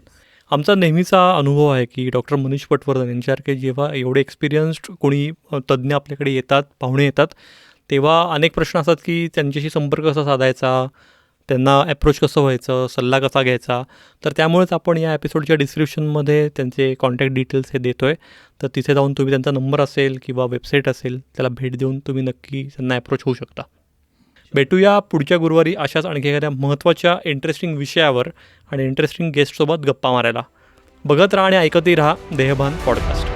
आमचा नेहमीचा अनुभव आहे की डॉक्टर मनीष पटवर्धन यांच्यासारखे जेव्हा एवढे एक्सपिरियन्स्ड कोणी तज्ज्ञ आपल्याकडे येतात, पाहुणे येतात, तेव्हा अनेक प्रश्न असतात की त्यांच्याशी संपर्क कसा साधायचा, त्यांना ॲप्रोच कसं व्हायचं, सल्ला कसा घ्यायचा. तर त्यामुळेच आपण या एपिसोडच्या डिस्क्रिप्शनमध्ये त्यांचे कॉन्टॅक्ट डिटेल्स हे देतो आहे. तर तिथे जाऊन तुम्ही त्यांचा नंबर असेल किंवा वेबसाईट असेल त्याला भेट देऊन तुम्ही नक्की त्यांना ॲप्रोच होऊ शकता. भेटूया पुढच्या गुरुवारी अशाच आणखी एखाद्या महत्त्वाच्या इंटरेस्टिंग विषयावर आणि इंटरेस्टिंग गेस्टसोबत गप्पा मारायला. बघत राहा आणि ऐकतही राहा देहभान पॉडकास्ट.